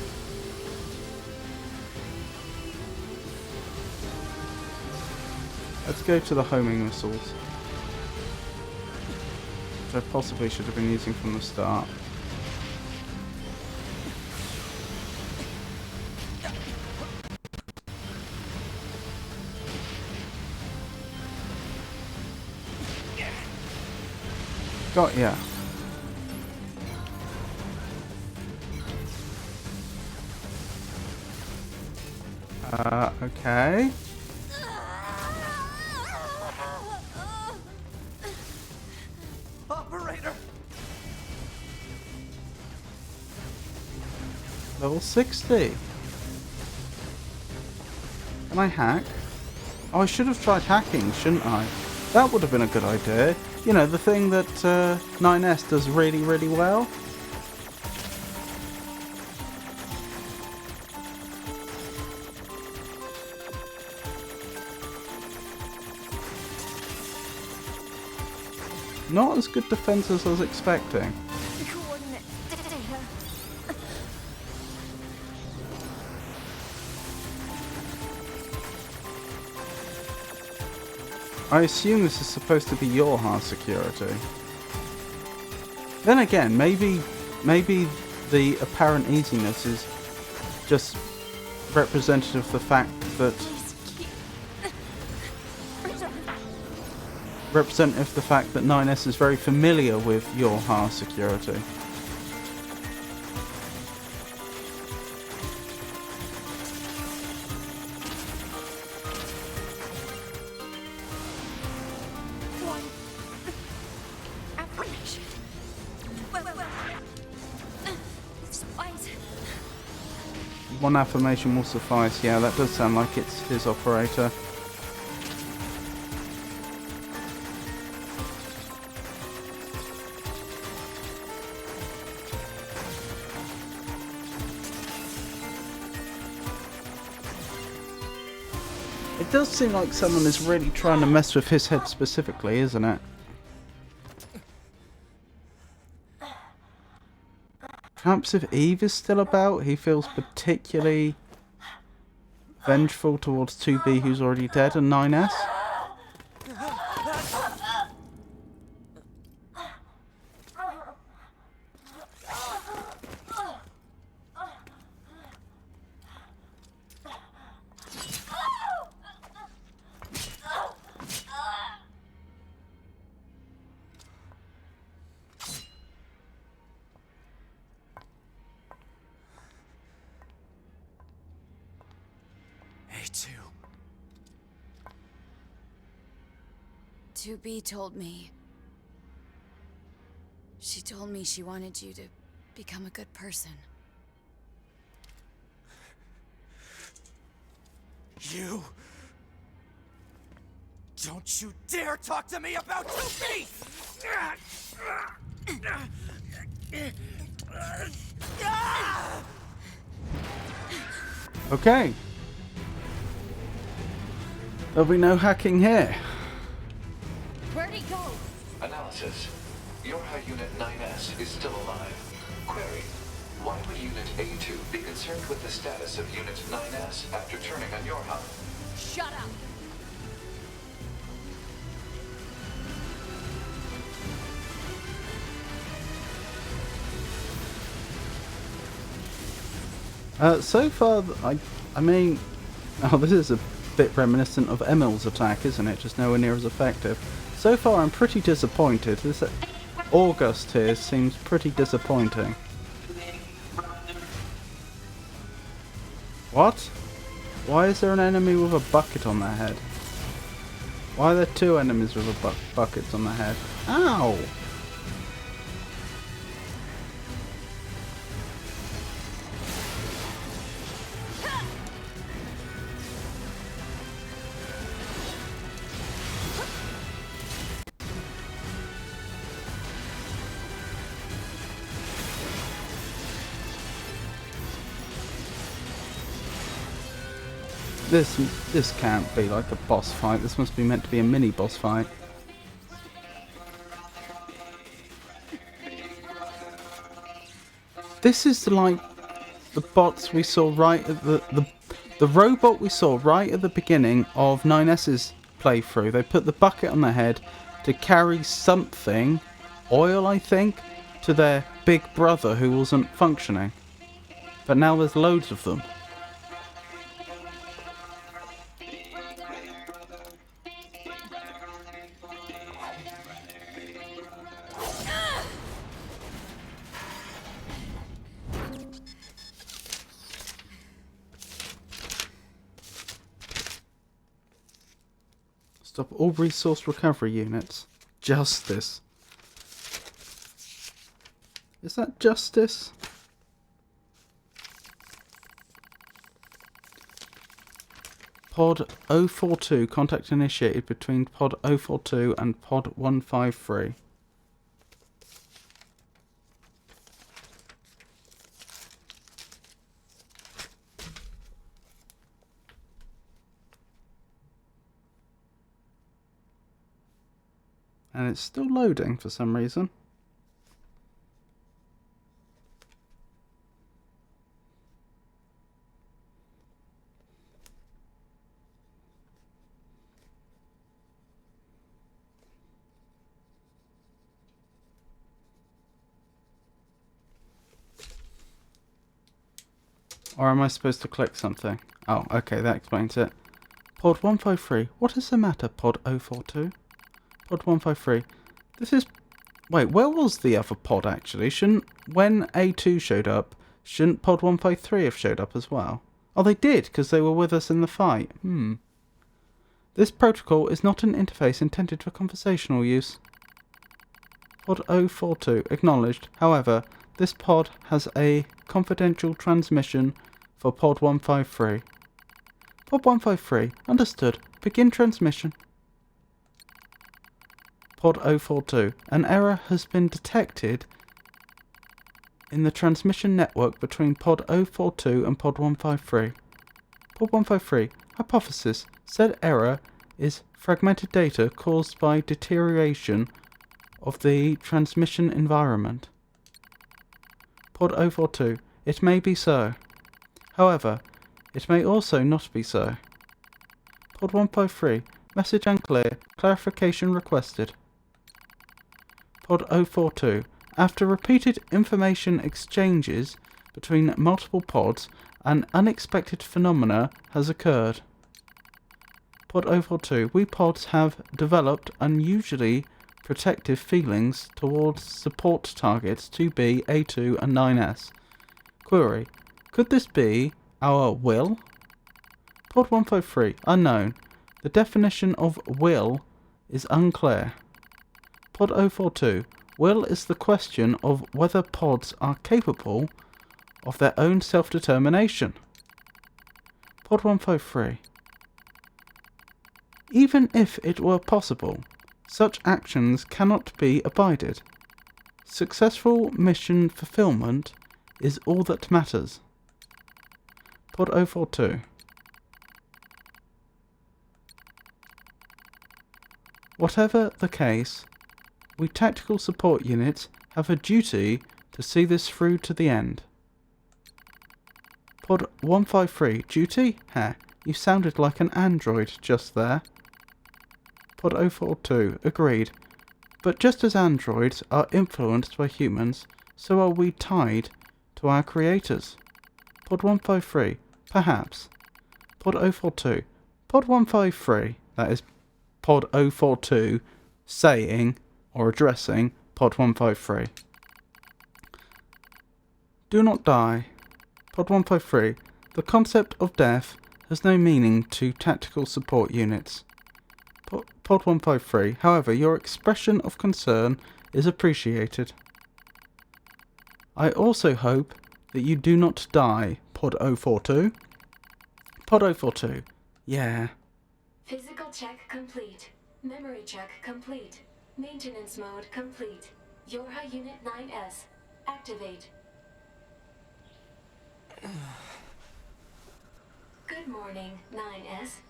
Let's go to the homing missiles, which I possibly should have been using from the start. Got ya. Okay. Operator! Level 60. Can I hack? Oh, I should have tried hacking, shouldn't I? That would have been a good idea. You know, the thing that NieR does really, really well. Not as good defense as I was expecting. Coordinate data. I assume this is supposed to be your hard security. Then again, maybe the apparent easiness is just representative of the fact that NieR is very familiar with your hard security. Affirmation. Supplies. One affirmation will suffice. Yeah, that does sound like it's his operator. It does seem like someone is really trying to mess with his head specifically, isn't it? Perhaps if Eve is still about, he feels particularly vengeful towards 2B, who's already dead, and NieR. A2. 2B told me. She told me she wanted you to become a good person. You... Don't you dare talk to me about 2B! Okay. There'll be no hacking here. Where'd he go? Analysis. Yorha Unit 9S is still alive. Query. Why would Unit A2 be concerned with the status of Unit 9S after turning on Yorha? Shut up! So far, I mean, oh, this is a bit reminiscent of Emil's attack, isn't it? Just nowhere near as effective. So far, I'm pretty disappointed. This August here seems pretty disappointing. What? Why is there an enemy with a bucket on their head? Why are there two enemies with a buckets on their head? Ow! This can't be like a boss fight. This must be meant to be a mini boss fight. This is like the bots we saw right at the robot we saw right at the beginning of 9S's playthrough. They put the bucket on their head to carry something, oil I think, to their big brother who wasn't functioning. But now there's loads of them. Stop all resource recovery units. Justice. Is that justice? Pod 042. Contact initiated between Pod 042 and Pod 153. And it's still loading for some reason. Or am I supposed to click something? Oh, okay, that explains it. Pod 153. What is the matter, Pod 042? Pod 153. This is... Wait, where was the other pod actually? When A2 showed up, shouldn't Pod 153 have showed up as well? Oh, they did, because they were with us in the fight. This protocol is not an interface intended for conversational use. Pod 042. Acknowledged. However, this pod has a confidential transmission for Pod 153. Pod 153. Understood. Begin transmission. Pod 042. An error has been detected in the transmission network between Pod 042 and Pod 153. Pod 153. Hypothesis. Said error is fragmented data caused by deterioration of the transmission environment. Pod 042. It may be so. However, it may also not be so. Pod 153. Message unclear. Clarification requested. Pod 042. After repeated information exchanges between multiple pods, an unexpected phenomena has occurred. Pod 042. We pods have developed unusually protective feelings towards support targets 2B, A2 and 9S. Query. Could this be our will? Pod 153, unknown. The definition of will is unclear. Pod 042, will is the question of whether pods are capable of their own self-determination. Pod 153, even if it were possible, such actions cannot be abided. Successful mission fulfillment is all that matters. Pod 042. Whatever the case, we tactical support units have a duty to see this through to the end. Pod 153, duty? Heh, you sounded like an android just there. Pod 042, agreed. But just as androids are influenced by humans, so are we tied to our creators. Pod 153, perhaps. Pod 042, Pod 153, that is Pod 042, saying or addressing Pod 153. Do not die. Pod 153, the concept of death has no meaning to tactical support units. Pod 153, however, your expression of concern is appreciated. I also hope that you do not die, Pod 042. Pod 042, yeah. Physical check complete. Memory check complete. Maintenance mode complete. Yorha Unit 9S. Activate. Good morning, 9S.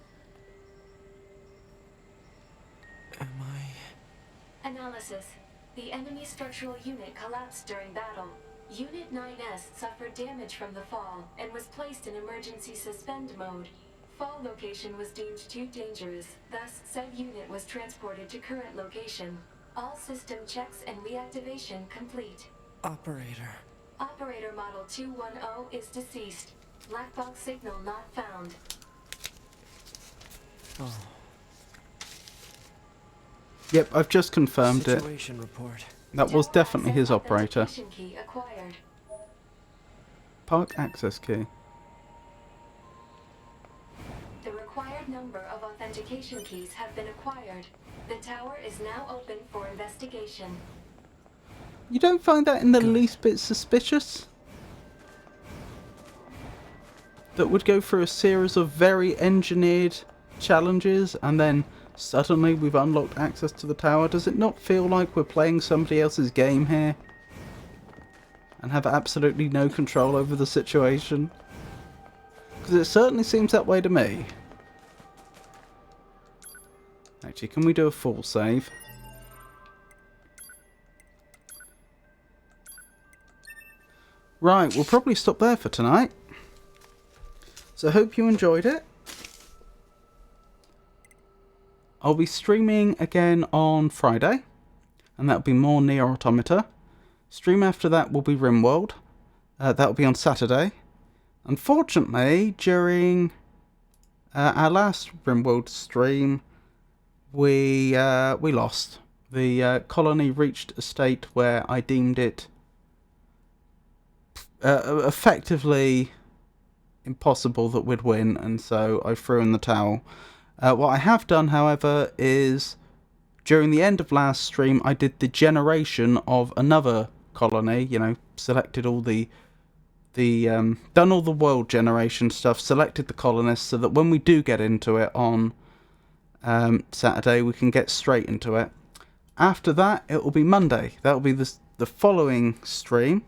Am I... Analysis. The enemy structural unit collapsed during battle. Unit 9S suffered damage from the fall and was placed in emergency suspend mode. Fall location was deemed too dangerous, thus said unit was transported to current location. All system checks and reactivation complete. Operator. Operator Model 210 is deceased. Black box signal not found. Oh. Yep, I've just confirmed it. Situation report. That was definitely his operator. Authentication key acquired. Park access key. The required number of authentication keys have been acquired. The tower is now open for investigation. You don't find that in the least bit suspicious? That would go through a series of very engineered challenges and then suddenly we've unlocked access to the tower. Does it not feel like we're playing somebody else's game here? And have absolutely no control over the situation? Because it certainly seems that way to me. Actually, can we do a full save? Right, we'll probably stop there for tonight. So I hope you enjoyed it. I'll be streaming again on Friday, and that'll be more NieR Automata. Stream after that will be RimWorld. That'll be on Saturday. Unfortunately, during our last RimWorld stream, we lost. The colony reached a state where I deemed it effectively impossible that we'd win, and so I threw in the towel. What I have done, however, is during the end of last stream, I did the generation of another colony. You know, selected all the done all the world generation stuff, selected the colonists, so that when we do get into it on Saturday, we can get straight into it. After that, it will be Monday. That will be the following stream,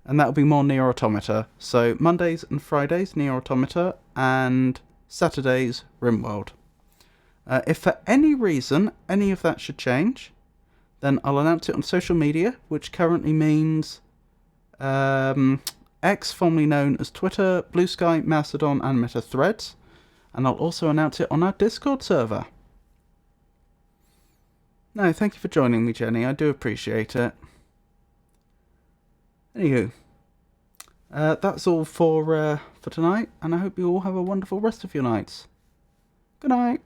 and that will be more NieR Automata. So Mondays and Fridays, NieR Automata, and Saturdays, RimWorld. If for any reason any of that should change, then I'll announce it on social media, which currently means X, formerly known as Twitter, Blue Sky, Mastodon, and Meta Threads. And I'll also announce it on our Discord server. No, thank you for joining me, Jenny. I do appreciate it. Anywho, that's all for tonight, and I hope you all have a wonderful rest of your nights. Good night.